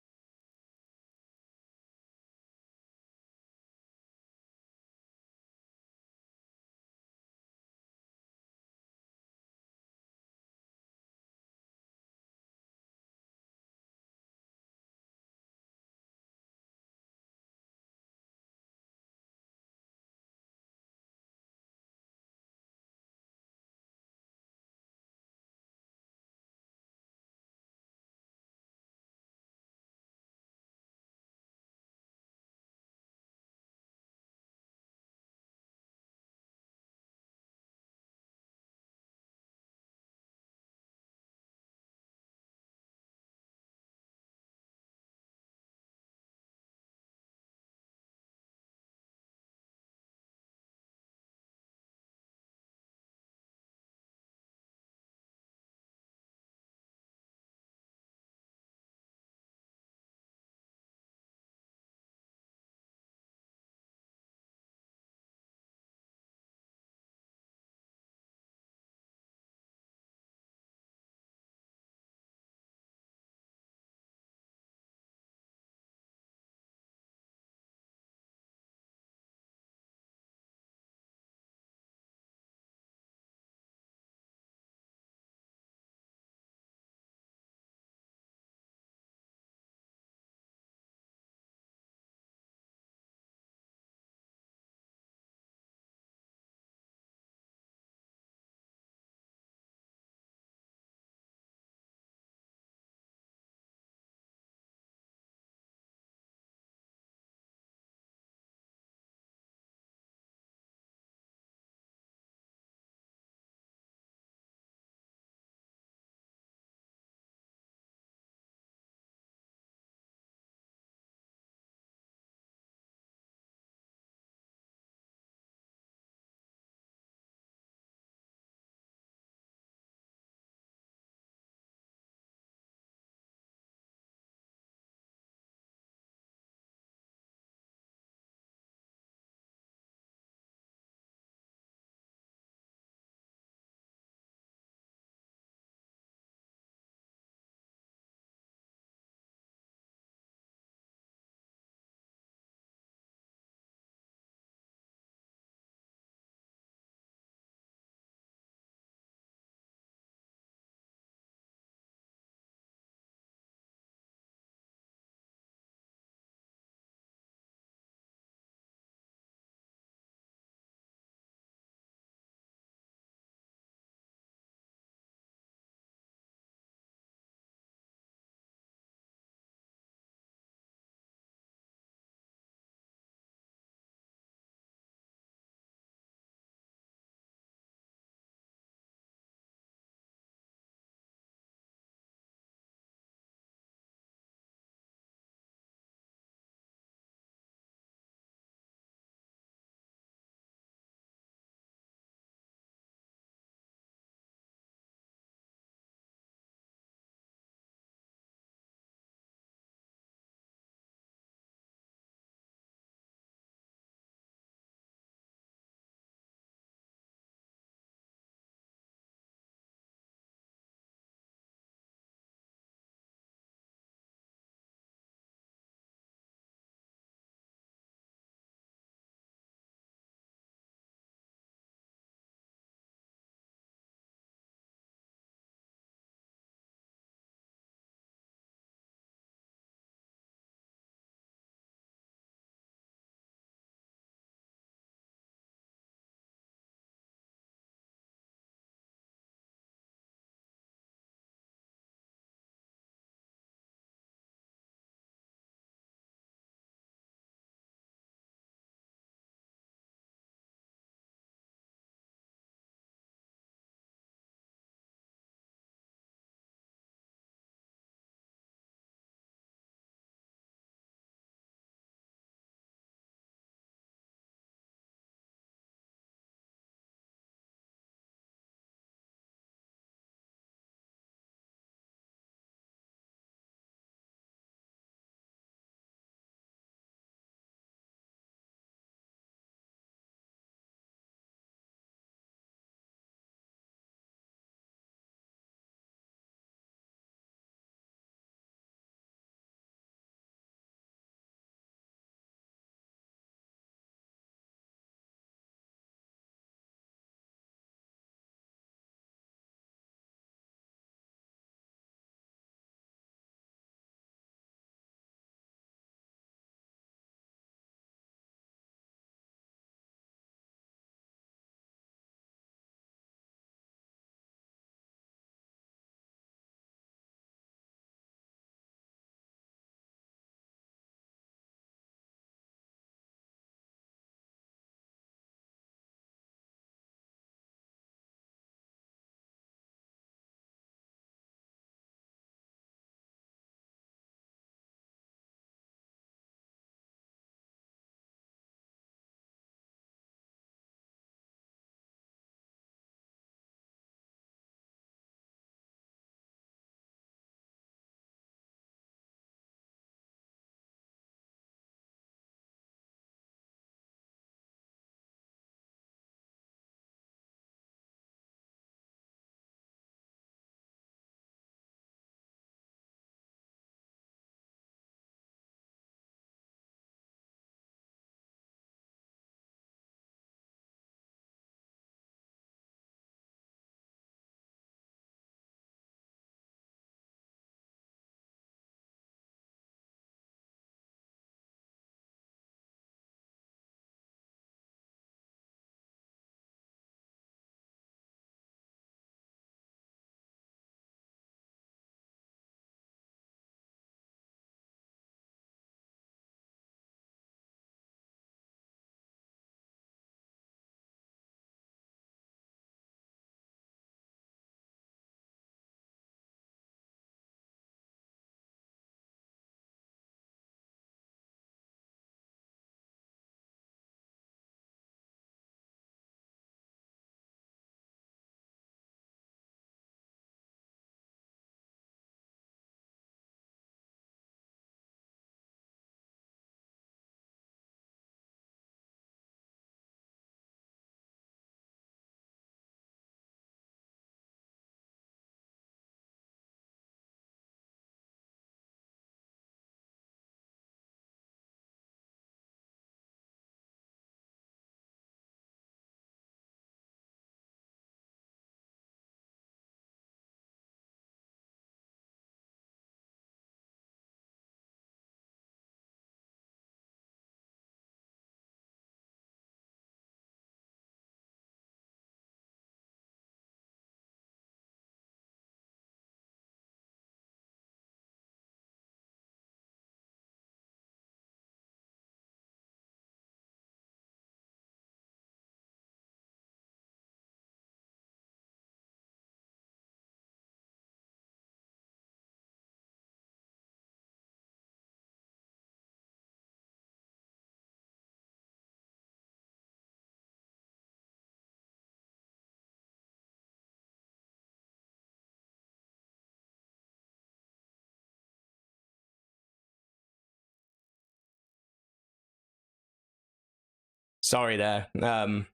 sorry there. Well,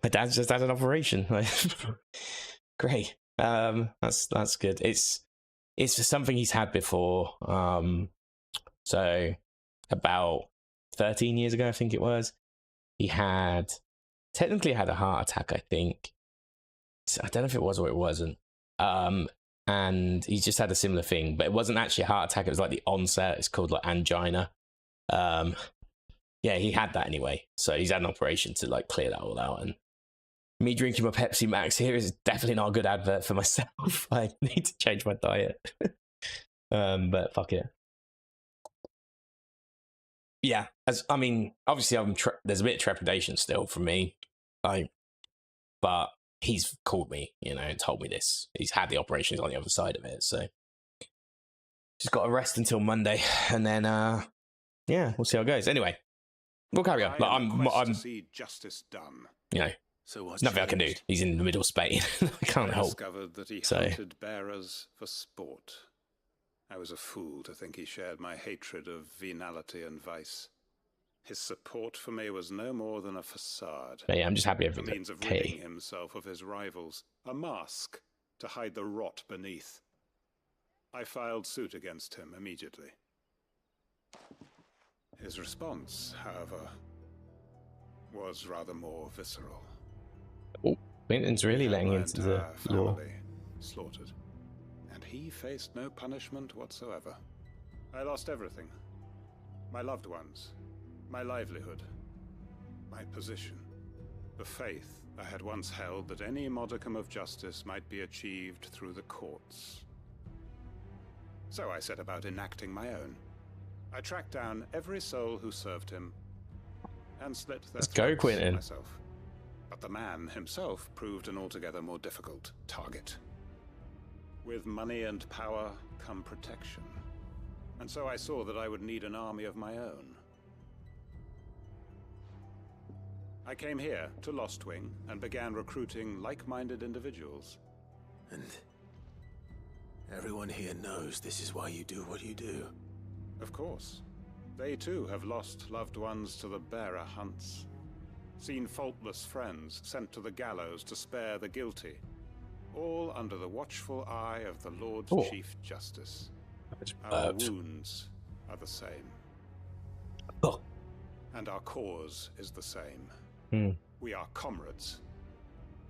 my dad's just had an operation. Great. That's good. It's something he's had before. So about 13 years ago, I think it was, he technically had a heart attack, I think. I don't know if it was or it wasn't. And he just had a similar thing, but it wasn't actually a heart attack. It was like the onset. It's called like angina. Yeah, he had that anyway. So he's had an operation to like clear that all out. And me drinking my Pepsi Max here is definitely not a good advert for myself. I need to change my diet. But fuck it. Yeah, I mean, obviously, there's a bit of trepidation still from me, but he's called me, and told me this. He's had the operations on the other side of it, so just got to rest until Monday, and then yeah, we'll see how it goes. Anyway, we'll carry on. But I'm to see justice done. So what's nothing I can do. He's in the middle of Spain. I can't help. Discovered that he hunted bearers for sport. I was a fool to think he shared my hatred of venality and vice. His support for me was no more than a facade. Yeah, I'm just happy A everything's means of okay. ridding himself of his rivals. A mask to hide the rot beneath. I filed suit against him immediately. His response, however, was rather more visceral. Oh, Quentin's really letting into the law. Slaughtered. And he faced no punishment whatsoever. I lost everything. My loved ones. My livelihood. My position. The faith I had once held that any modicum of justice might be achieved through the courts. So I set about enacting my own. I tracked down every soul who served him and slit their Let's go, Quentin. myself. But the man himself proved an altogether more difficult target. With money and power come protection. And so I saw that I would need an army of my own. I came here to Lostwing and began recruiting like-minded individuals. And everyone here knows this is why you do what you do. Of course. They too have lost loved ones to the bearer hunts. Seen faultless friends sent to the gallows to spare the guilty. All under the watchful eye of the Lord Chief Justice. Our wounds are the same. And our cause is the same. We are comrades.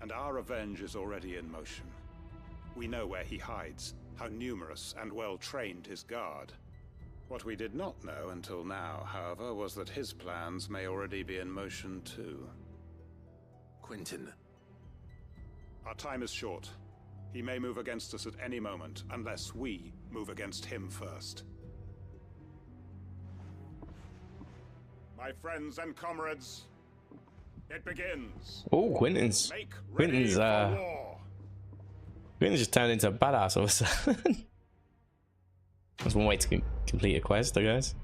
And our revenge is already in motion. We know where he hides, how numerous and well-trained his guard. What we did not know until now, however, was that his plans may already be in motion too. Quentin. Our time is short. He may move against us at any moment, unless we move against him first. My friends and comrades, it begins. Oh, Quentin's just turned into a badass all of a sudden. That's one way to complete a quest, I guess.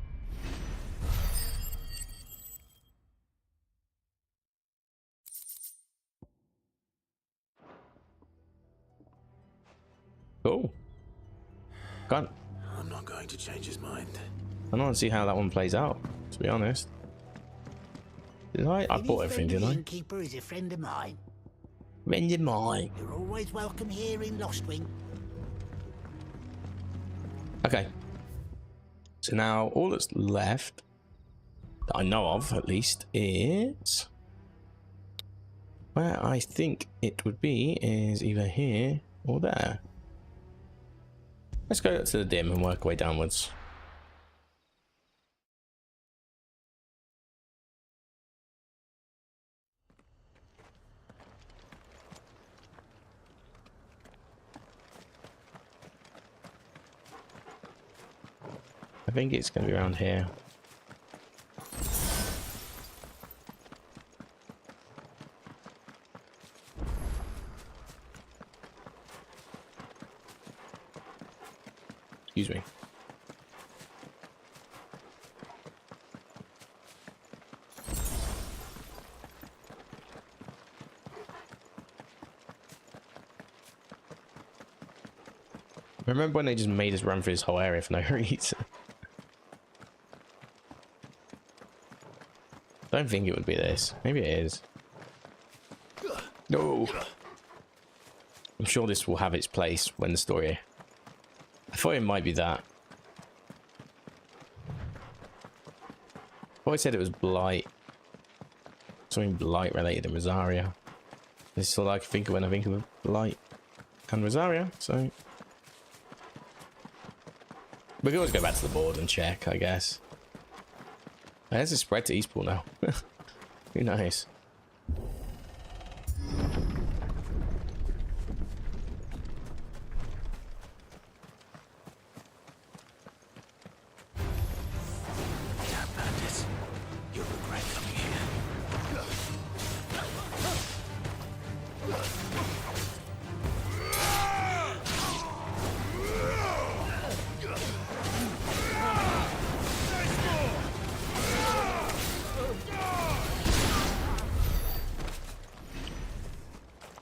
Cool. I'm not going to change his mind. I don't want to see how that one plays out, to be honest. Did I bought everything, didn't I? The innkeeper is a friend of mine. Friend of mine. You're always welcome here in Lostwing. Okay. So now all that's left, that I know of at least, is where I think it would be is either here or there. Let's go up to the dim and work our way downwards. I think it's going to be around here. Excuse me. Remember when they just made us run through this whole area for no reason? Don't think it would be this. Maybe it is. No. I'm sure this will have its place when the story... I thought it might be that. I thought I said it was Blight. Something Blight related in Rosaria. This is all I can think of when I think of Blight and Rosaria, so... We can always go back to the board and check, I guess. There's a spread to Eastpool now. Who knows?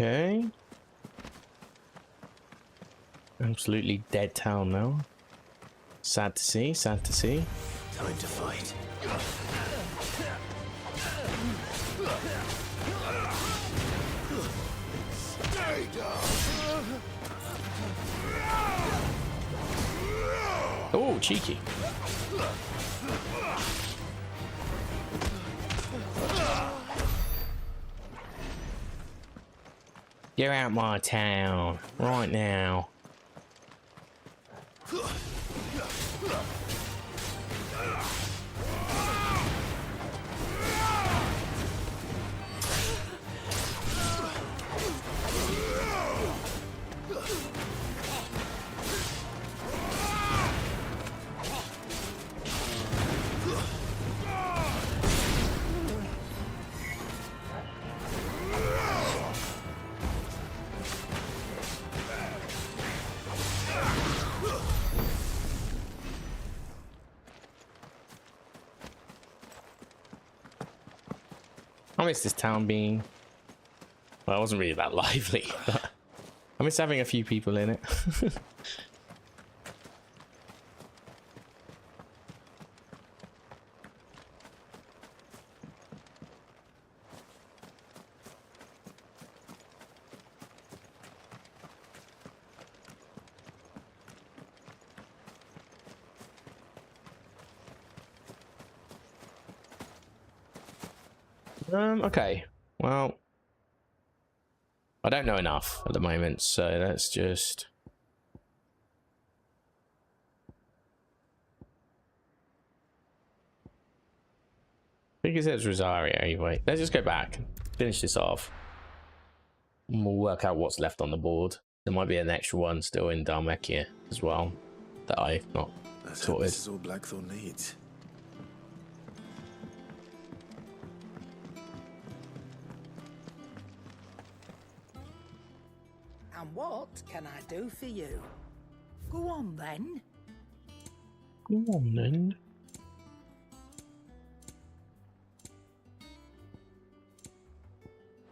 Okay. Absolutely dead town now. Sad to see, sad to see. Time to fight. Stay down. Oh, cheeky. Get out my town right now. I miss this town being... Well, it wasn't really that lively, but I miss having a few people in it. Okay, well, I don't know enough at the moment, so let's just... I think it says Rosario anyway. Let's just go back, finish this off, and we'll work out what's left on the board. There might be an extra one still in Dhalmekia as well that I've not sorted. This is all Blackthorn needs. And what can I do for you? Go on then. Go on then.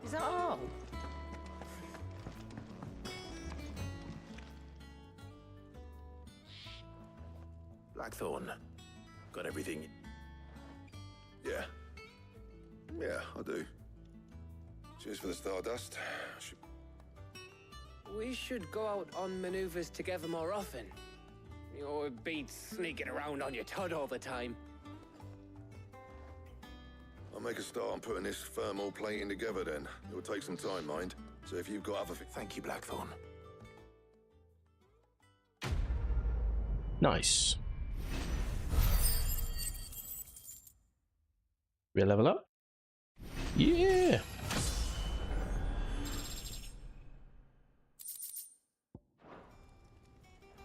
Is that all? Blackthorn, got everything? Yeah. Yeah, I do. Cheers for the Stardust. We should go out on maneuvers together more often. You know, it beats sneaking around on your Todd all the time. I'll make a start on putting this thermal plating together then. It'll take some time, mind. So if you've got other things... Thank you, Blackthorn. Nice. We level up? Yeah!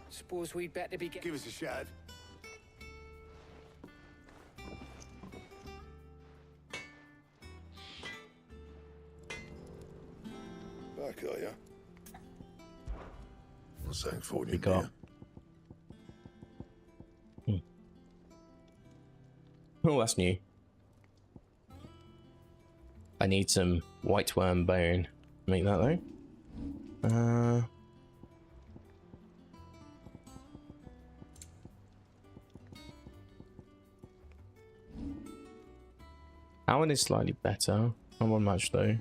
Suppose we'd better be getting... Give us a shout. Back, are ya? What's saying for you? Got. Oh, that's new. I need some white worm bone. Make that though. That one is slightly better. Not one much though.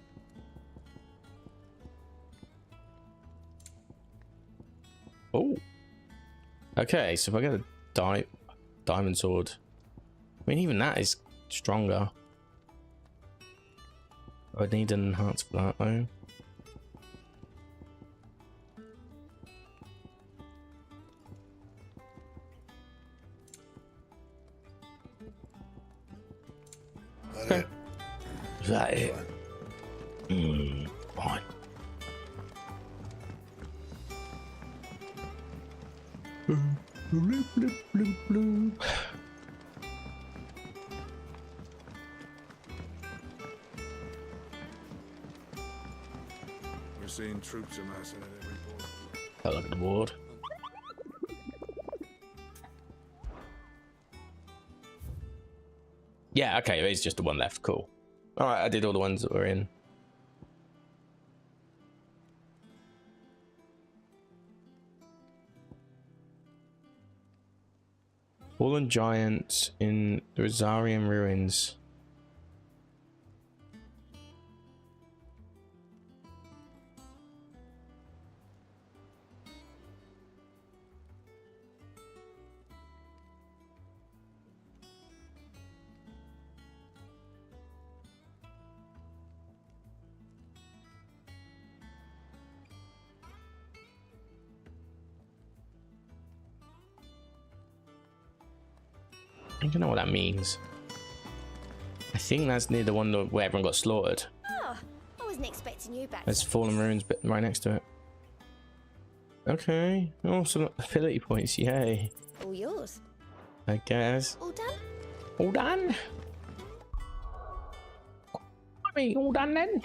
Oh. Okay, so if I get a diamond sword, I mean even that is stronger. I would need an enhance for that though. Okay. Is that it? Fine. We're seeing troops amassing at every port. Have a look at the board. Yeah, okay, there's just the one left. Cool. Alright, I did all the ones that were in. Fallen giant in the Rosarian ruins. I don't know what that means. I think that's near the one where everyone got slaughtered. Oh, I wasn't expecting you back. There's fallen ruins bit right next to it. Okay. Oh, some ability points. Yay. All yours. I guess. All done? All done? I mean, all done then?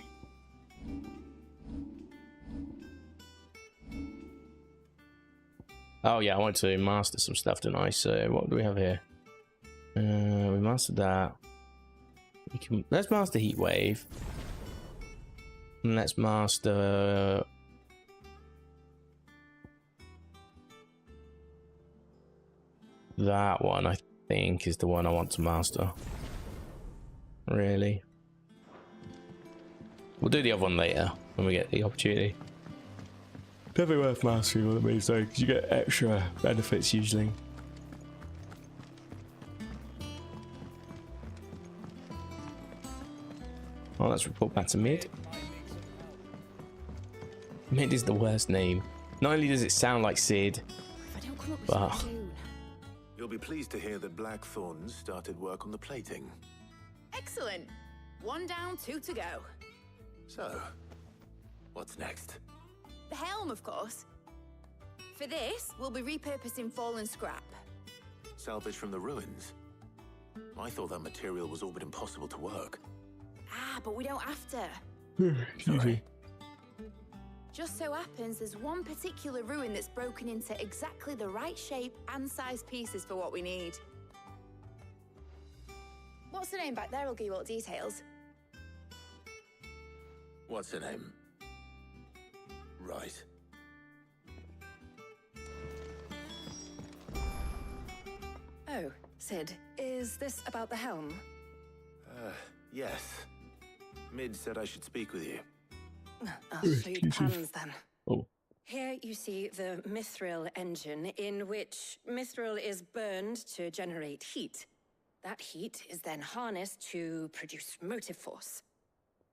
Oh yeah, I want to master some stuff tonight. So what do we have here? We mastered that. Let's master heat wave. And let's master that one. I think is the one I want to master. Really. We'll do the other one later when we get the opportunity. Definitely worth mastering one of these though, because you get extra benefits usually. Oh, let's report back to Mid. Mid is the worst name. Not only does it sound like Sid, but... You'll be pleased to hear that Blackthorn started work on the plating. Excellent. 1 down, 2 to go. So, what's next? The helm, of course. For this, we'll be repurposing fallen scrap. Salvage from the ruins? I thought that material was all but impossible to work. Ah, but we don't have to. Sorry. Just so happens there's one particular ruin that's broken into exactly the right shape and size pieces for what we need. What's the name back there? I'll give you all the details. What's her name? Right. Oh, Sid, is this about the helm? Yes. Mid said I should speak with you. I'll show you the plans then. Oh. Here you see the mithril engine, in which mithril is burned to generate heat. That heat is then harnessed to produce motive force.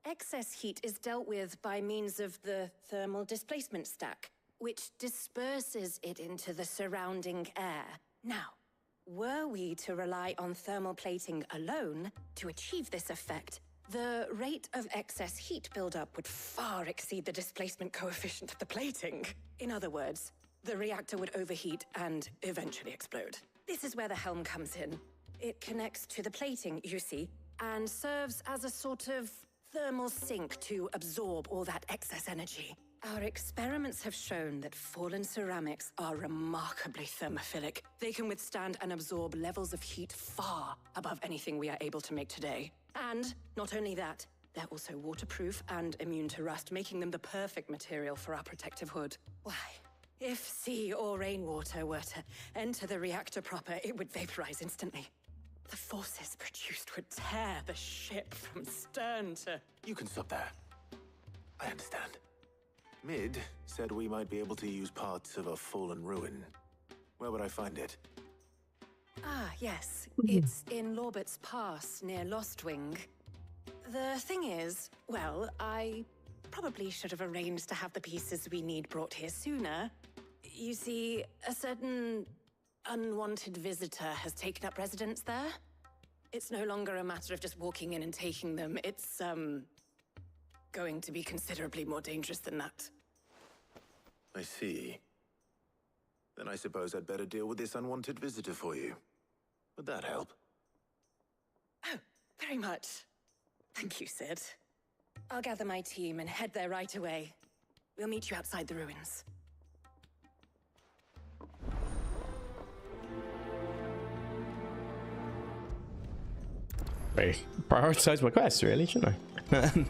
Excess heat is dealt with by means of the thermal displacement stack, which disperses it into the surrounding air. Now, were we to rely on thermal plating alone to achieve this effect, the rate of excess heat buildup would far exceed the displacement coefficient of the plating. In other words, the reactor would overheat and eventually explode. This is where the helm comes in. It connects to the plating, you see, and serves as a sort of thermal sink to absorb all that excess energy. Our experiments have shown that fallen ceramics are remarkably thermophilic. They can withstand and absorb levels of heat far above anything we are able to make today. And not only that, they're also waterproof and immune to rust, making them the perfect material for our protective hood. Why, if sea or rainwater were to enter the reactor proper, it would vaporize instantly. The forces produced would tear the ship from stern to... You can stop there. I understand. Mid said we might be able to use parts of a fallen ruin. Where would I find it? Ah, yes. It's in Lorbert's Pass, near Lostwing. The thing is, well, I probably should have arranged to have the pieces we need brought here sooner. You see, a certain unwanted visitor has taken up residence there. It's no longer a matter of just walking in and taking them. It's, going to be considerably more dangerous than that. I see. Then I suppose I'd better deal with this unwanted visitor for you. Would that help? Oh, very much. Thank you, Sid. I'll gather my team and head there right away. We'll meet you outside the ruins. I prioritize my quests, really, shouldn't I?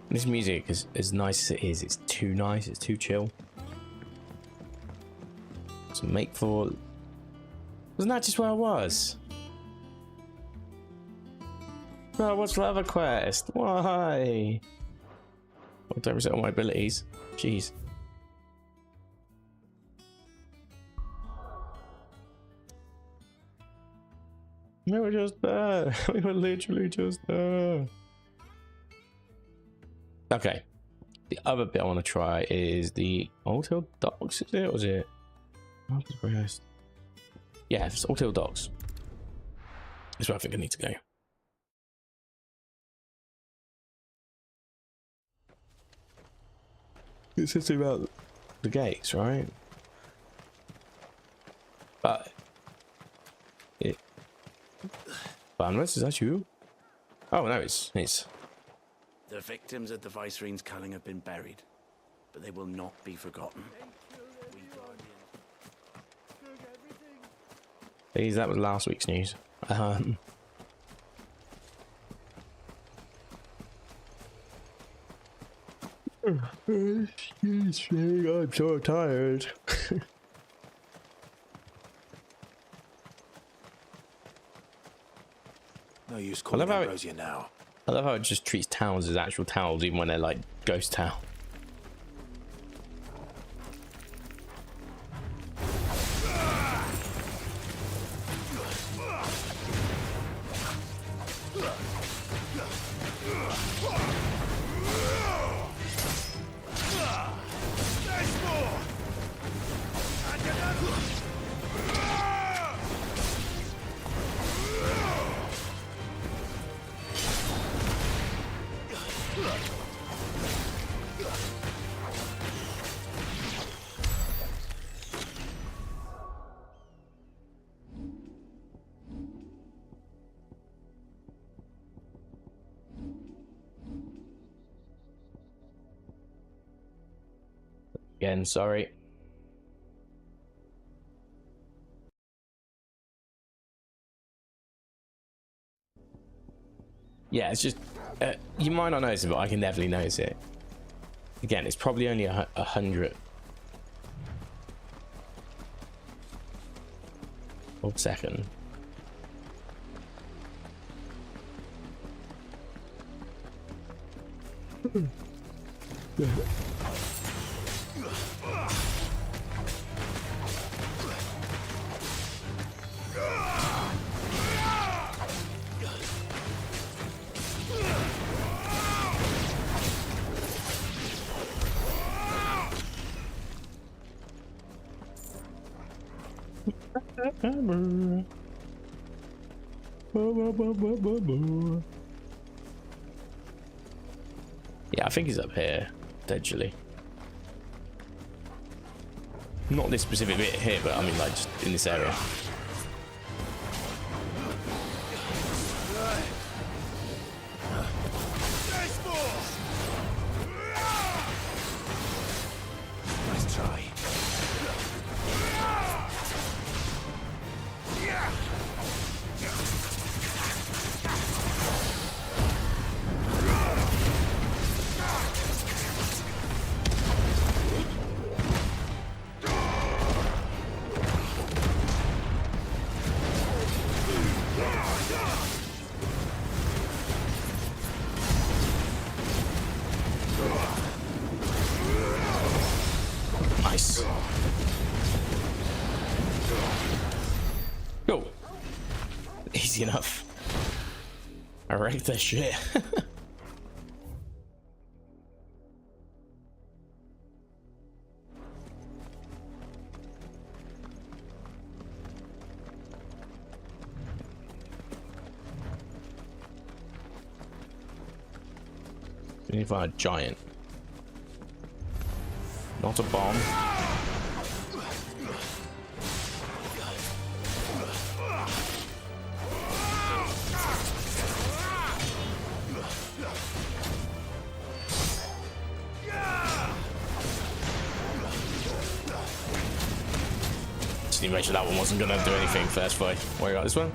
This music is as nice as it is. It's too nice. It's too chill. So make for... Wasn't that just where I was? Oh, what's the other quest? Why? I don't reset all my abilities. Jeez. We were just there. We were literally just there. Okay. The other bit I want to try is the Old Hill Docks, is it? Or is it? Yeah, it's Old Hill Docks. That's where I think I need to go. It's just about the gates, right? But unless is that you? Oh no, it's The victims at the Viceroy's culling have been buried, but they will not be forgotten. Please, that was last week's news. Excuse me, I'm so tired. No use calling Ambrosia now. I love how it just treats towns as actual towns, even when they're like ghost town. Again, sorry. Yeah, it's just you might not notice it, but I can definitely notice it. Again, it's probably only 100 of a second. Yeah, I think he's up here, potentially. Not this specific bit here, but I mean, like, just in this area. Nice try. Go. Easy enough. I wrecked that shit. We need to find a giant. Not a bomb. Just need to make sure that one wasn't gonna do anything first fight. Worry about this one.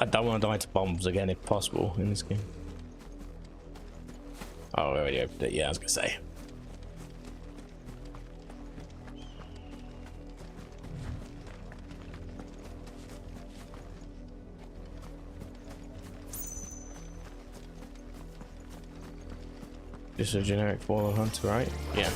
I don't want to die to bombs again if possible in this game. Oh, I already opened it. Yeah, I was gonna say. Just a generic Fallen Hunter, right? Yeah.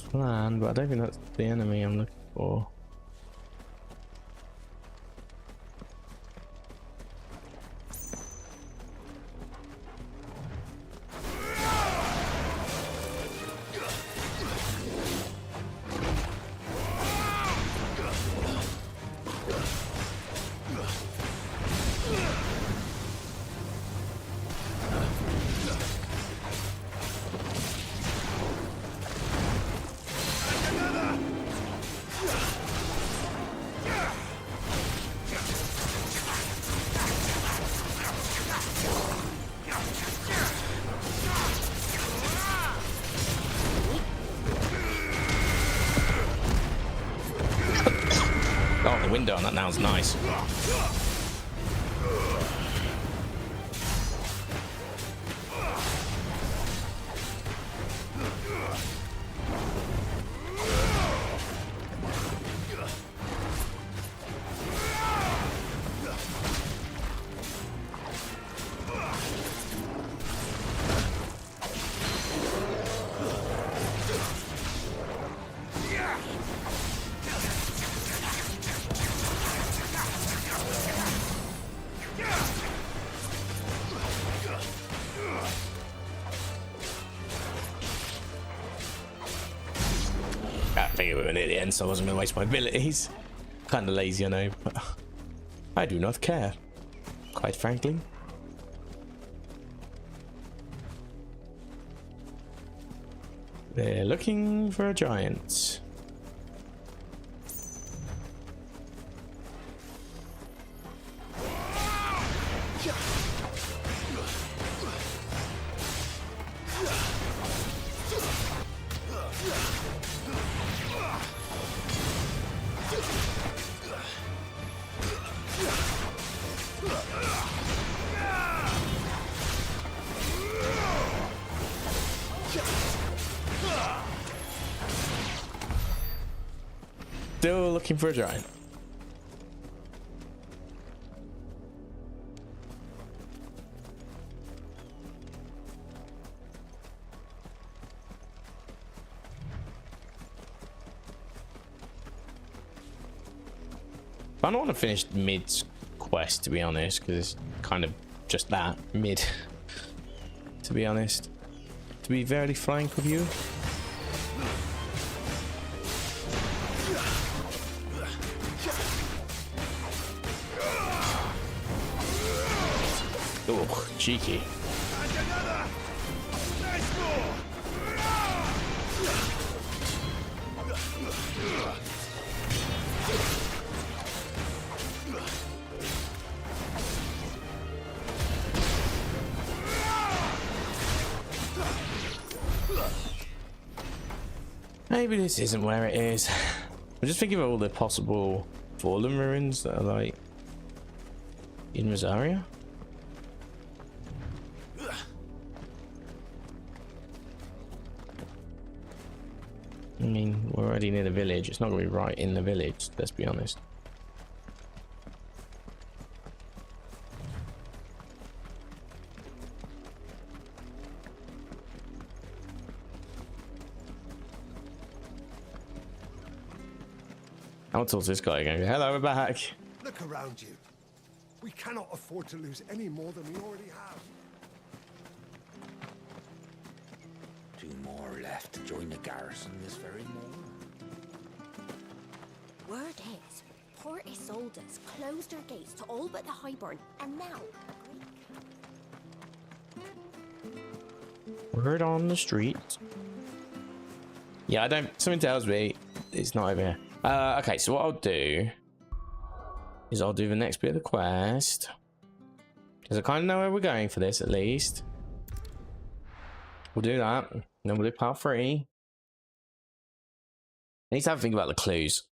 Plan, but I don't think that's the enemy I'm looking for. Oh, the window on that now is nice. I think we were near the end, so I wasn't going to waste my abilities. Kind of lazy, I know, but I do not care, quite frankly. They're looking for a giant. Still looking for a giant. I don't want to finish mid's quest, to be honest, because it's kind of just that, mid, to be honest. To be very frank with you. Oh, cheeky. Maybe this isn't where it is. I'm just thinking of all the possible fallen ruins that are like in Rosaria. I mean, we're already near the village. It's not going to be right in the village, let's be honest. I'll talk to this guy again. Hello, we're back. Look around you. We cannot afford to lose any more than we already have. 2 more left to join the garrison this very morning. Word is, Port Isolde's closed their gates to all but the Highborn, and now... Word on the street. Yeah, I don't... Something tells me it's not over here. Okay, so what I'll do is I'll do the next bit of the quest. Because I kind of know where we're going for this, at least. We'll do that. And then we'll do part 3. I need to have a think about the clues.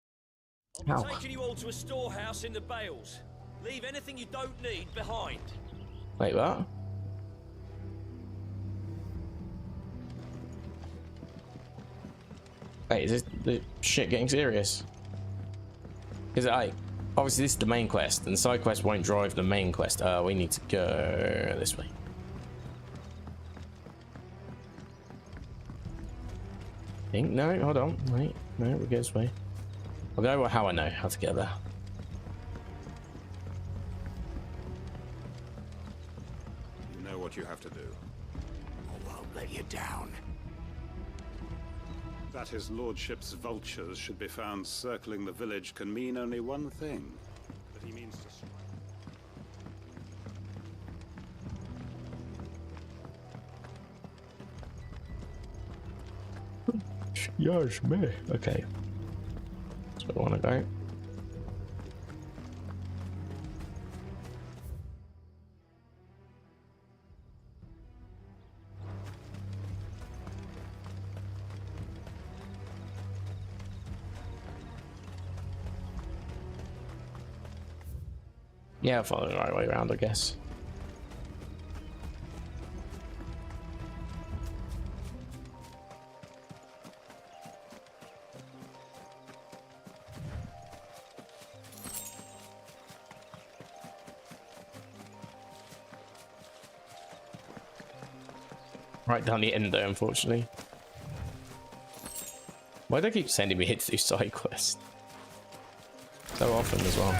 I'm taking you all to a storehouse in the Bales. Leave anything you don't need behind. Wait, what? Wait, is this the shit getting serious? Because obviously this is the main quest, and the side quest won't drive the main quest. We need to go this way. No, hold on. Wait, no, we'll go this way. I'll go with how I know how to get there. You know what you have to do. I won't let you down. That his lordship's vultures should be found circling the village can mean only one thing. That he means to strike. Yes, me. Okay. That's where I want to go. Yeah, I'll follow the right way around, I guess. Right down the end there, unfortunately. Why do they keep sending me here to do side quests? So often as well.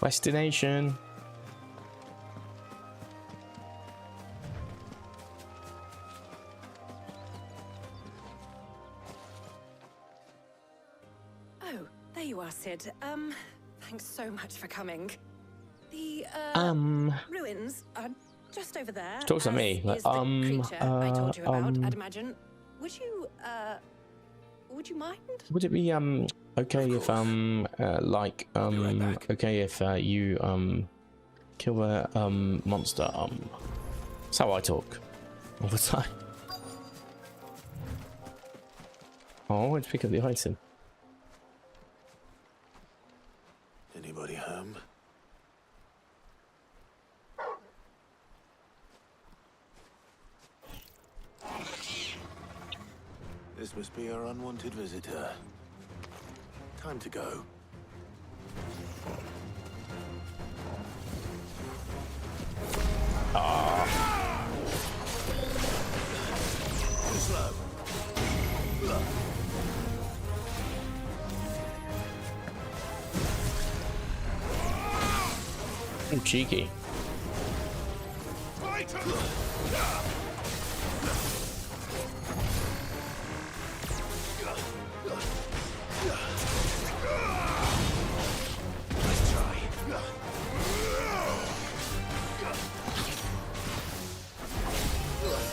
Destination. Oh, there you are, Sid. Thanks so much for coming. The ruins are just over there. Talks to me. Like, is the creature I told you about, I'd imagine. Would you mind? Would it be okay if okay if you kill a monster? That's how I talk all the time. Oh, I want to pick up the item. Anybody home? This must be our unwanted visitor. Time to go. Too slow. Oh, cheeky.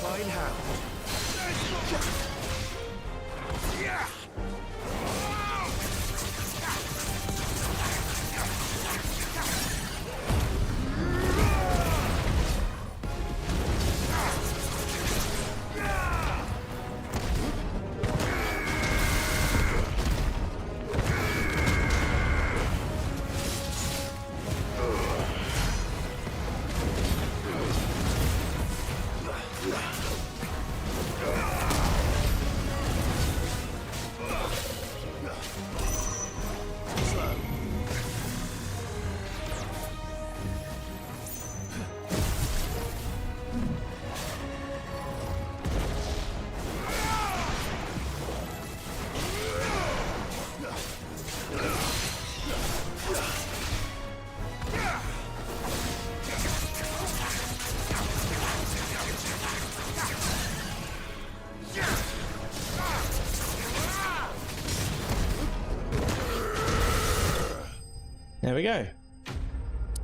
Fine how. There we go.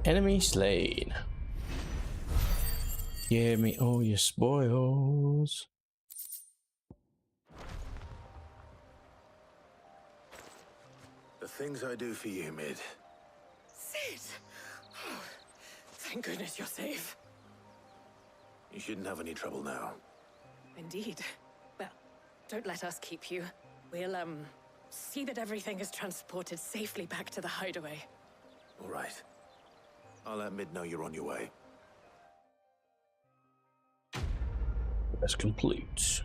Enemy slain. Give me all your spoils. The things I do for you, Mid. Sid! Oh, thank goodness you're safe. You shouldn't have any trouble now. Indeed. Well, don't let us keep you. We'll, see that everything is transported safely back to the hideaway. All right. I'll let Mid know you're on your way. That's complete.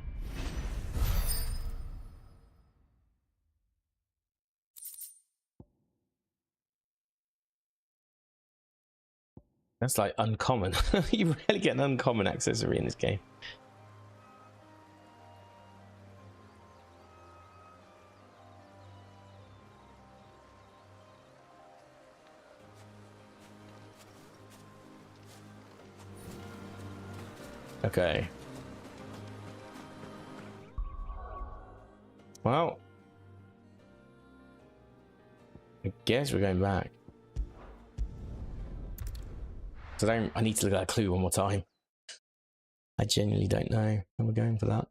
That's like uncommon. You rarely get an uncommon accessory in this game. Okay. Well, I guess we're going back. So I need to look at that clue one more time. I genuinely don't know how we're going for that.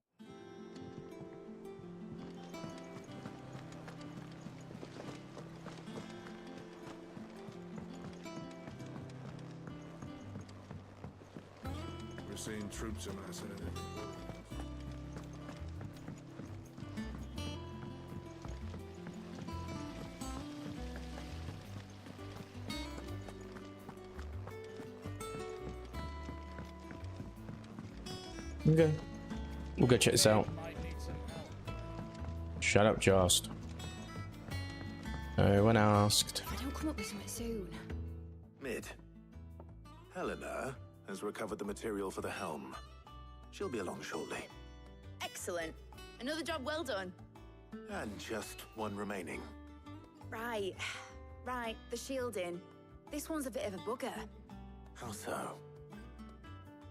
We're seeing troops amassing in it. Okay. We'll go check this out. Shut up, Jost. No one asked. If I don't come up with something soon. Mid. Helena has recovered the material for the helm. She'll be along shortly. Excellent. Another job well done. And just one remaining. Right. Right, the shielding. This one's a bit of a bugger. How so?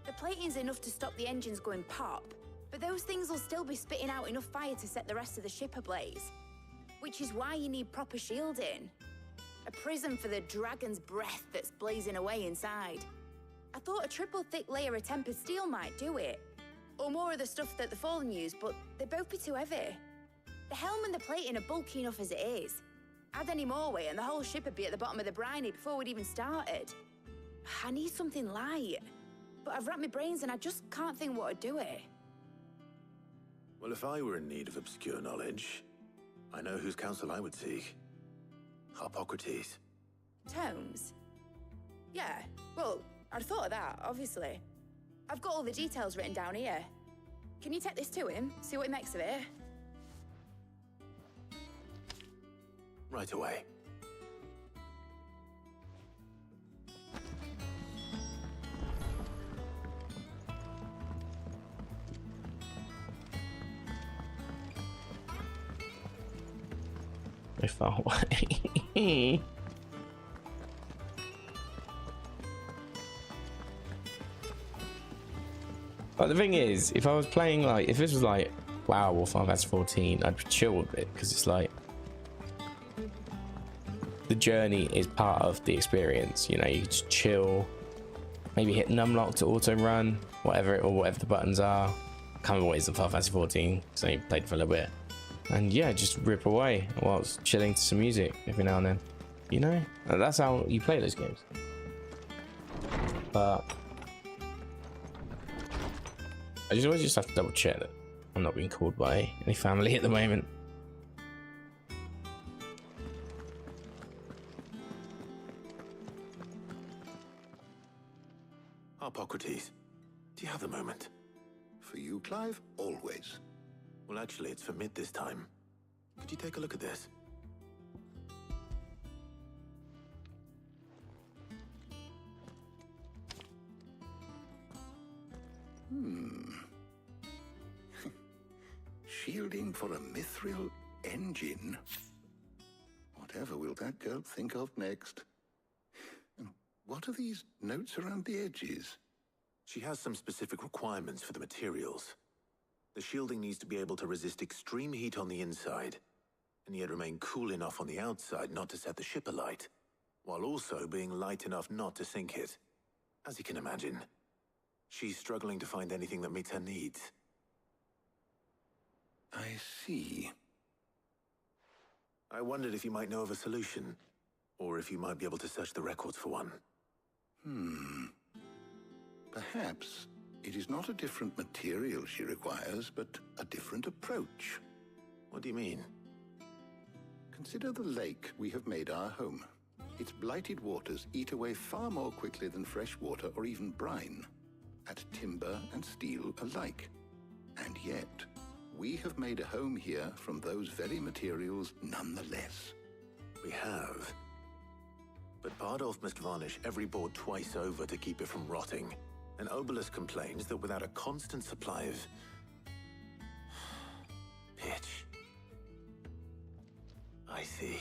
The plating's enough to stop the engines going pop, but those things will still be spitting out enough fire to set the rest of the ship ablaze. Which is why you need proper shielding. A prison for the dragon's breath that's blazing away inside. I thought a triple thick layer of tempered steel might do it. Or more of the stuff that the Fallen use, but they'd both be too heavy. The helm and the plating are bulky enough as it is. Add any more weight and the whole ship would be at the bottom of the briny before we'd even started. I need something light. But I've racked my brains and I just can't think what would do it. Well, if I were in need of obscure knowledge, I know whose counsel I would seek. Hippocrates. Tomes? Yeah, well, I'd thought of that, obviously. I've got all the details written down here. Can you take this to him, see what he makes of it? Right away. Very far away. But the thing is, if I was playing like, if this was like WoW or Final Fantasy 14, I'd chill with it because it's like the journey is part of the experience. You know, you just chill, maybe hit numlock to auto run, whatever the buttons are. I can't remember what it is in Final Fantasy 14, so I played for a little bit, and yeah, just rip away whilst chilling to some music every now and then. You know, and that's how you play those games. But I always just have to double check that I'm not being called by any family at the moment. Hippocrates, do you have a moment? For you, Clive? Always. Well, actually, it's for mid this time. Could you take a look at this? Shielding for a mithril engine? Whatever will that girl think of next? And what are these notes around the edges? She has some specific requirements for the materials. The shielding needs to be able to resist extreme heat on the inside, and yet remain cool enough on the outside not to set the ship alight, while also being light enough not to sink it. As you can imagine, she's struggling to find anything that meets her needs. I see. I wondered if you might know of a solution, or if you might be able to search the records for one. Perhaps it is not a different material she requires, but a different approach. What do you mean? Consider the lake we have made our home. Its blighted waters eat away far more quickly than fresh water or even brine, at timber and steel alike. And yet, we have made a home here from those very materials nonetheless. We have. But Bardolph must varnish every board twice over to keep it from rotting. And Obelus complains that without a constant supply of pitch. I see.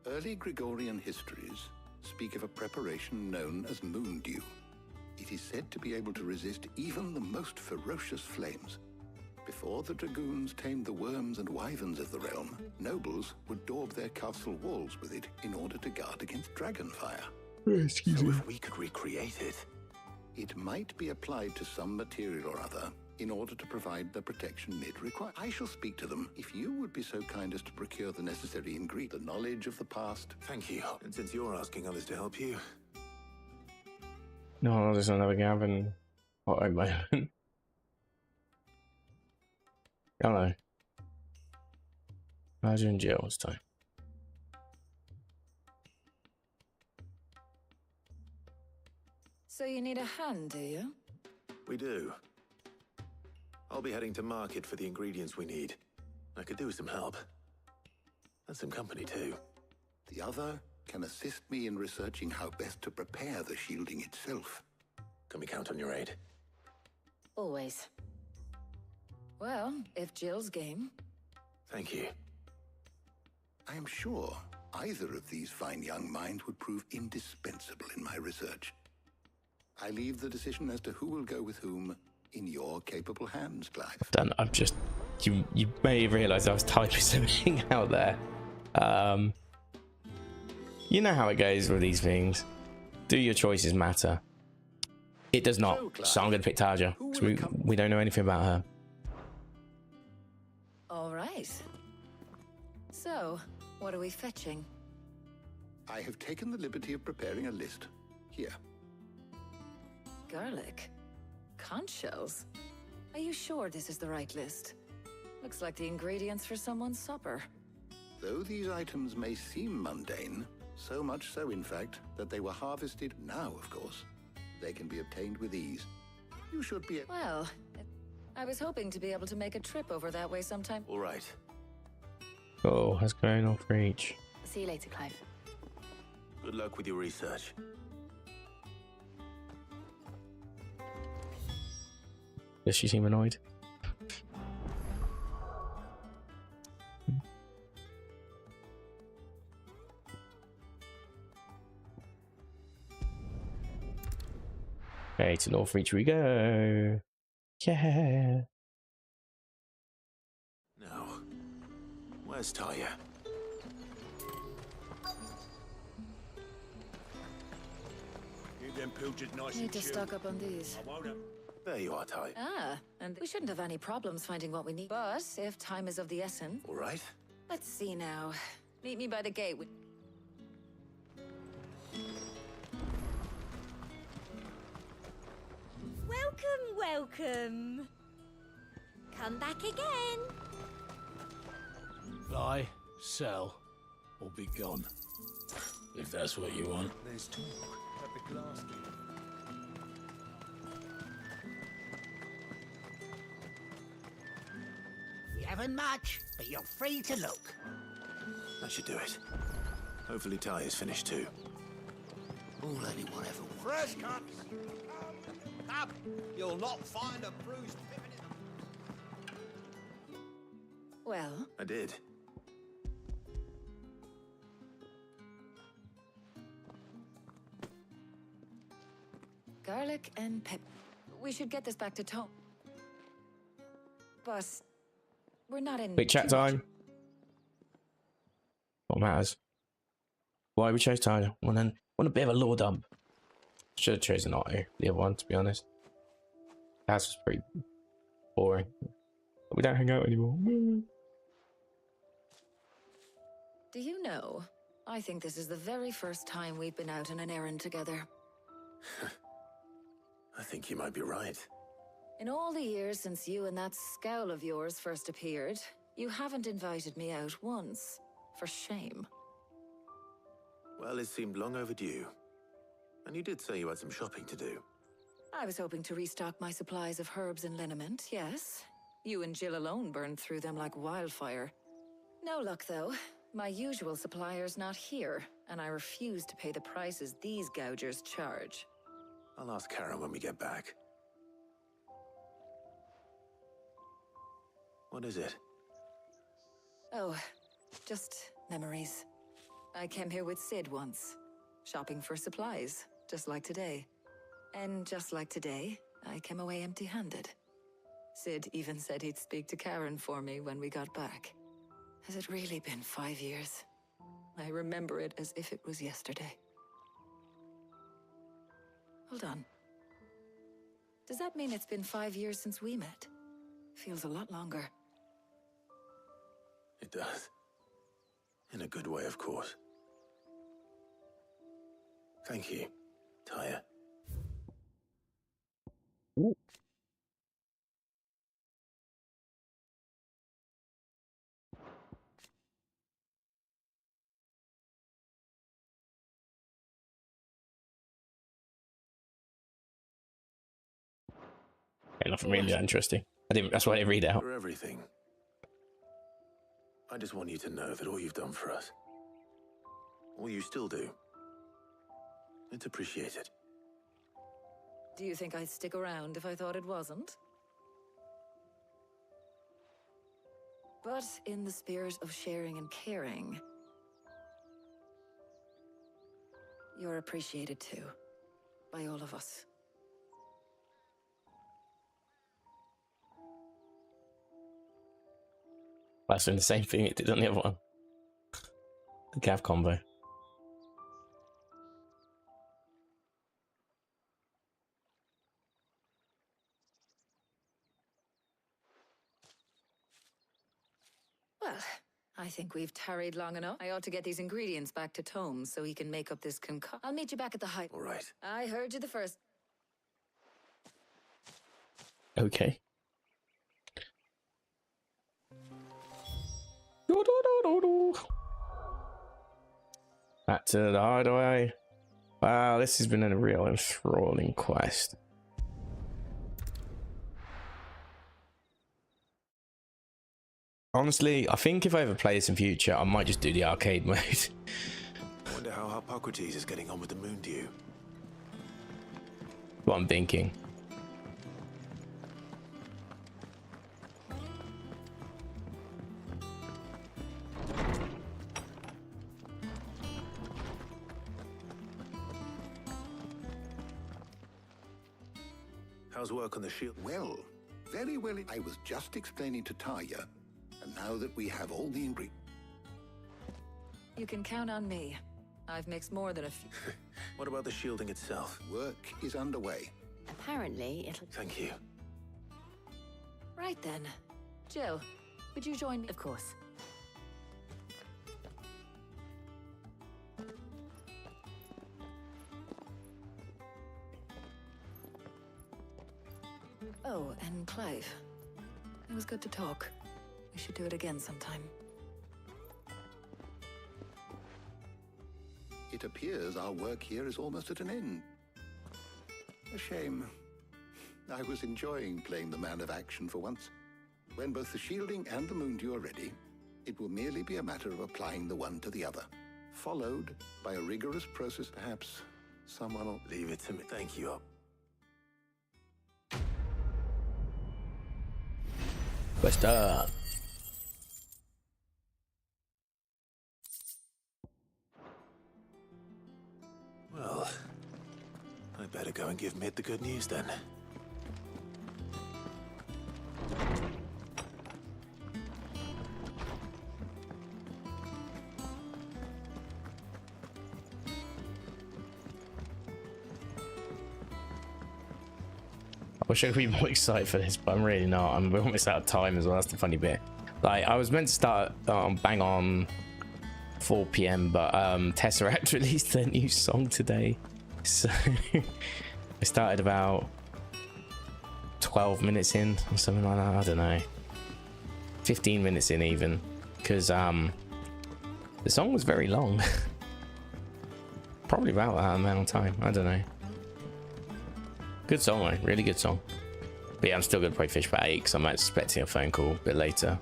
Early Gregorian histories speak of a preparation known as moon dew. It is said to be able to resist even the most ferocious flames. Before the dragoons tamed the worms and wyverns of the realm, nobles would daub their castle walls with it in order to guard against dragon fire. So if we could recreate it... It might be applied to some material or other in order to provide the protection Mid requires. I shall speak to them if you would be so kind as to procure the necessary ingredient, the knowledge of the past. Thank you. And since you're asking others to help you... No, there's another Gavin. Auto moment. Hello. Imagine jail this time. So you need a hand, do you? We do. I'll be heading to market for the ingredients we need. I could do with some help. And some company too. The other can assist me in researching how best to prepare the shielding itself. Can we count on your aid? Always. Well, if Jill's game. Thank you. I am sure either of these fine young minds would prove indispensable in my research. I leave the decision as to who will go with whom in your capable hands, Clive. Done. I've just... You may have realised I was typing something out there. You know how it goes with these things. Do your choices matter? It does not. So I'm going to pick Tarja. Because we don't know anything about her. All right. So, what are we fetching? I have taken the liberty of preparing a list. Here. Garlic? Conch shells? Are you sure this is the right list? Looks like the ingredients for someone's supper. Though these items may seem mundane, so much so in fact that they were harvested now, of course. They can be obtained with ease. You should be... Well, I was hoping to be able to make a trip over that way sometime. All right. Oh, that's going off reach. See you later, Clive. Good luck with your research. Does she seem annoyed? Okay, to Northreach we go. Yeah. Now, where's Talia? Keep them pilchards nice Need and to chilled. stock up on these. I won't have... There you are, Talia. Ah, and we shouldn't have any problems finding what we need. But if time is of the essence... All right. Let's see now. Meet me by the gate. Welcome, welcome. Come back again. Buy, sell, or be gone. If that's what you want. There's talk at the glass door. We haven't much, but you're free to look. That should do it. Hopefully Talia's finished too. All anyone ever wants. Fresh cuts! Up! You'll not find a bruised pippin in Well? I did. Garlic and pep. We should get this back to Tom. But we're not in... Quick chat time. What matters? Why we chose Tyler? Want a bit of a lore dump. Should have chosen Otto, the other one, to be honest. That was pretty boring. But we don't hang out anymore. Do you know, I think this is the very first time we've been out on an errand together. I think you might be right. In all the years since you and that scowl of yours first appeared, you haven't invited me out once. For shame. Well, it seemed long overdue. And you did say you had some shopping to do. I was hoping to restock my supplies of herbs and liniment, yes. You and Jill alone burned through them like wildfire. No luck, though. My usual supplier's not here, and I refuse to pay the prices these gougers charge. I'll ask Karen when we get back. What is it? Oh, just memories. I came here with Sid once, shopping for supplies, just like today. And just like today, I came away empty-handed. Sid even said he'd speak to Karen for me when we got back. Has it really been 5 years? I remember it as if it was yesterday. Hold on. Does that mean it's been 5 years since we met? Feels a lot longer. It does. In a good way, of course. Thank you, Taya. Ooh. Yeah, nothing really that interesting. That's why I didn't read it out. For everything. I just want you to know that all you've done for us, all you still do, it's appreciated. Do you think I'd stick around if I thought it wasn't? But in the spirit of sharing and caring, you're appreciated too, by all of us. That's doing the same thing it did on the other one. The Gav combo. Well, I think we've tarried long enough. I ought to get these ingredients back to Tome so he can make up this concoction. I'll meet you back at the height. All right. I heard you the first. Okay. Back to the hideaway. Wow, this has been a real enthralling quest. Honestly, I think if I ever play this in future, I might just do the arcade mode. I wonder how Hippocrates is getting on with the moon dew. What I'm thinking. How's work on the shield? Well, very well. I was just explaining to Taya, and now that we have all the ingredients... You can count on me. I've mixed more than a few. What about the shielding itself? Work is underway. Apparently, it'll... Thank you. Right then. Jill, would you join me? Of course. Oh, and Clive. It was good to talk. We should do it again sometime. It appears our work here is almost at an end. A shame. I was enjoying playing the man of action for once. When both the shielding and the moondew are ready, it will merely be a matter of applying the one to the other, followed by a rigorous process. Perhaps someone will... Leave it to me. Thank you. Quest up. Well, I better go and give Mid the good news then. I wish I could be more excited for this, but I'm really not. I'm almost out of time as well. That's the funny bit. Like, I was meant to start bang on 4 p.m, but Tesseract released their new song today, so I started about 12 minutes in or something like that. I don't know, 15 minutes in even, because the song was very long. Probably about that amount of time. I don't know. Good song though, really good song. But yeah, I'm still gonna play Fish by 8 because I'm expecting a phone call a bit later.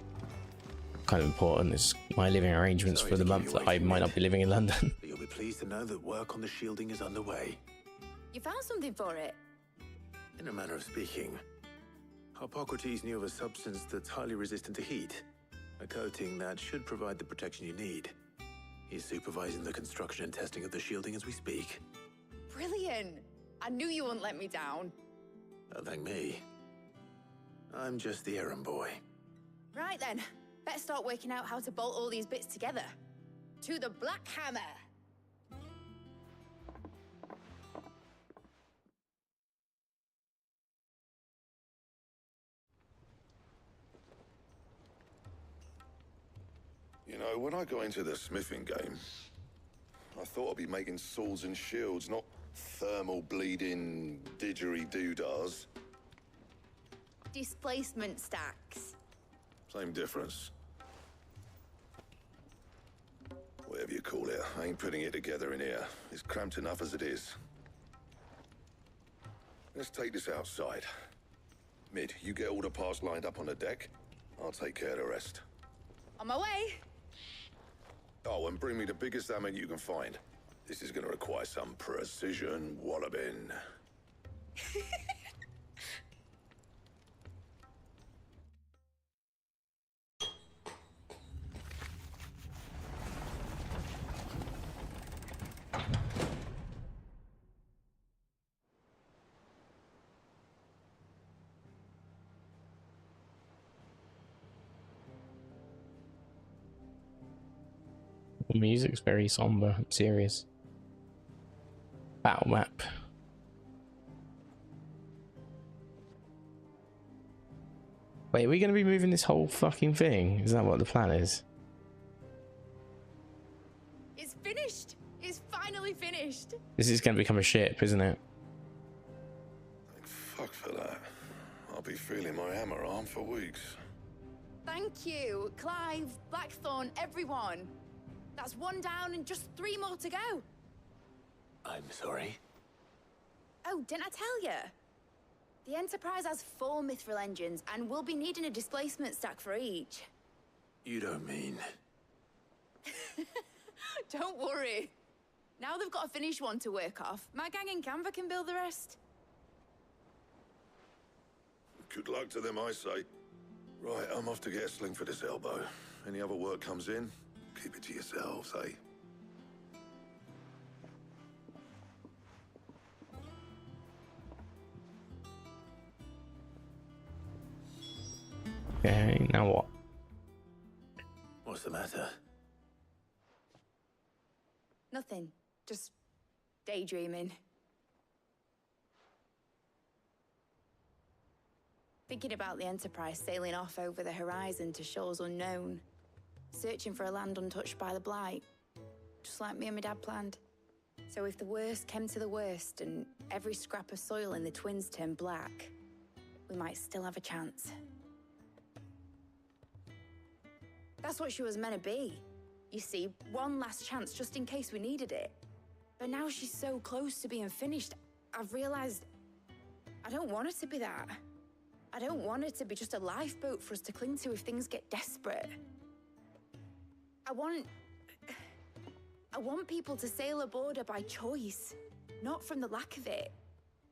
Kind of important is my living arrangements for the month that I might not be living in London. You'll be pleased to know that work on the shielding is underway. You found something for it? In a manner of speaking, Hippocrates knew of a substance that's highly resistant to heat, a coating that should provide the protection you need. He's supervising the construction and testing of the shielding as we speak. Brilliant! I knew you wouldn't let me down. Don't thank me. I'm just the errand boy. Right then, better start working out how to bolt all these bits together. To the Black Hammer! You know, when I got into the smithing game, I thought I'd be making swords and shields, not thermal bleeding didgeridoo-dahs. Displacement stacks. Same difference. Whatever you call it, I ain't putting it together in here. It's cramped enough as it is. Let's take this outside. Mid, you get all the parts lined up on the deck. I'll take care of the rest. On my way! Oh, and bring me the biggest hammer you can find. This is gonna require some precision walloping. The music's very somber and serious. Battle map. Wait, are we going to be moving this whole fucking thing? Is that what the plan is? It's finished! It's finally finished! This is going to become a ship, isn't it? Fuck for that. I'll be feeling my hammer arm for weeks. Thank you, Clive, Blackthorn, everyone. That's one down and just 3 more to go. I'm sorry. Oh, didn't I tell you? The Enterprise has 4 mithril engines, and we'll be needing a displacement stack for each. You don't mean... Don't worry. Now they've got a finished one to work off. My gang in Canva can build the rest. Good luck to them, I say. Right, I'm off to get a sling for this elbow. Any other work comes in, keep it to yourselves, eh? Okay, now what? What's the matter? Nothing. Just daydreaming. Thinking about the Enterprise sailing off over the horizon to shores unknown, searching for a land untouched by the Blight, just like me and my dad planned. So if the worst came to the worst and every scrap of soil in the Twins turned black, we might still have a chance. That's what she was meant to be. You see, one last chance just in case we needed it. But now she's so close to being finished, I've realized I don't want her to be that. I don't want her to be just a lifeboat for us to cling to if things get desperate. I want people to sail aboard her by choice, not from the lack of it.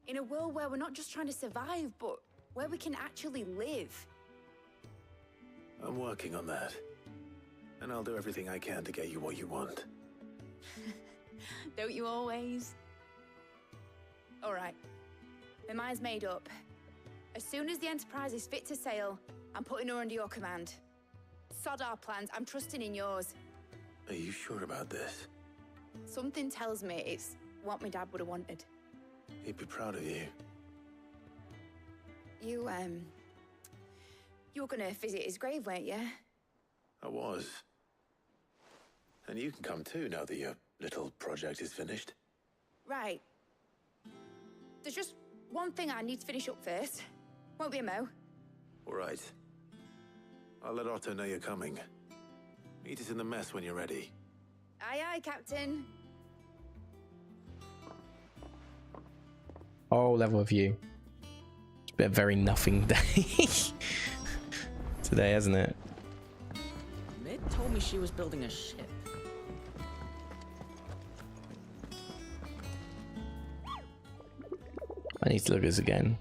In a world where we're not just trying to survive, but where we can actually live. I'm working on that. And I'll do everything I can to get you what you want. Don't you always? All right. My mind's made up. As soon as the Enterprise is fit to sail, I'm putting her under your command. Sod our plans, I'm trusting in yours. Are you sure about this? Something tells me it's what my dad would have wanted. He'd be proud of you. You were gonna visit his grave, weren't you? I was. And you can come too now that your little project is finished. Right. There's just one thing I need to finish up first. Won't be a mo. All right. I'll let Otto know you're coming. Meet us in the mess when you're ready. Aye, aye, Captain. Oh, level of you. It's been a very nothing day today, hasn't it? Mid told me she was building a ship. I need to look at this again.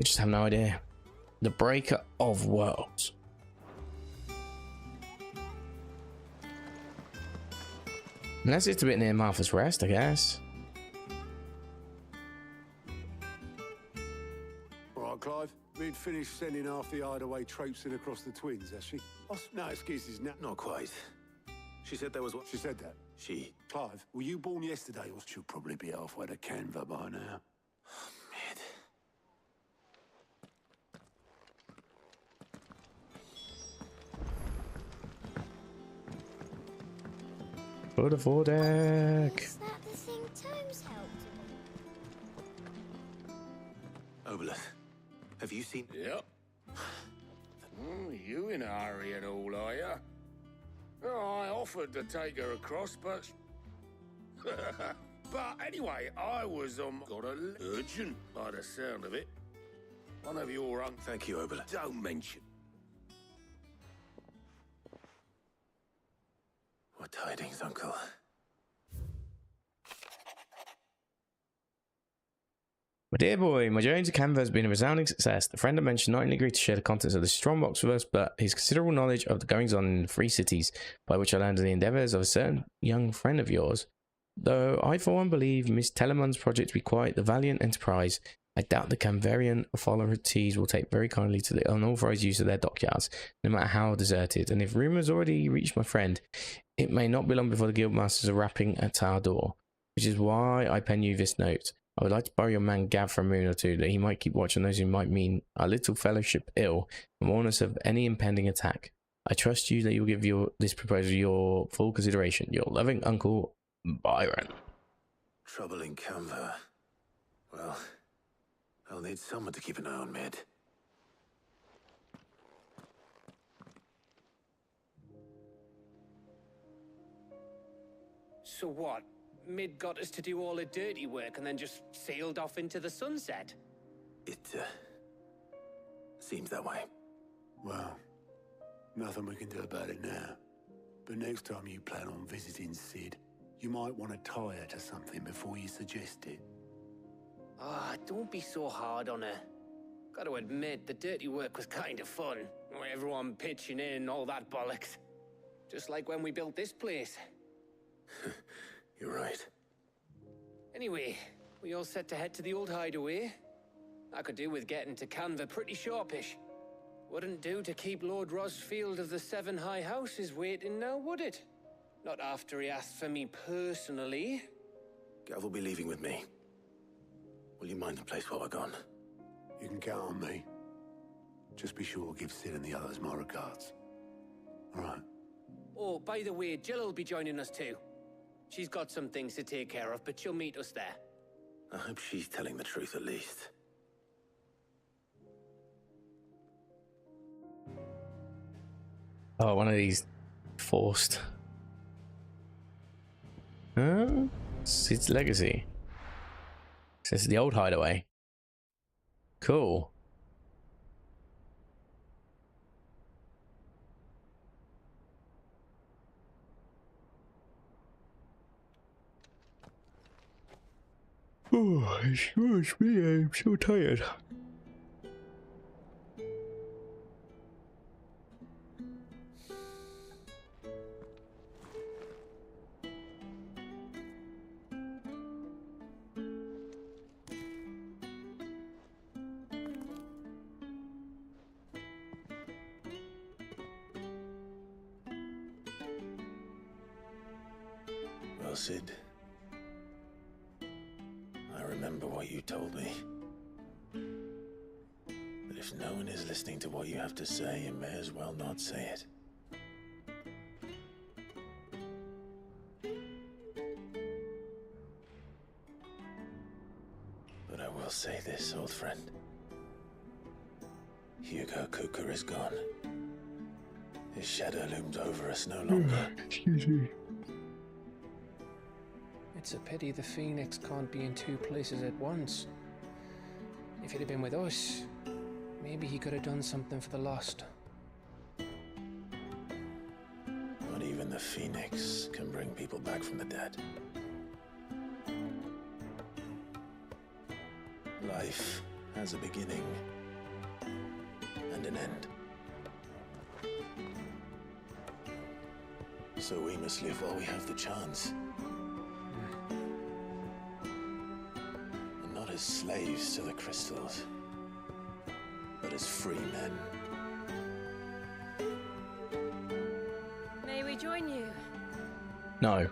I just have no idea. The Breaker of Worlds. Unless it's a bit near Martha's Rest, I guess. All right, Clive. We'd finished sending half the hideaway traipsing across the Twins, has she? No excuses now. Not quite. She said there was what? She said that. She. Clive, were you born yesterday, or she'll probably be halfway to Canva by now? Mid. For the foredeck. Is that the thing Tomes helped him? Obolus, have you seen? Yep. You in a hurry at all, are you? Oh, I offered to take her across, but... but anyway, I was, got a urgent by the sound of it. One of your Thank you, Obolus. Don't mention. What tidings, Uncle? My dear boy, my journey to Canva has been a resounding success. The friend I mentioned not only agreed to share the contents of this strong box with us, but his considerable knowledge of the goings-on in the Free Cities, by which I learned of the endeavours of a certain young friend of yours. Though I for one believe Miss Telemann's project to be quite the valiant enterprise, I doubt the Canverian authorities will take very kindly to the unauthorised use of their dockyards, no matter how deserted, and if rumours already reached my friend, it may not be long before the guildmasters are rapping at our door, which is why I pen you this note. I would like to borrow your man Gav for a moon or two, that he might keep watch on those who might mean our little fellowship ill, and warn us of any impending attack. I trust you that you will give this proposal your full consideration. Your loving uncle, Byron. Trouble in Canva. Well, I'll need someone to keep an eye on Mid. So what? Mid got us to do all the dirty work and then just sailed off into the sunset? It, seems that way. Well, nothing we can do about it now. But next time you plan on visiting Sid, you might want to tie her to something before you suggest it. Ah, don't be so hard on her. Gotta admit, the dirty work was kind of fun. Everyone pitching in, all that bollocks. Just like when we built this place. You're right. Anyway, we all set to head to the old hideaway. I could do with getting to Canva pretty sharpish. Wouldn't do to keep Lord Rosfield of the Seven High Houses waiting now, would it? Not after he asked for me personally. Gav will be leaving with me. Will you mind the place while we're gone? You can count on me. Just be sure to give Sid and the others my regards. All right. Oh, by the way, Jill will be joining us too. She's got some things to take care of, but she'll meet us there. I hope she's telling the truth at least. Oh, one of these forced. Huh? Sid's legacy. This is the old hideaway. Cool. Oh, excuse me, I'm so tired. Well, Sid, I remember what you told me. But if no one is listening to what you have to say, you may as well not say it. But I will say this, old friend. Hugo Kuka is gone. His shadow looms over us no longer. Excuse me. It's a pity the Phoenix can't be in two places at once. If he'd have been with us, maybe he could have done something for the lost. Not even the Phoenix can bring people back from the dead. Life has a beginning and an end. So we must live while we have the chance. And not as slaves to the crystals, but as free men. May we join you? No.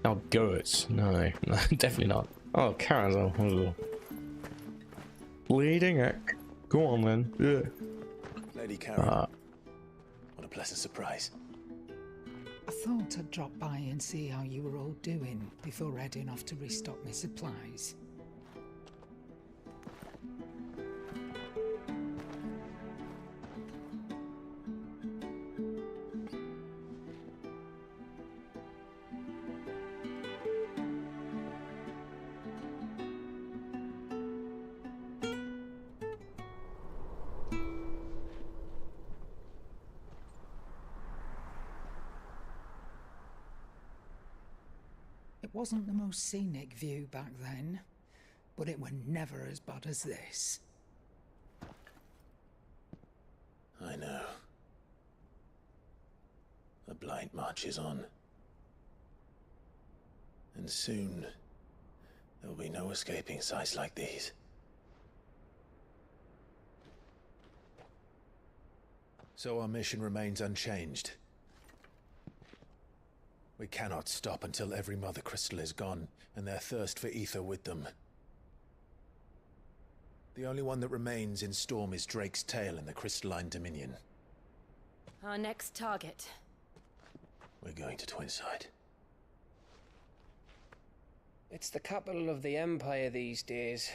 Oh, goats. No, no, definitely not. Oh, Karen's on. Bleeding it. Go on then. Yeah. Lady Karen, what a pleasant surprise. I thought I'd drop by and see how you were all doing before heading off to restock my supplies. It wasn't the most scenic view back then, but it were never as bad as this. I know. The Blight marches on. And soon, there will be no escaping sights like these. So our mission remains unchanged. We cannot stop until every Mother Crystal is gone, and their thirst for ether with them. The only one that remains in Storm is Drake's Tail in the Crystalline Dominion. Our next target. We're going to Twinside. It's the capital of the Empire these days.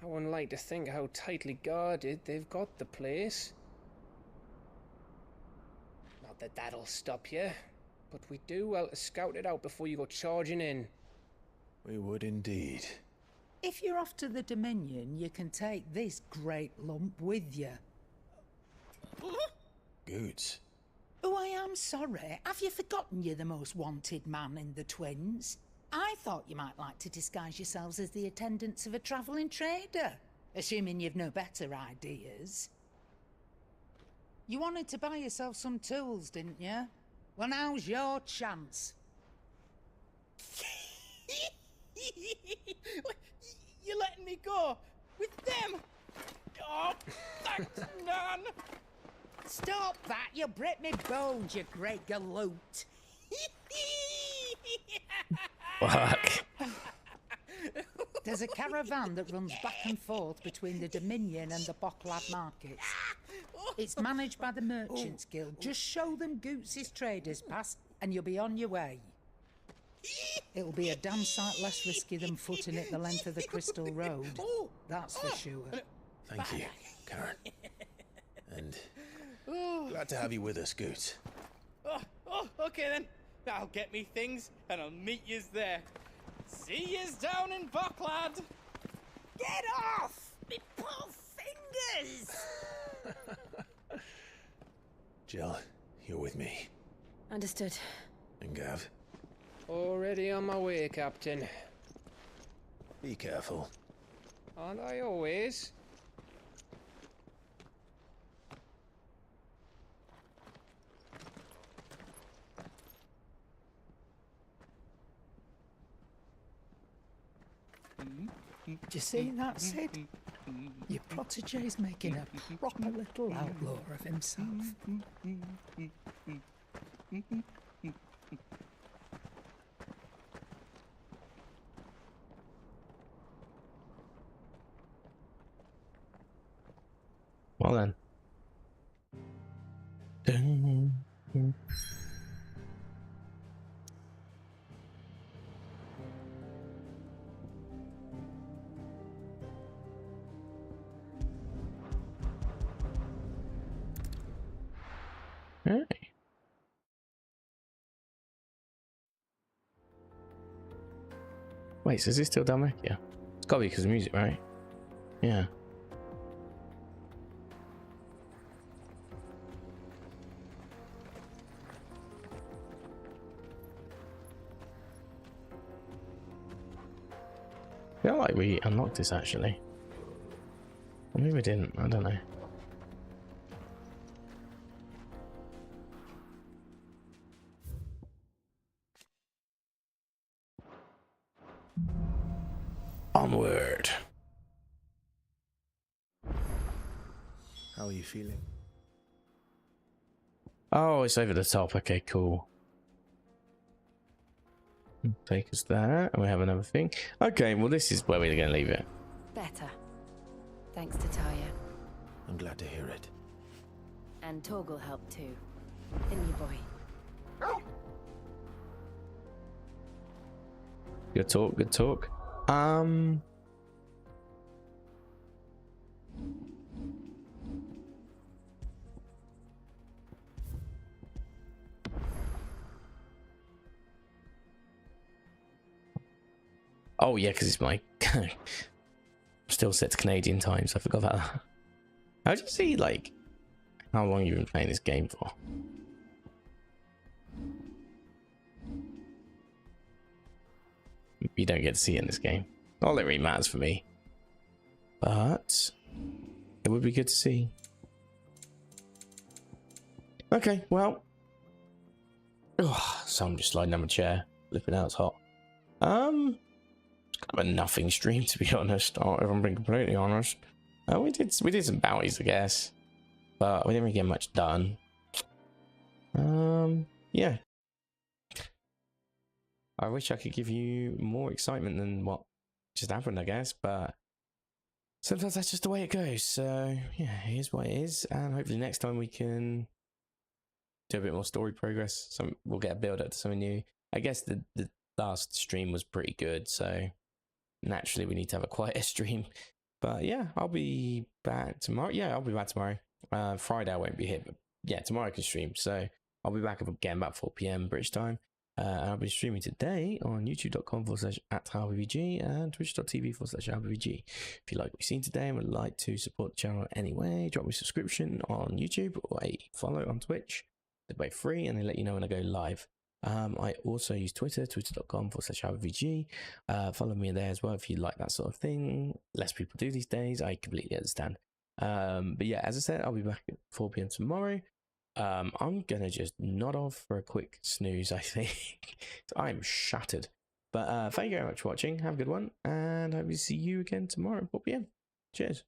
I wouldn't like to think how tightly guarded they've got the place. Not that that'll stop you. But we do well to scout it out before you go charging in. We would indeed. If you're off to the Dominion, you can take this great lump with you. Goods. Who I I'm sorry. Have you forgotten you're the most wanted man in the Twins? I thought you might like to disguise yourselves as the attendants of a travelling trader, assuming you've no better ideas. You wanted to buy yourself some tools, didn't you? Well, now's your chance. You're letting me go with them? Oh, thanks, Nan. Stop that! You'll break me bones, you great galoot. Fuck. There's a caravan that runs back and forth between the Dominion and the Bocklad markets. It's managed by the Merchants Guild. Just show them Goots' traders pass and you'll be on your way. It'll be a damn sight less risky than footing it the length of the Crystal Road. That's for sure. Thank you, Karen. And glad to have you with us, Goots. Okay then. I'll get me things and I'll meet yous there. See yous down in Bocklad. Get off! Me poor fingers! Jill, you're with me. Understood. And Gav, Already on my way, Captain. be careful. Aren't I always? Do you see that, Sid? Your protege's making a proper little outlaw of himself. Well then. Dun, dun. Hey. Wait, so is this still down there? Yeah. It's gotta be because of music, right? Yeah. I feel like we unlocked this actually. Or maybe we didn't, I don't know. Onward. How are you feeling? Oh, it's over the top. Okay, cool. Take us there, and we have another thing. Okay, well, this is where we're going to leave it. Better. Thanks to Talia. I'm glad to hear it. And Torgal helped too. Didn't you, boy? Good talk, good talk. Oh yeah, because it's my still set to Canadian times. I forgot about that. How do you see like how long you've been playing this game for? You don't get to see it in this game. Not that it really matters for me, but it would be good to see. Okay, well, so I'm just sliding down my chair, flipping out. It's hot. It's kind of a nothing stream, to be honest. If I'm being completely honest, we did some bounties, I guess, but we didn't really get much done. Yeah. I wish I could give you more excitement than what just happened, I guess, but sometimes that's just the way it goes. So yeah, here's what it is, and hopefully next time we can do a bit more story progress. We'll get a build up to something new. I guess the last stream was pretty good, so naturally we need to have a quieter stream. But yeah, I'll be back tomorrow. Yeah, I'll be back tomorrow. Friday I won't be here, but yeah, tomorrow I can stream. So I'll be back again about 4 PM British time. And I'll be streaming today on youtube.com/@HarveyVG and twitch.tv/HarveyVG. If you like what you've seen today and would like to support the channel anyway, drop me a subscription on YouTube or a follow on Twitch. They're both free and they let you know when I go live. I also use Twitter, twitter.com/HowardVG. Follow me there as well if you like that sort of thing. Less people do these days, I completely understand. But yeah, as I said, I'll be back at 4 p.m. tomorrow. I'm gonna just nod off for a quick snooze, I think. I'm shattered. But thank you very much for watching. Have a good one, and hope to see you again tomorrow at 4 p.m. Cheers.